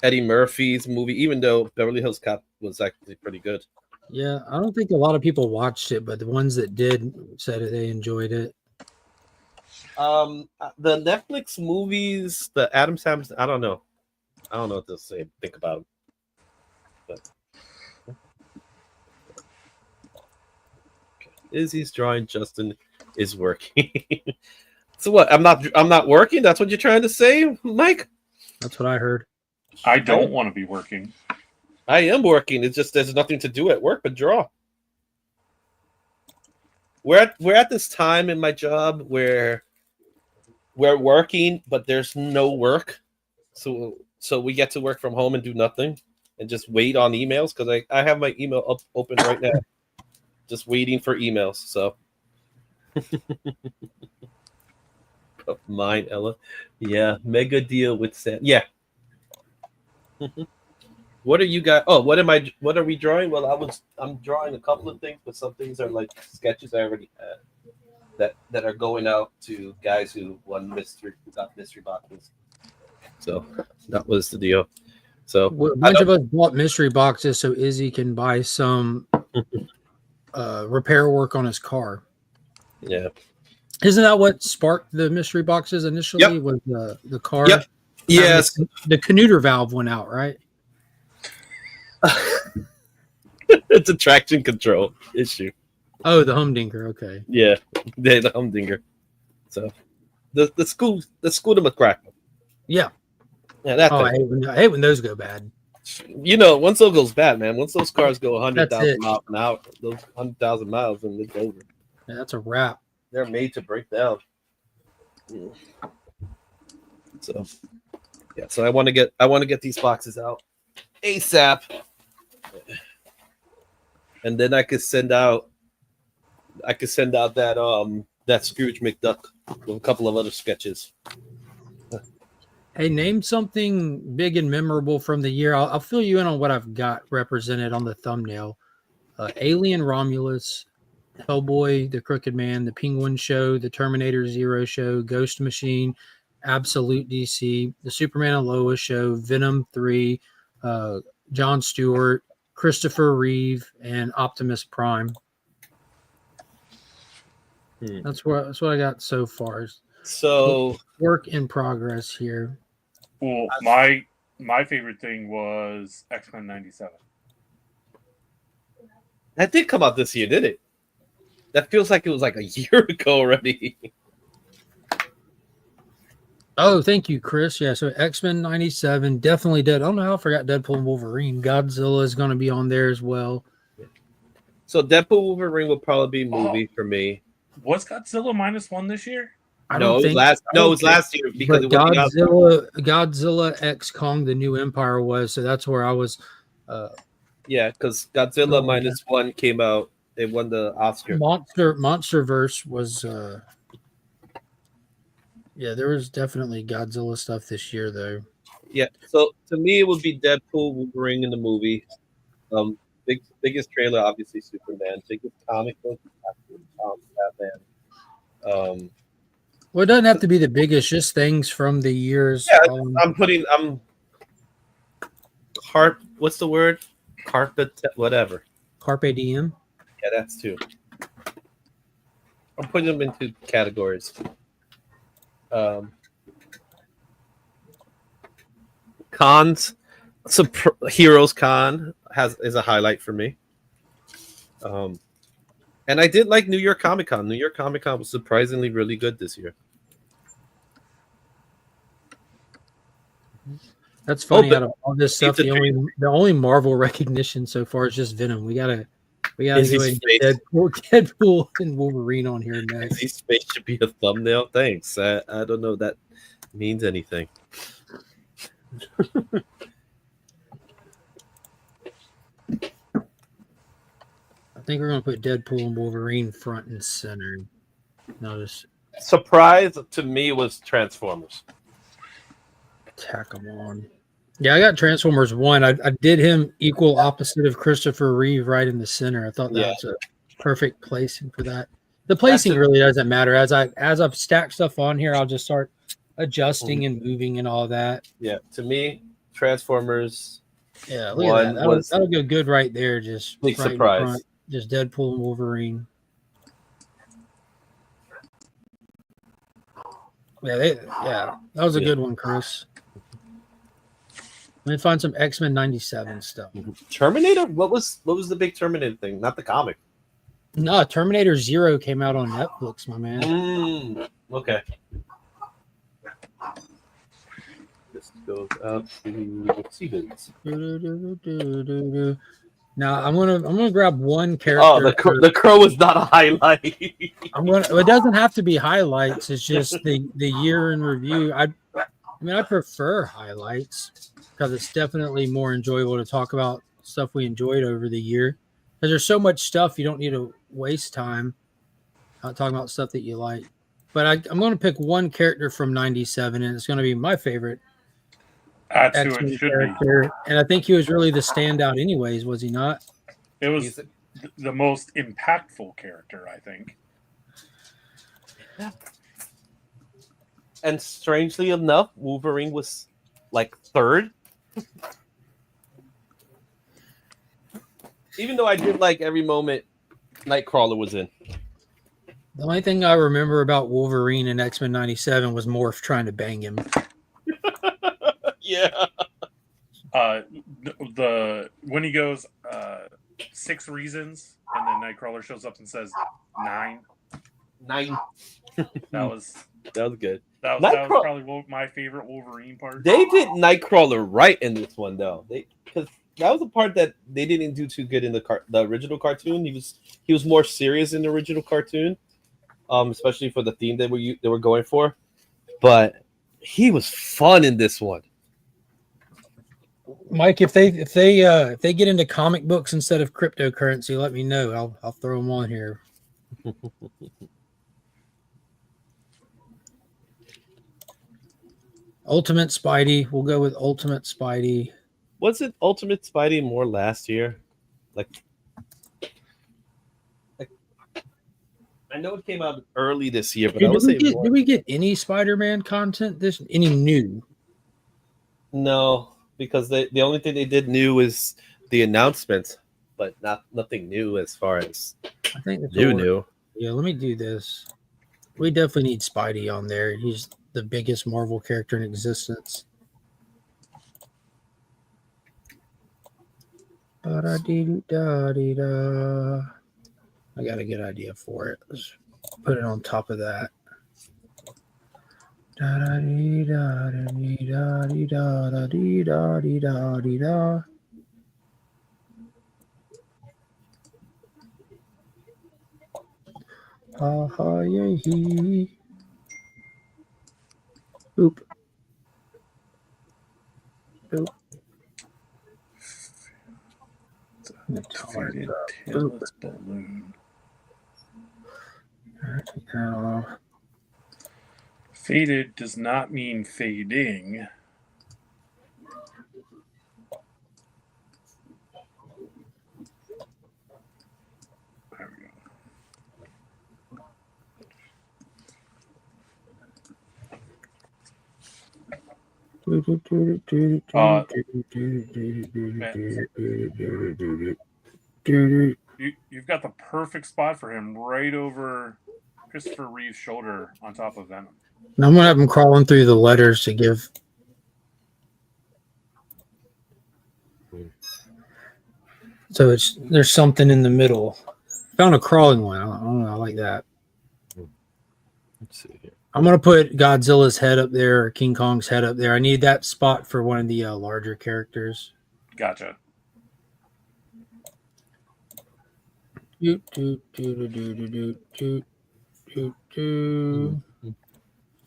Eddie Murphy's movie, even though Beverly Hills Cop was actually pretty good. Yeah, I don't think a lot of people watched it, but the ones that did said they enjoyed it. The Netflix movies, the Adam Sandler, I don't know what to say. Think about them. But Izzy's drawing. Justin is working. So what? I'm not working. That's what you're trying to say, Mike? That's what I heard. I don't want to be working. I am working. It's just there's nothing to do at work but draw. we're at this time in my job where we're working, but there's no work. So we get to work from home and do nothing and just wait on emails, because I have my email open right now, just waiting for emails. So mine, Ella. Yeah, mega deal with Sam. Yeah. What are you guys? Oh, what are we drawing? Well, I'm drawing a couple of things, but some things are like sketches I already had that are going out to guys who got mystery boxes. So that was the deal. So a bunch of us bought mystery boxes so Izzy can buy some repair work on his car. Yeah. Isn't that what sparked the mystery boxes initially? Yep. Was the car? Yep. Yes. The Canuter valve went out, right? It's a traction control issue. Oh, the humdinger. Okay. Yeah, the humdinger. So the scooter McCracken. Yeah. Yeah, that. I hate when those go bad. You know, once those goes bad, man. Once those cars go 100,000 miles an hour, those 100,000 miles, and it's over. Yeah, that's a wrap. They're made to break down. So, yeah. So I want to get these boxes out ASAP, and then I could send out that Scrooge McDuck with a couple of other sketches. Hey, name something big and memorable from the year. I'll fill you in on what I've got represented on the thumbnail. Alien Romulus, Hellboy, The Crooked Man, The Penguin Show, The Terminator Zero Show, Ghost Machine, Absolute DC, The Superman and Lois Show, Venom 3, Jon Stewart, Christopher Reeve, and Optimus Prime. That's what I got so far. So work in progress here. Well, my favorite thing was X-Men 97. That did come out this year, did it? That feels like it was like a year ago already. Oh, thank you, Chris. Yeah, so X-Men 97, definitely dead. Oh no, I forgot Deadpool and Wolverine. Godzilla is going to be on there as well. So Deadpool Wolverine will probably be movie for me. Was Godzilla -1 this year? It was last year because Godzilla X Kong: The New Empire was, so that's where I was. Yeah, because Godzilla -1 came out. It won the Oscar. Monsterverse was. Yeah, there was definitely Godzilla stuff this year, though. Yeah, so to me, it would be Deadpool, Wolverine in the movie. Biggest trailer, obviously, Superman. Biggest comic book, Batman. Well, it doesn't have to be the biggest, just things from the years. Yeah, what's the word? Carpet, whatever. Carpe diem. Yeah, that's two. I'm putting them into categories. Cons, Heroes Con is a highlight for me. And I did like New York Comic Con. New York Comic Con was surprisingly really good this year. That's funny. Out of all this stuff, the only Marvel recognition so far is just Venom. We gotta go ahead and get Deadpool and Wolverine on here next. His face should be a thumbnail. Thanks. I don't know if that means anything. I think we're gonna put Deadpool and Wolverine front and center. Notice. Surprise to me was Transformers. Tack them on. Yeah, I got Transformers 1. I did him equal opposite of Christopher Reeve right in the center. I thought that was a perfect placing for that. The placing really doesn't matter. As I stack stuff on here, I'll just start adjusting and moving and all that. Yeah, to me, Transformers. Yeah, look at that. That'll go good right there. Just big right surprise. Just Deadpool and Wolverine. Yeah, that was a good one, Chris. Let me find some X-Men 97 stuff. Terminator? What was the big Terminator thing? Not the comic. No, Terminator Zero came out on Netflix, my man. Okay. This goes up to see who's. Now I'm gonna grab one character. Oh, the crow was not a highlight. It doesn't have to be highlights. It's just the year in review. I prefer highlights because it's definitely more enjoyable to talk about stuff we enjoyed over the year. Because there's so much stuff you don't need to waste time talking about stuff that you like. But I'm going to pick one character from '97, and it's going to be my favorite. That's who it should be. And I think he was really the standout anyways, was he not? It was the most impactful character, I think. Yeah. And strangely enough, Wolverine was like third. Even though I did like every moment Nightcrawler was in. The only thing I remember about Wolverine in X-Men '97 was Morph trying to bang him. Yeah. When he goes 6 reasons and then Nightcrawler shows up and says 9. That was good. That was probably my favorite Wolverine part. They did Nightcrawler right in this one though. Because that was the part that they didn't do too good in the original cartoon. He was more serious in the original cartoon, especially for the theme they were going for. But he was fun in this one. Mike, if they get into comic books instead of cryptocurrency, let me know. I'll throw them on here. Ultimate Spidey. We'll go with Ultimate Spidey. Wasn't Ultimate Spidey more last year? Like I know it came out early this year, but did we get any Spider-Man content any new? No. Because the only thing they did new is the announcements, but nothing new as far as I think new. Yeah, let me do this. We definitely need Spidey on there. He's the biggest Marvel character in existence. Da-da-dee-da-dee-da. I got a good idea for it. Let's put it on top of that. Da-da-dee-da-dee-da-dee-da-dee-da-dee-da-dee-da. Ha ha yay hee. Boop. Boop. Faded tailless balloon. Take that off. Faded does not mean fading. There we go. You've got the perfect spot for him right over Christopher Reeve's shoulder on top of Venom. Now I'm gonna have him crawling through the letters to give. So there's something in the middle. Found a crawling one. I don't know. I like that. Let's see here. I'm gonna put Godzilla's head up there or King Kong's head up there. I need that spot for one of the larger characters. Gotcha.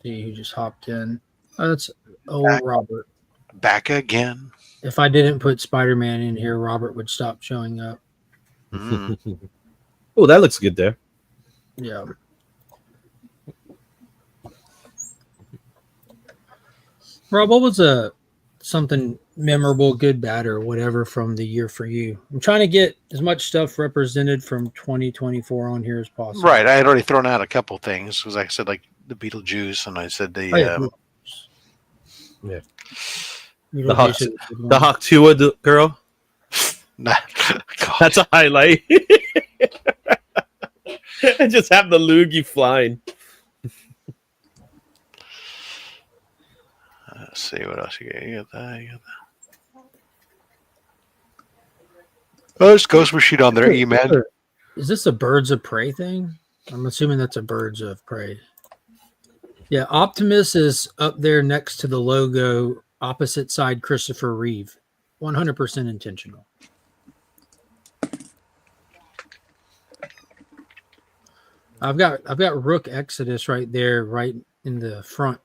See who just hopped in. Oh, that's Robert. Back again. If I didn't put Spider-Man in here, Robert would stop showing up. Oh, that looks good there. Yeah. Rob, what was something memorable, good, bad, or whatever from the year for you? I'm trying to get as much stuff represented from 2024 on here as possible. Right. I had already thrown out a couple things because, like I said, like the Beetlejuice, and I said the the Hawktua girl. That's a highlight. And just have the loogie flying. Let's see what else you got. You got that. Oh, there's Ghost Machine on there, Eman. Is this a Birds of Prey thing? I'm assuming that's a Birds of Prey. Yeah, Optimus is up there next to the logo, opposite side Christopher Reeve. 100% intentional. I've got Rook Exodus right there, right in the front.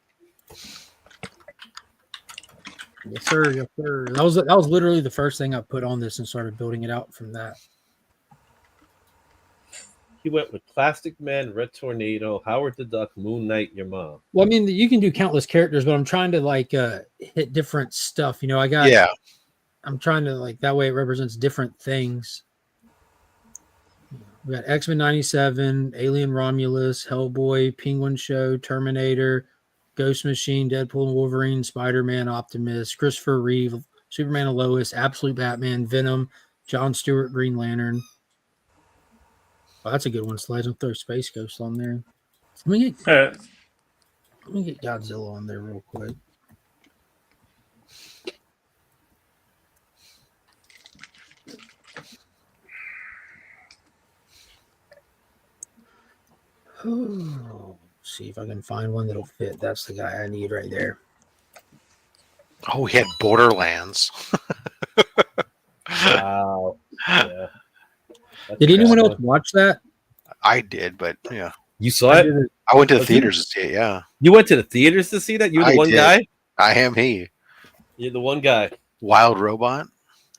Yes, sir. Yes, sir. That was literally the first thing I put on this and started building it out from that. He went with Plastic Man, Red Tornado, Howard the Duck, Moon Knight, your mom. Well, I mean, you can do countless characters, but I'm trying to like hit different stuff. You know, I'm trying to like that way it represents different things. We got X-Men 97, Alien Romulus, Hellboy, Penguin Show, Terminator, Ghost Machine, Deadpool and Wolverine, Spider-Man, Optimus, Christopher Reeve, Superman and Lois, Absolute Batman, Venom, John Stewart, Green Lantern. Oh, that's a good one. Slides and throw Space Ghost on there. Let me get Godzilla on there real quick. See if I can find one that'll fit. That's the guy I need right there. Oh, we had Borderlands. Wow. Yeah. Did anyone else watch that? I did, but yeah. You saw it? I went to the theaters to see it, yeah. You went to the theaters to see that? You're the one guy? I am he. You're the one guy. Wild Robot?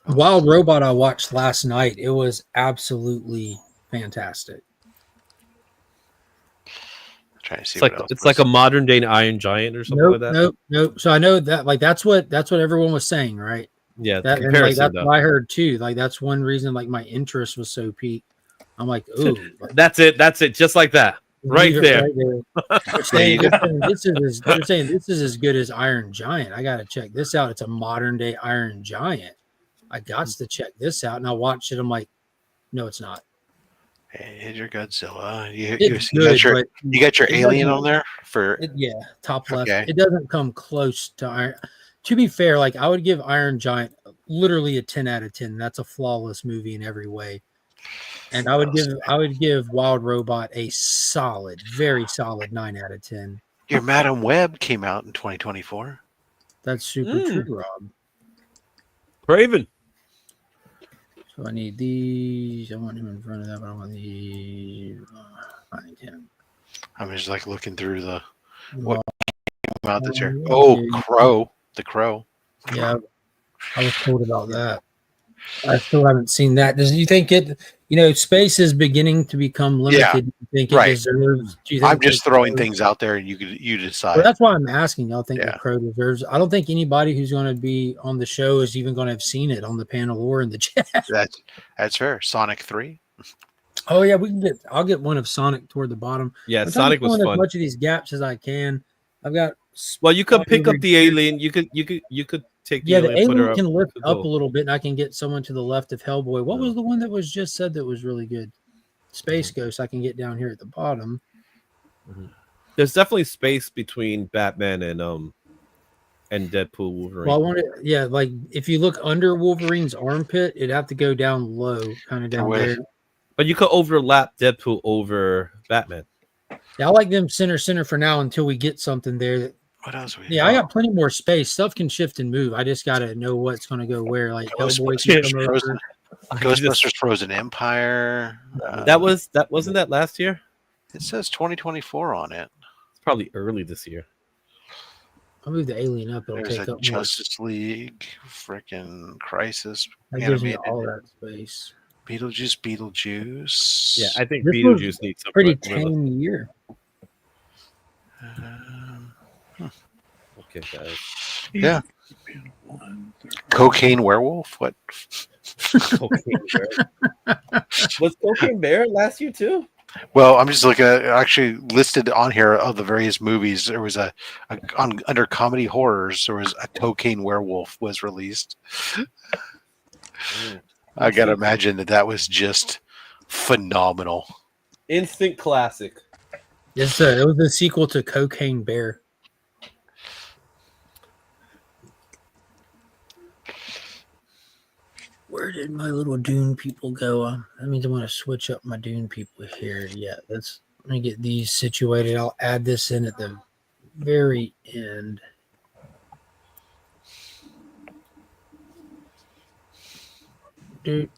Wild Robot I watched last night. It was absolutely fantastic. Trying to see it's like a modern day Iron Giant or something like that. Nope. So I know that like that's what everyone was saying, right? Yeah, that's what I heard too. Like that's one reason like my interest was so peaked. I'm like, ooh, that's it, just like that, right there. They're saying this is as good as Iron Giant. I gotta check this out. It's a modern day Iron Giant. I got to check this out, and I watched it. I'm like, no, it's not. Hey, your Godzilla. You got your Alien on there for top left. Okay. It doesn't come close to Iron. To be fair, like I would give Iron Giant literally a 10 out of 10. That's a flawless movie in every way. And I would give Wild Robot a solid, very solid 9 out of 10. Your Madam Web came out in 2024. That's super true, Rob. Craven. So I need these. I want him in front of that, but I want these. Find him. I'm just like looking through the what came out this year. Oh, Crow. The Crow. Yeah, I was told about that. I still haven't seen that. Do you think it? You know, space is beginning to become limited. Yeah, do you think it deserves? Do you think I'm just throwing things out there, and you decide. Well, that's why I'm asking. I think the Crow deserves. I don't think anybody who's going to be on the show is even going to have seen it on the panel or in the chat. That's fair. Sonic 3. Oh yeah, I'll get one of Sonic toward the bottom. Yeah, Sonic was fun. As much of these gaps as I can. I've got. Well, you could pick up the Alien. You could take the Alien can lift up a little bit, and I can get someone to the left of Hellboy. What was the one that was just said that was really good? Space Ghost. I can get down here at the bottom. There's definitely space between Batman and Deadpool Wolverine. Well, like if you look under Wolverine's armpit, it'd have to go down low, kind of down there. But you could overlap Deadpool over Batman. Yeah, I like them center for now until we get something there. What else? I got plenty more space. Stuff can shift and move. I just got to know what's going to go where. Like Ghostbusters Frozen Empire. Wasn't that last year? It says 2024 on it. It's probably early this year. I'll move the Alien up. It'll There's take up Justice League, freaking Crisis. That gives me all that space. Beetlejuice. Yeah, I think Beetlejuice needs some pretty tame year. Okay, guys. Yeah. Cocaine Werewolf? What? Cocaine Bear. Was Cocaine Bear last year too? Well, I'm just looking at actually listed on here of the various movies. There was under comedy horrors, there was a Cocaine Werewolf was released. I gotta imagine that was just phenomenal. Instant classic. Yes, sir. It was the sequel to Cocaine Bear. Where did my little Dune people go? That means I want to switch up my Dune people here. Yeah, let me get these situated. I'll add this in at the very end. Where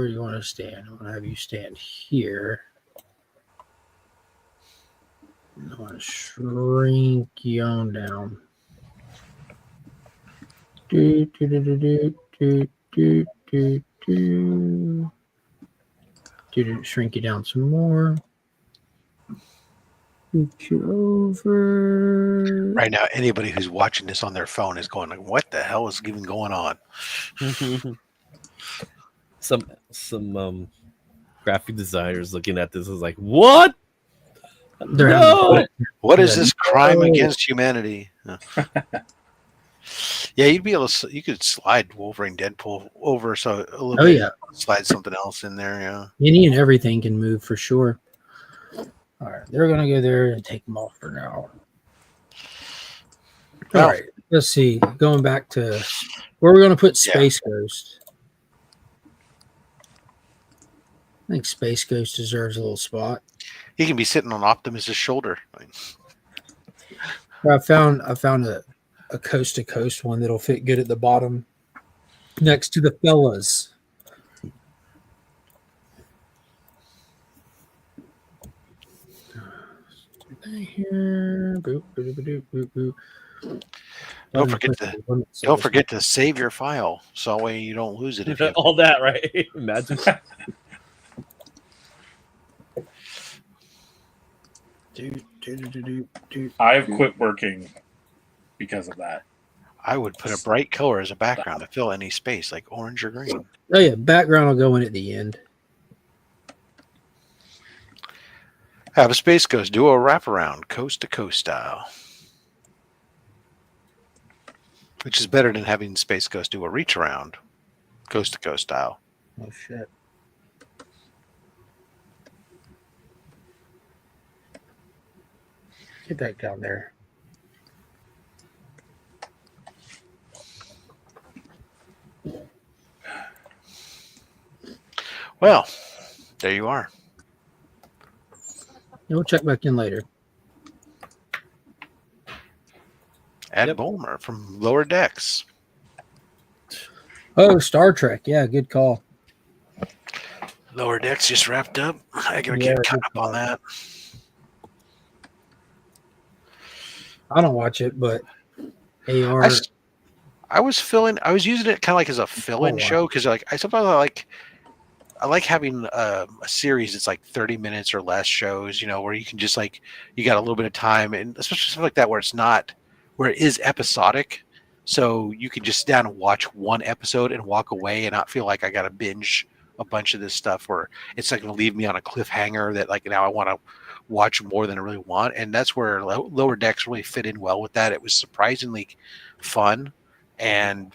where you want to stand. I want to have you stand here. I want to shrink you on down. Do, do, do, do, do, do, do, do, do. Shrink you down some more. Scoot you over. Right now, anybody who's watching this on their phone is going like, "What the hell is even going on?" Some graphic designers looking at this is like, what? No! What is this crime against humanity? Yeah, you'd be able to. You could slide Wolverine, Deadpool over so a little bit. Yeah, slide something else in there. Yeah, any and everything can move for sure. All right, they're gonna go there and take them off for now. All right, let's see. Going back to where we're gonna put Space Ghost. I think Space Ghost deserves a little spot. He can be sitting on Optimus's shoulder. I found a coast to coast one that'll fit good at the bottom, next to the fellas. Here, boop, boop, boop, boop, boop. Don't forget to save your file so that way you don't lose it. If you all that, right? Imagine. I've quit working because of that. I would put a bright color as a background to fill any space, like orange or green. Oh yeah, background will go in at the end. Have a Space Ghost do a wraparound, coast to coast style, which is better than having Space Ghost do a reach around, coast to coast style. Oh shit. Get that down there. Well, there you are. We'll check back in later. Ed Bulmer from Lower Decks. Oh, Star Trek. Yeah, good call. Lower Decks just wrapped up. I gotta get caught up on that. I don't watch it, but AR. I was using it kind of like as a fill-in show because I like having a series that's like 30 minutes or less shows, where you can just you got a little bit of time, and especially stuff like that where it is episodic, so you can just sit down and watch one episode and walk away and not feel like I got to binge a bunch of this stuff where it's like going to leave me on a cliffhanger that now I want to watch more than I really want. And that's where Lower Decks really fit in well with that. It was surprisingly fun, and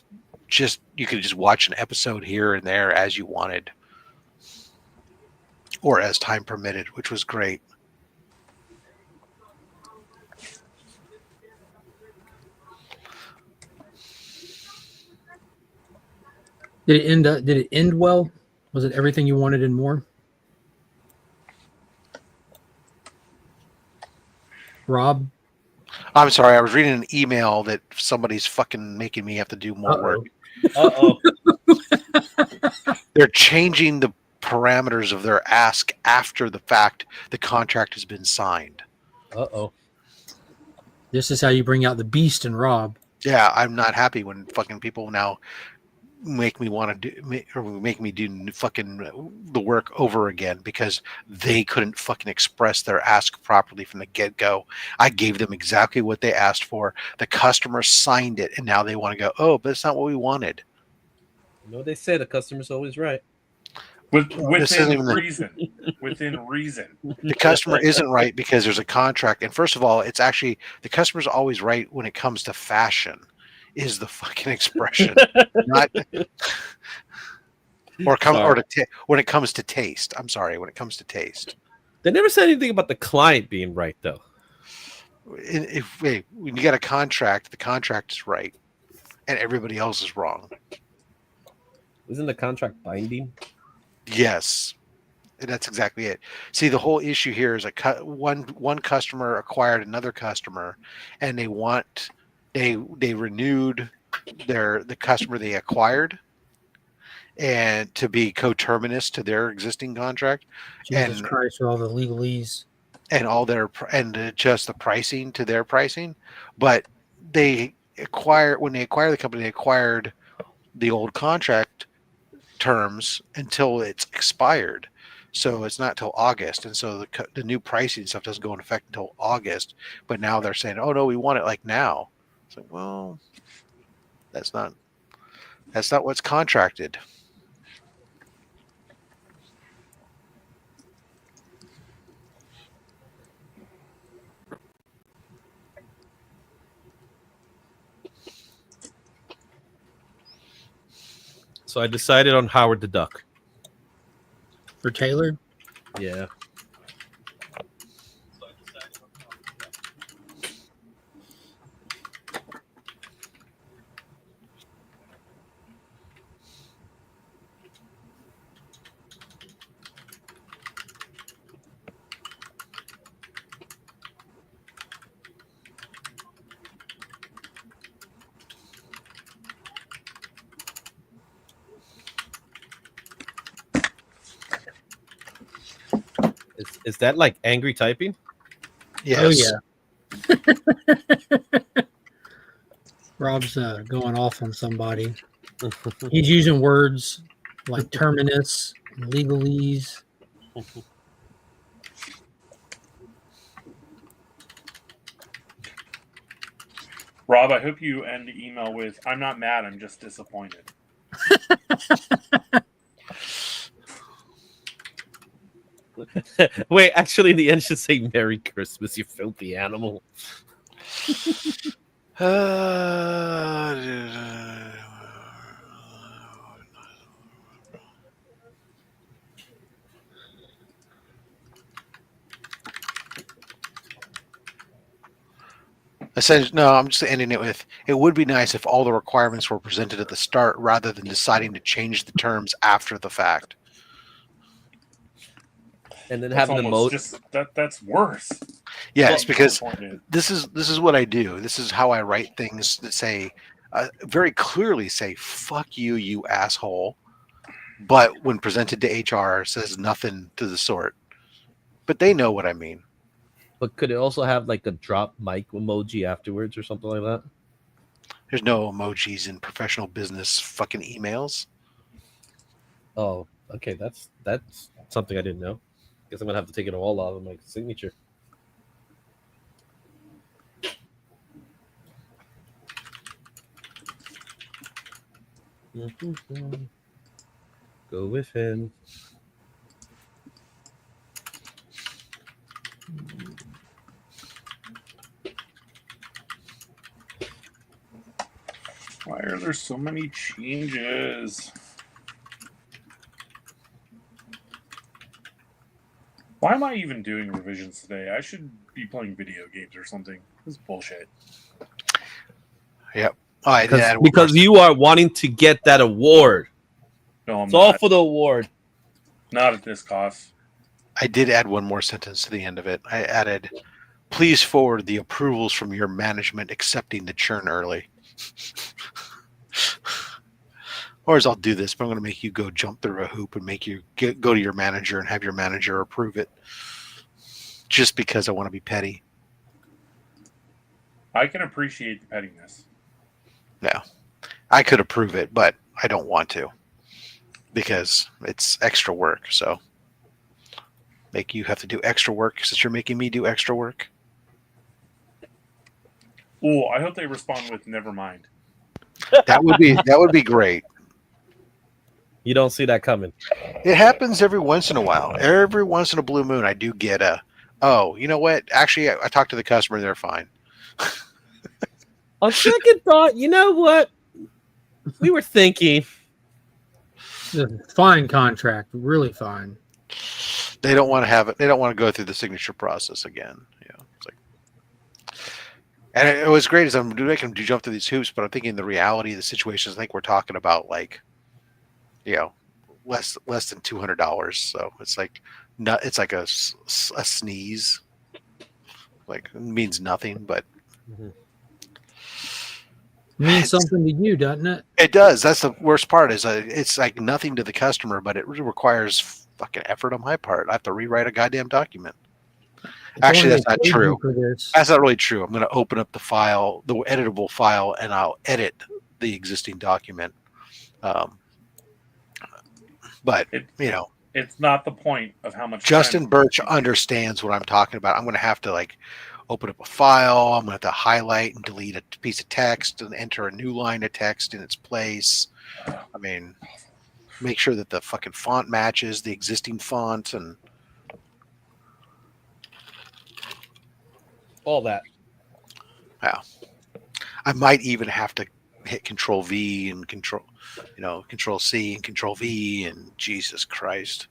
you could just watch an episode here and there as you wanted, or as time permitted, which was great. Did it end well? Was it everything you wanted and more? Rob? I'm sorry, I was reading an email that somebody's fucking making me have to do more work. They're changing the parameters of their ask after the fact the contract has been signed. This is how you bring out the beast in Rob. Yeah, I'm not happy when fucking people now make me want to make me do fucking the work over again because they couldn't fucking express their ask properly from the get-go. I gave them exactly what they asked for. The customer signed it, and now they want to go, oh, but it's not what we wanted. They say the customer's always right. Within reason. Within reason. The customer isn't right because there's a contract. And first of all, it's actually the customer's always right when it comes to fashion is the fucking expression. Not when it comes to taste. I'm sorry, when it comes to taste. They never said anything about the client being right though. When you got a contract, the contract is right and everybody else is wrong. Isn't the contract binding? Yes, and that's exactly it. See, the whole issue here is one customer acquired another customer, and they renewed the customer they acquired, and to be coterminous to their existing contract. Jesus and Christ, with all the legalese. And all their and adjust the pricing to their pricing. But when they acquire the company, they acquired the old contract terms until it's expired. So it's not till August, and so the new pricing stuff doesn't go into effect until August. But now they're saying, "Oh no, we want it like now." It's like, well, that's not what's contracted. So I decided on Howard the Duck. For Taylor? Yeah. Is that like angry typing? Yes. Oh yeah. Rob's going off on somebody. He's using words like terminus, legalese. Rob, I hope you end the email with, "I'm not mad, I'm just disappointed." Wait, actually, in the end, should say "Merry Christmas, you filthy animal." Essentially, no, I'm just ending it with, it would be nice if all the requirements were presented at the start rather than deciding to change the terms after the fact. And then That's having the almost mode. just that's worse. Yes, because Disappointed. this is what I do. This is how I write things that say very clearly say "fuck you, you asshole," but when presented to HR, says nothing to the sort. But they know what I mean. But could it also have like a drop mic emoji afterwards or something like that? There's no emojis in professional business fucking emails. Oh, okay. That's something I didn't know. Guess I'm gonna have to take it all out of my signature. Go with him. Why are there so many changes? Why am I even doing revisions today? I should be playing video games or something. This is bullshit. Yep. Because you are wanting to get that award. No, I'm it's not. all for the award. Not at this cost. I did add one more sentence to the end of it. I added, "Please forward the approvals from your management accepting the churn early." Or as I'll do this, but I'm going to make you go jump through a hoop and make you go to your manager and have your manager approve it. Just because I want to be petty. I can appreciate the pettiness. No, I could approve it, but I don't want to because it's extra work. So make you have to do extra work since you're making me do extra work. Oh, I hope they respond with "never mind." That would be great. You don't see that coming. It happens every once in a while. Every once in a blue moon, I do get a, "Oh, you know what? Actually, I talked to the customer. They're fine." On second thought, you know what? We were thinking. Fine contract. Really fine. They don't want to have it. They don't want to go through the signature process again. Yeah, it's like, and it was great as I'm making them jump through these hoops, but I'm thinking the reality of the situation is, I think we're talking about like, less than $200. So it's like, it's like a sneeze. Like, it means nothing, but. Mm-hmm. Means something to you, doesn't it? It does. That's the worst part. It's like nothing to the customer, but it really requires fucking effort on my part. I have to rewrite a goddamn document. Actually, that's not true. That's not really true. I'm going to open up the file, the editable file, and I'll edit the existing document. But it's not the point of how much. Justin Birch understands what I'm talking about. I'm going to have to like open up a file. I'm going to have to highlight and delete a piece of text and enter a new line of text in its place. I mean, make sure that the fucking font matches the existing font and all that. Yeah. I might even have to hit Control V and Control C and Control V and Jesus Christ.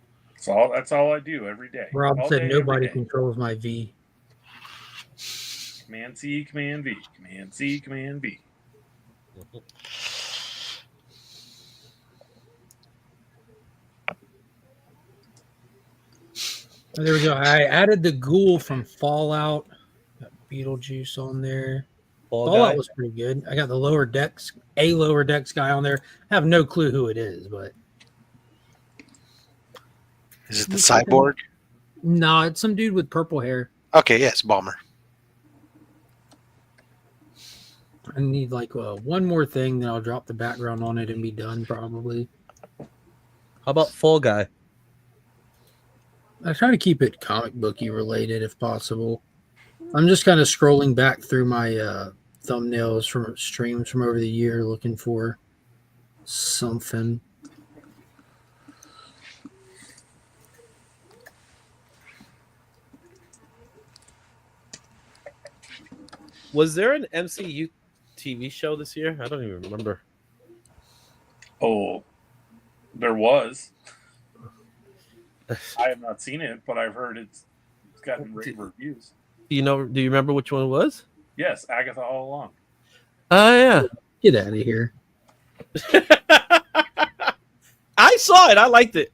That's all I do every day. Rob said nobody controls my V. Command C, Command V, Command C, Command V. There we go. I added the ghoul from Fallout. Got Beetlejuice on there. Fallout was pretty good. I got the lower decks guy on there. I have no clue who it is, but is it the cyborg? No, it's some dude with purple hair. Okay, yes, Balmer. I need like one more thing, then I'll drop the background on it and be done probably. How about Fall Guy? I try to keep it comic booky related if possible. I'm just kind of scrolling back through my thumbnails from streams from over the year looking for something. Was there an MCU TV show this year? I don't even remember. Oh, there was. I have not seen it, but I've heard it's gotten rave reviews. Do you remember which one it was? Yes, Agatha All Along. Oh, yeah. Get out of here. I saw it. I liked it.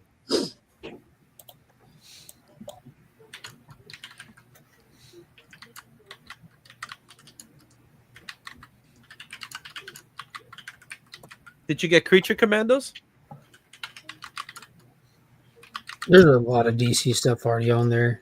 Did you get Creature Commandos? There's a lot of DC stuff already on there.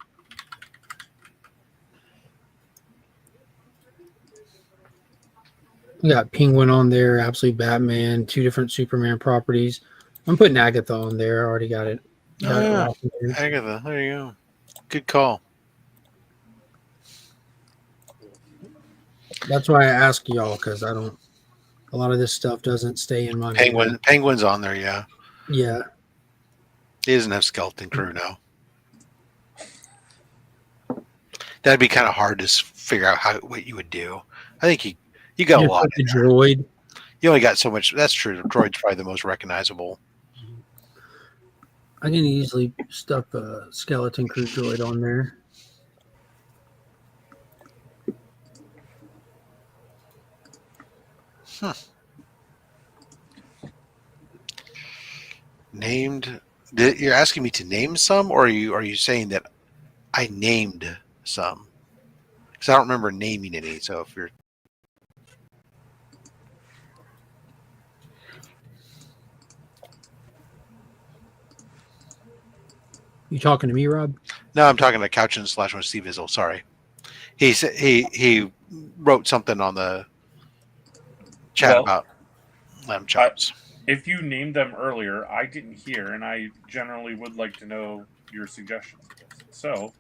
We got Penguin on there, Absolute Batman, 2 different Superman properties. I'm putting Agatha on there. I already got it. Agatha, there you go. Good call. That's why I ask y'all, because a lot of this stuff doesn't stay in my Penguin's on there, yeah. Yeah. He doesn't have Skeleton Crew now. That'd be kind of hard to figure out what you would do. I think you got a lot. The droid. You only got so much. That's true. The droid's probably the most recognizable. I can easily stuff a Skeleton Crew droid on there. Huh. Named. You're asking me to name some, or are you saying that I named some? Because I don't remember naming any. So if you're You talking to me, Rob? No, I'm talking to Couch and Slash with Steve Izzle. Sorry, he said he wrote something on the chat about lamb chops. If you named them earlier, I didn't hear, and I generally would like to know your suggestions. So,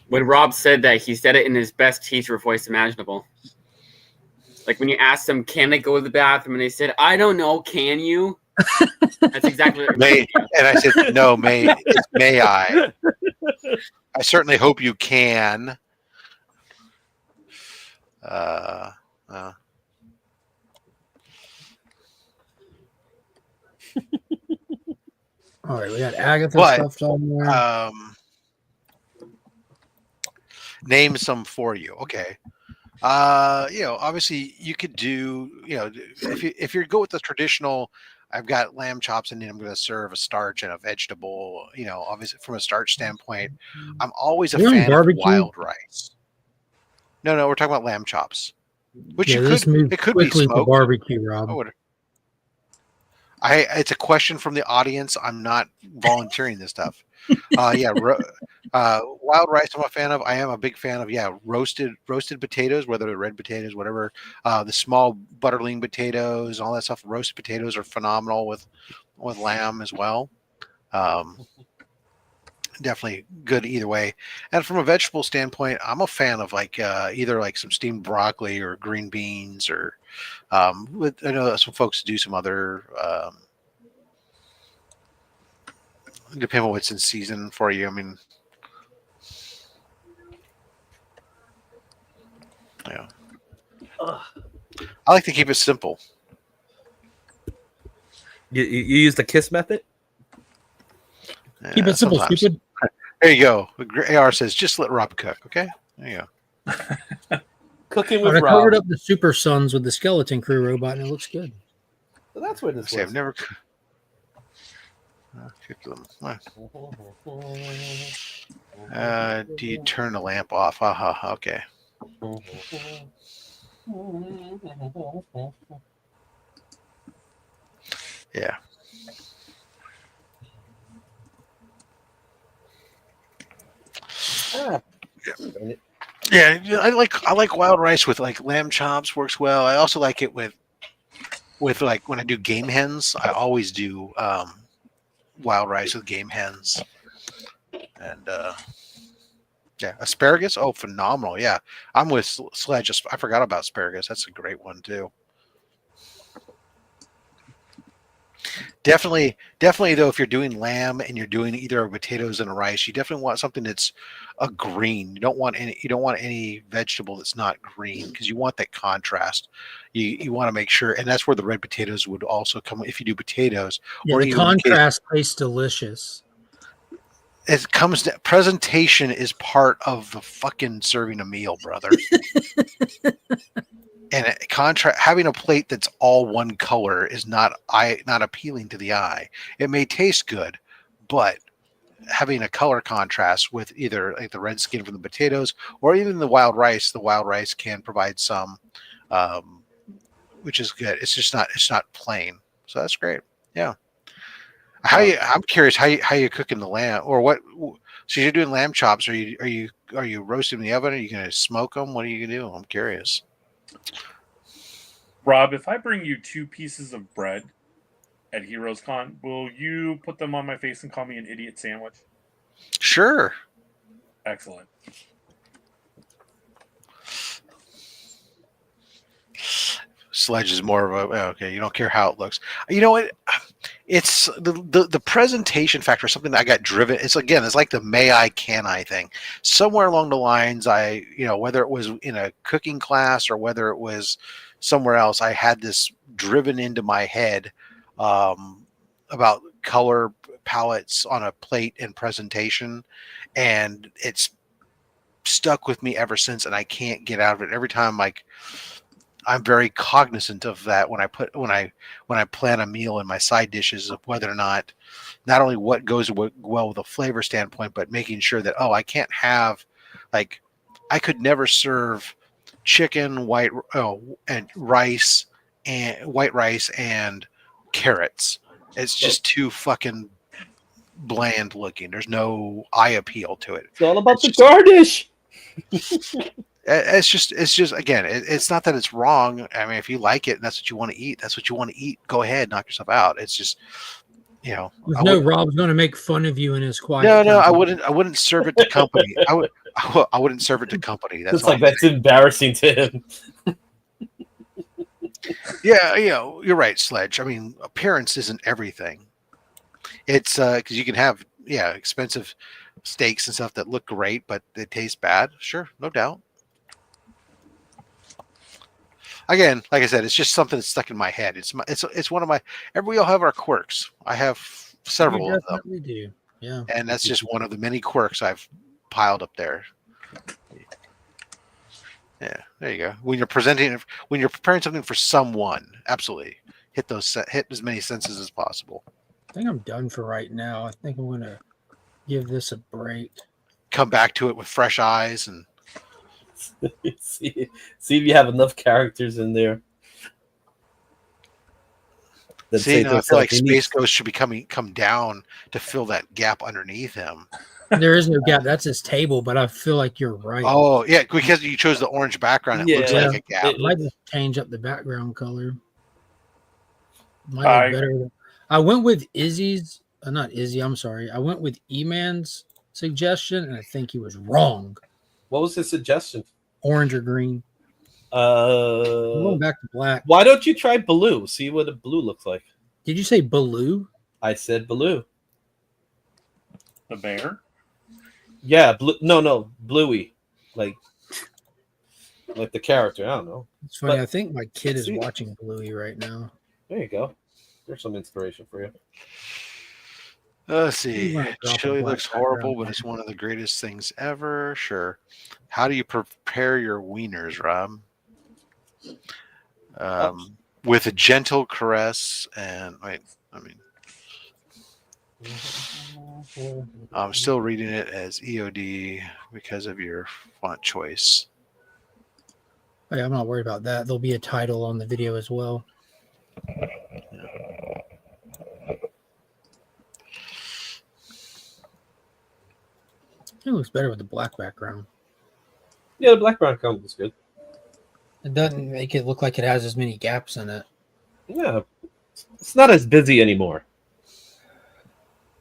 when Rob said that, he said it in his best teacher voice imaginable. Like when you asked them, "Can they go to the bathroom?" and they said, "I don't know. Can you?" That's exactly what may. And I said, "No, may I? I certainly hope you can." All right, we got Agatha stuff on there. Name some for you. Okay. Obviously you could do, if you go with the traditional, I've got lamb chops and then I'm going to serve a starch and a vegetable, obviously from a starch standpoint, I'm always a fan of wild rice. No, we're talking about lamb chops. Which Yeah, you this could. moved It could be quickly to smoked. barbecue, Rob. It's a question from the audience. I'm not volunteering this stuff. Wild rice I'm a fan of. I am a big fan of roasted potatoes, whether they're red potatoes, whatever. The small butterling potatoes, all that stuff. Roasted potatoes are phenomenal with lamb as well. Definitely good either way. And from a vegetable standpoint, I'm a fan of either like some steamed broccoli or green beans or I know that some folks do some other depending on what's in season for you. I mean, yeah. I like to keep it simple. You use the KISS method? Keep it simple, sometimes. stupid. There you go. AR says, just let Rob cook. Okay. There you go. Cooking with I Rob. covered up the Super Sons with the Skeleton Crew robot, and it looks good. So that's where this See, was. I've never. Do you turn the lamp off? Okay. Yeah. Yeah, I like wild rice with like lamb chops works well. I also like it with like when I do game hens, I always do wild rice with game hens. And asparagus, oh phenomenal. Yeah. I'm with Sledge. I forgot about asparagus. That's a great one too. Definitely though, if you're doing lamb and you're doing either potatoes and a rice, you definitely want something that's a green. You don't want any vegetable that's not green because you want that contrast. You want to make sure, and that's where the red potatoes would also come if you do potatoes. Yeah, or the contrast tastes delicious. It comes to presentation is part of the fucking serving a meal, brother. And having a plate that's all one color is not appealing to the eye. It may taste good, but having a color contrast with either like the red skin from the potatoes or even the wild rice can provide some, which is good. It's not plain. So that's great. Yeah. I'm curious how you cooking the lamb or what? So you're doing lamb chops. Are you roasting in the oven? Are you going to smoke them? What are you going to do? I'm curious. Rob, if I bring you 2 pieces of bread at Heroes Con, will you put them on my face and call me an idiot sandwich? Sure. Excellent. Sledge is more of a okay. You don't care how it looks. You know what? It's the presentation factor. Something that I got driven. It's like the may I can I thing. Somewhere along the lines, whether it was in a cooking class or whether it was somewhere else, I had this driven into my head about color palettes on a plate and presentation, and it's stuck with me ever since, and I can't get out of it. Every time, I'm very cognizant of that when I plan a meal and my side dishes of whether or not only what goes well with a flavor standpoint, but making sure that I can't have I could never serve chicken and rice and white rice and carrots. It's just too fucking bland looking. There's no eye appeal to it. It's all about the garnish. It's just again, it's not that it's wrong. I mean, if you like it and that's what you want to eat, go ahead, knock yourself out. It's just, Rob's going to make fun of you in his quiet. No, I wouldn't serve it to company. I wouldn't serve it to company. That's embarrassing to him. Yeah, you're right, Sledge. I mean, appearance isn't everything. It's because you can have expensive steaks and stuff that look great, but they taste bad. Sure, no doubt. Again, like I said, it's just something that's stuck in my head. It's one of my. We all have our quirks. I have several of them. We do, yeah. And that's just one of the many quirks I've piled up there. Yeah, there you go. When you're preparing something for someone, absolutely hit as many senses as possible. I think I'm done for right now. I think I'm going to give this a break. Come back to it with fresh eyes and see if you have enough characters in there. See, now I feel like Space Ghost should be come down to fill that gap underneath him. There is no gap. That's his table, but I feel like you're right. Oh, yeah, because you chose the orange background. It looks like a gap. It might just change up the background color. Might look better. I went with Izzy's, not Izzy, I'm sorry. I went with Eman's suggestion, and I think he was wrong. What was his suggestion? Orange or green. I'm going back to black. Why don't you try blue? See what a blue looks like. Did you say blue? I said blue. The bear? Yeah, blue. No, bluey. Like the character. I don't know. It's funny. I think my kid is watching Bluey right now. There you go. There's some inspiration for you. Let's see. Chili looks horrible, but it's one of the greatest things ever. Sure. How do you prepare your wieners, Rob? With a gentle caress and I'm still reading it as EOD because of your font choice. Hey, I'm not worried about that. There'll be a title on the video as well. It looks better with the black background. Yeah, the black background looks good. It doesn't make it look like it has as many gaps in it. Yeah, it's not as busy anymore.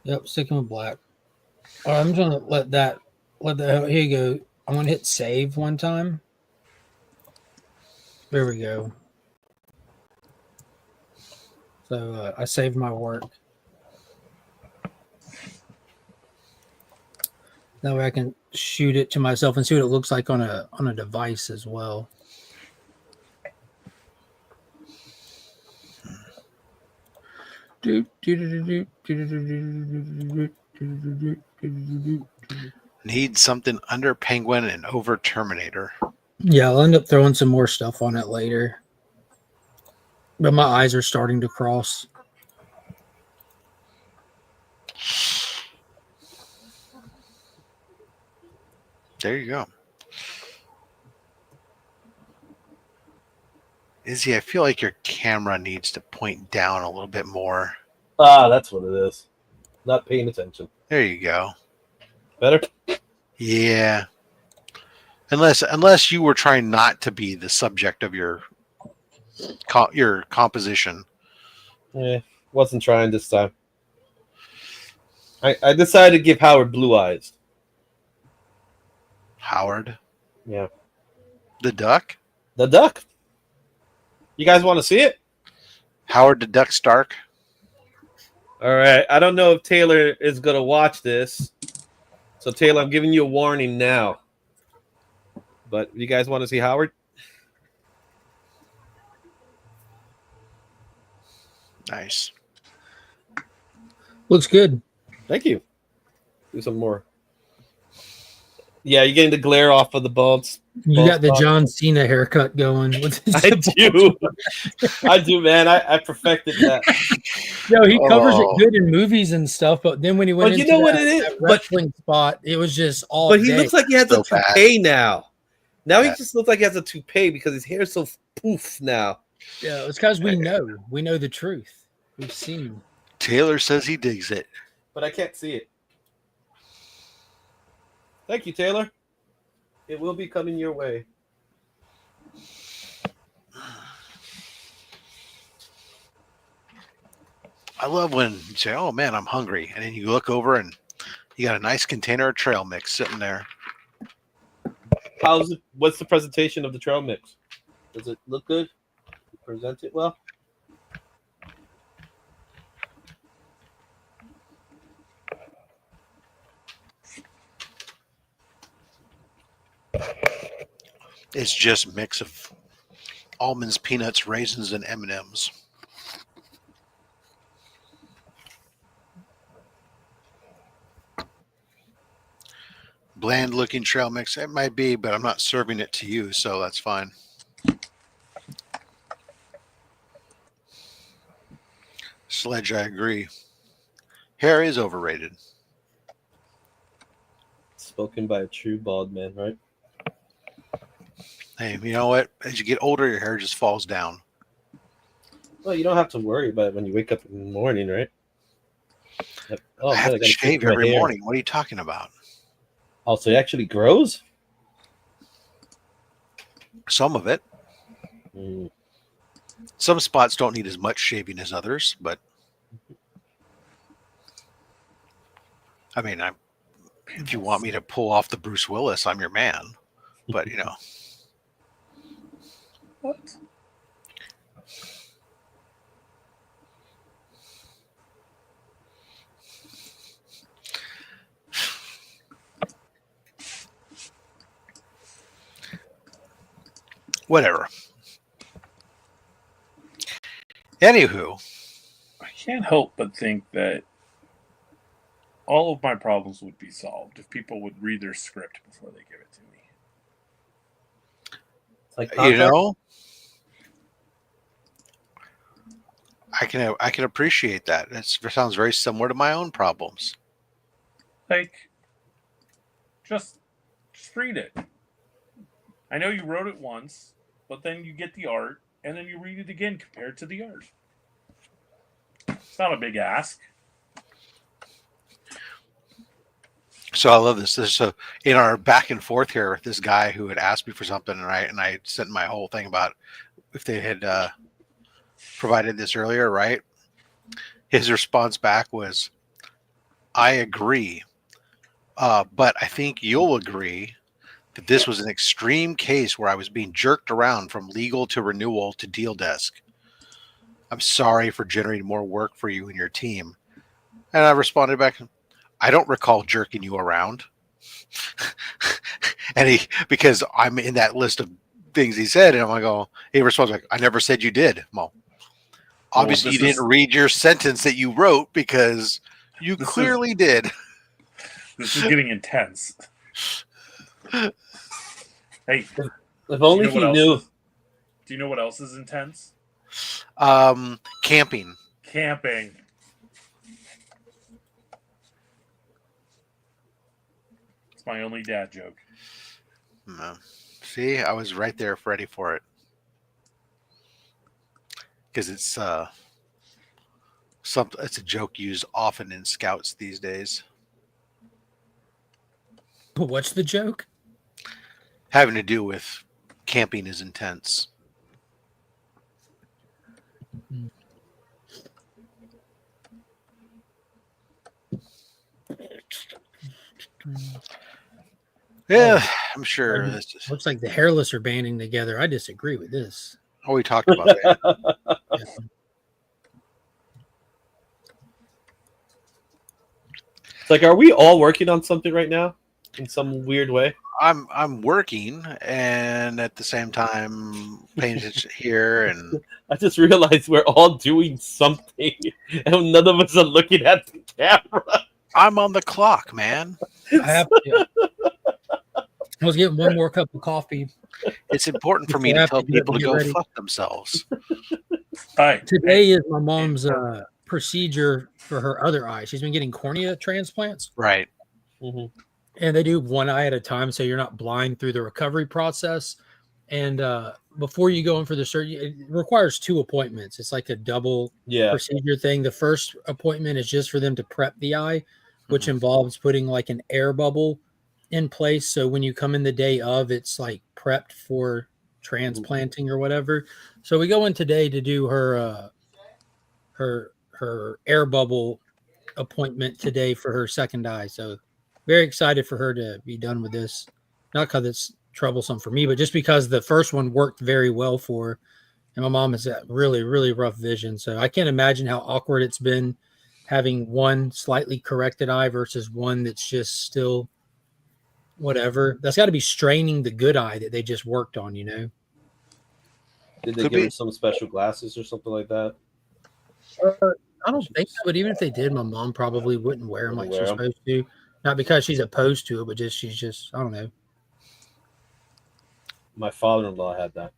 Yep, sticking with black. All right, I'm gonna let that. Here you go. I'm gonna hit save one time. There we go. So I saved my work. That way I can shoot it to myself and see what it looks like on a device as well. Need something under Penguin and over Terminator. Yeah, I'll end up throwing some more stuff on it later. But my eyes are starting to cross. There you go. Izzy, I feel like your camera needs to point down a little bit more. That's what it is. Not paying attention. There you go. Better? Yeah. Unless you were trying not to be the subject of your composition. Yeah, wasn't trying this time. I decided to give Howard blue eyes. Howard? Yeah. The duck? The duck. You guys want to see it? Howard the Duck Stark? All right. I don't know if Taylor is going to watch this. So, Taylor, I'm giving you a warning now. But you guys want to see Howard? Nice. Looks good. Thank you. Do some more. Yeah, you're getting the glare off of the bulbs. You got the John Cena haircut going. I do. I do, man. I perfected that. No, he covers it good in movies and stuff, but then when he went into that wrestling spot, it was just all But he day. looks like he has a toupee now. Now he just looks like he has a toupee because his hair's so poof now. Yeah, it's because we know the truth. We've seen. Taylor says he digs it. But I can't see it. Thank you, Taylor. It will be coming your way. I love when you say, "Oh man, I'm hungry," and then you look over and you got a nice container of trail mix sitting there. How's it? What's the presentation of the trail mix? Does it look good? You present it well? It's just a mix of almonds, peanuts, raisins, and M&Ms. Bland looking trail mix. It might be, but I'm not serving it to you, so that's fine. Sledge, I agree. Hair is overrated. Spoken by a true bald man, right? Hey, you know what? As you get older, your hair just falls down. Well, you don't have to worry about it when you wake up in the morning, right? I have to shave every morning. What are you talking about? Oh, so it actually grows? Some of it. Mm. Some spots don't need as much shaving as others, but I mean, if you want me to pull off the Bruce Willis, I'm your man. But you know, What? whatever. Anywho, I can't help but think that all of my problems would be solved if people would read their script before they give it to me. It's like you know, I can appreciate that. It sounds very similar to my own problems. Like, just read it. I know you wrote it once, but then you get the art, and then you read it again compared to the art. It's not a big ask. So I love this. So in our back and forth here, this guy who had asked me for something, and I sent my whole thing about if they had provided this earlier, right? His response back was, "I agree, but I think you'll agree that this was an extreme case where I was being jerked around from legal to renewal to deal desk. I'm sorry for generating more work for you and your team." And I responded back, "I don't recall jerking you around." And because I'm in that list of things he said, and I'm like, he responds like, "I never said you did." Well, obviously you didn't read your sentence that you wrote because you clearly did. This is getting intense. Hey, if only he knew. Do you know what else is intense? Camping. Camping. It's my only dad joke. No. See, I was right there ready for it. Because it's it's a joke used often in scouts these days. What's the joke? Having to do with camping is intense. Yeah, I'm sure. Looks like the hairless are banding together. I disagree with this. Oh, we talked about that. Yeah. It's like, are we all working on something right now in some weird way? I'm working and at the same time paying attention here, and I just realized we're all doing something and none of us are looking at the camera. I'm on the clock, man. I was getting one more cup of coffee. It's important for me to tell people to go fuck themselves. Today is my mom's procedure for her other eye. She's been getting cornea transplants. Right. Mm-hmm. And they do one eye at a time, so you're not blind through the recovery process. And before you go in for the surgery, it requires 2 appointments. It's like a double procedure thing. The first appointment is just for them to prep the eye, which involves putting like an air bubble in place. So when you come in the day of, it's like prepped for transplanting or whatever. So we go in today to do her her air bubble appointment today for her second eye. So very excited for her to be done with this. Not because it's troublesome for me, but just because the first one worked very well for her. And my mom has got really, really rough vision. So I can't imagine how awkward it's been having one slightly corrected eye versus one that's just still whatever. That's got to be straining the good eye that they just worked on, you know? Did they give her some special glasses or something like that? I don't think so, but even if they did, my mom probably wouldn't wear them like she's supposed to. Not because she's opposed to it, but just she's just, I don't know. My father-in-law had that.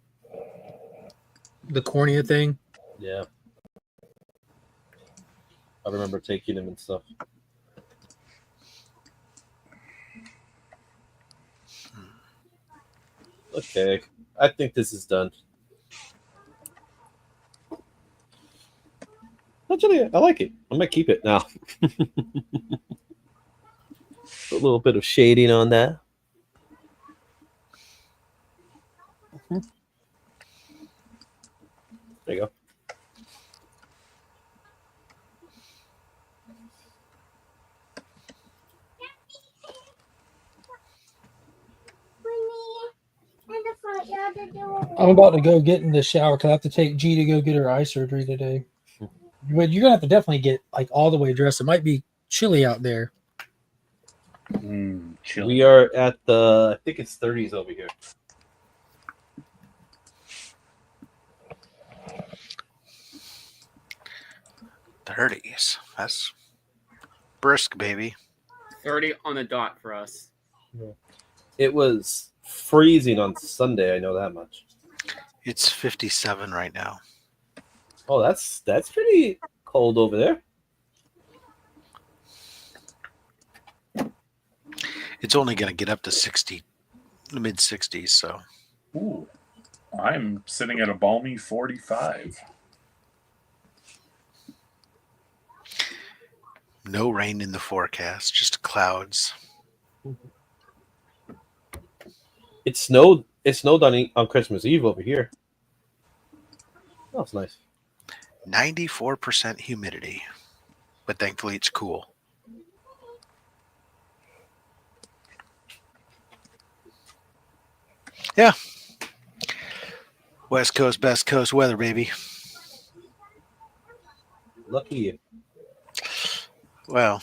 The cornea thing? Yeah. I remember taking him and stuff. Okay, I think this is done. Actually, I like it. I might keep it now. A little bit of shading on that. There you go. I'm about to go get in the shower because I have to take G to go get her eye surgery today. But you're gonna have to definitely get like all the way dressed. It might be chilly out there. Chilly. We are at the, I think it's 30s over here. '30s. That's brisk, baby. 30 on the dot for us. It was freezing on Sunday. I know that much. It's 57 right now. Oh, that's pretty cold over there. It's only going to get up to 60, mid 60s. So, Ooh, I'm sitting at a balmy 45. no rain in the forecast, just clouds. It snowed. It snowed on Christmas Eve over here. Oh, that's nice. 94% humidity, but thankfully it's cool. Yeah. West Coast, best coast weather, baby. Lucky you. Well,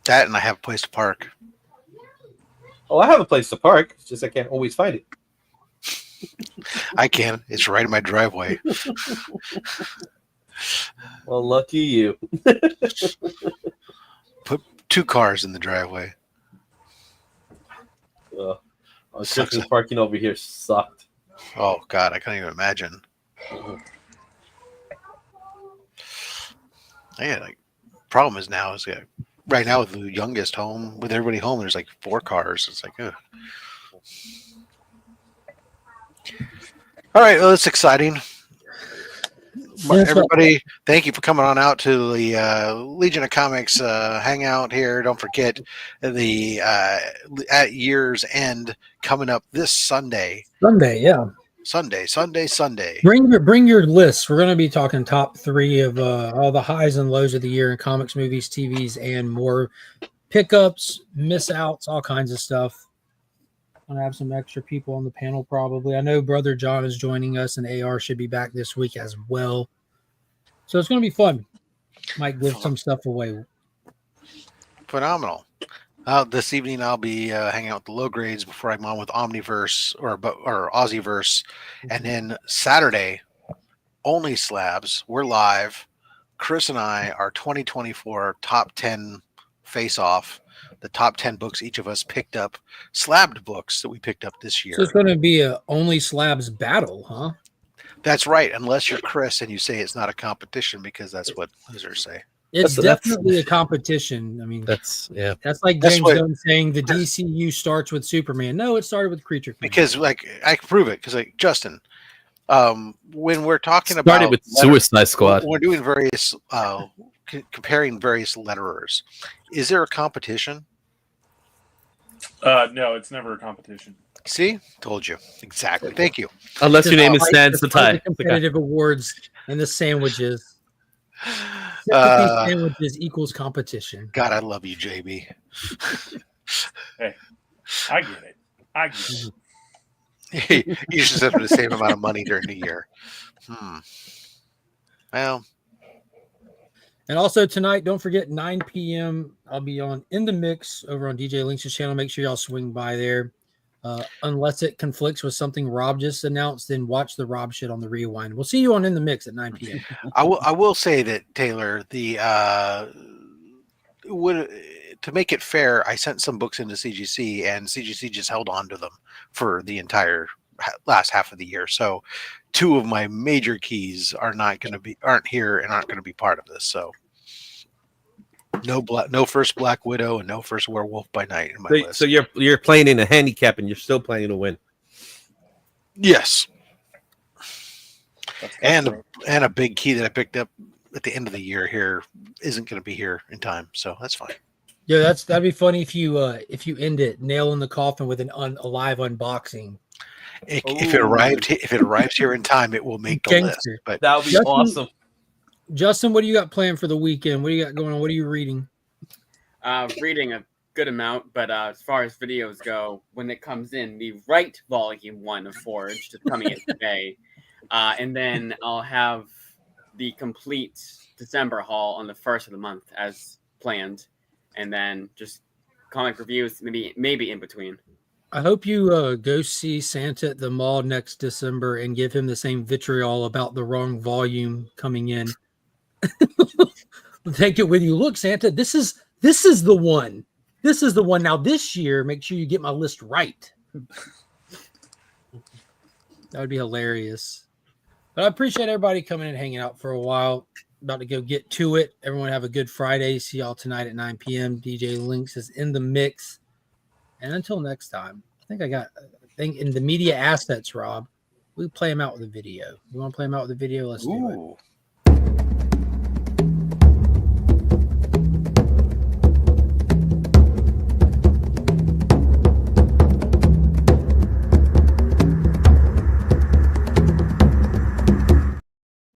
that and I have a place to park. Oh, I have a place to park. It's just I can't always find it. I can. It's right in my driveway. Well, lucky you. Put 2 cars in the driveway. Christmas parking over here sucked. Oh, God, I can't even imagine. Yeah, like, problem is now is right now with the youngest home, with everybody home, there's like 4 cars. It's like, ugh. All right, well, it's exciting. Everybody, thank you for coming on out to the Legion of Comics hangout here. Don't forget the at year's end coming up this Sunday. Sunday. Bring your lists. We're going to be talking top 3 of all the highs and lows of the year in comics, movies, TVs, and more. Pickups, miss outs, all kinds of stuff. I'm going to have some extra people on the panel probably. I know Brother John is joining us, and AR should be back this week as well. So it's going to be fun. Might give some stuff away. Phenomenal. This evening I'll be hanging out with the low grades before I'm on with Omniverse or Aussieverse. And then Saturday, only slabs. We're live. Chris and I, our 2024 top 10 face-off. The top 10 books each of us picked up, slabbed books that we picked up this year. So it's going to be a only slabs battle, huh? That's right, unless you're Chris and you say it's not a competition, because that's what losers say. It's definitely a competition. I mean, that's like James Gunn saying the DCU starts with Superman. No, it started with Creature Commandos. Because like I can prove it. Because like Justin, when we're talking started with Suicide Squad, we're doing various comparing various letterers. Is there a competition? No, it's never a competition. See, told you exactly. Thank you. Unless your name stands the tie. The competitive awards and the sandwiches. Sandwiches equals competition. God, I love you, JB. Hey, I get it. You should send them the same amount of money during the year. Well. And also tonight, don't forget 9 p.m. I'll be on In the Mix over on DJ Lynch's channel. Make sure y'all swing by there. Unless it conflicts with something Rob just announced, then watch the Rob shit on the rewind. We'll see you on In the Mix at 9 p.m. I will say that, Taylor, to make it fair, I sent some books into CGC, and CGC just held on to them for the entire last half of the year. So 2 of my major keys aren't here and aren't going to be part of this. So no first Black Widow and no first Werewolf by Night in my list. So you're playing in a handicap and you're still planning to win. Yes. And a big key that I picked up at the end of the year here isn't going to be here in time, so that's fine. Yeah, that'd be funny if you end it nail in the coffin with a live unboxing. If it arrives here in time, it will make the list. But that would be awesome. Justin, what do you got planned for the weekend? What do you got going on? What are you reading? Reading a good amount, but as far as videos go, when it comes in, the Right Volume 1 of Forged is coming in today. And then I'll have the complete December haul on the 1st of the month as planned. And then just comic reviews, maybe in between. I hope you go see Santa at the mall next December and give him the same vitriol about the wrong volume coming in. Take it with you. Look, Santa, this is the one. This is the one. Now this year, make sure you get my list right. That would be hilarious. But I appreciate everybody coming and hanging out for a while. About to go get to it. Everyone have a good Friday. See y'all tonight at 9 p.m. DJ Lynx is in the mix. And until next time, I think in the media assets, Rob, we play them out with a video. You want to play them out with a video? Let's do it.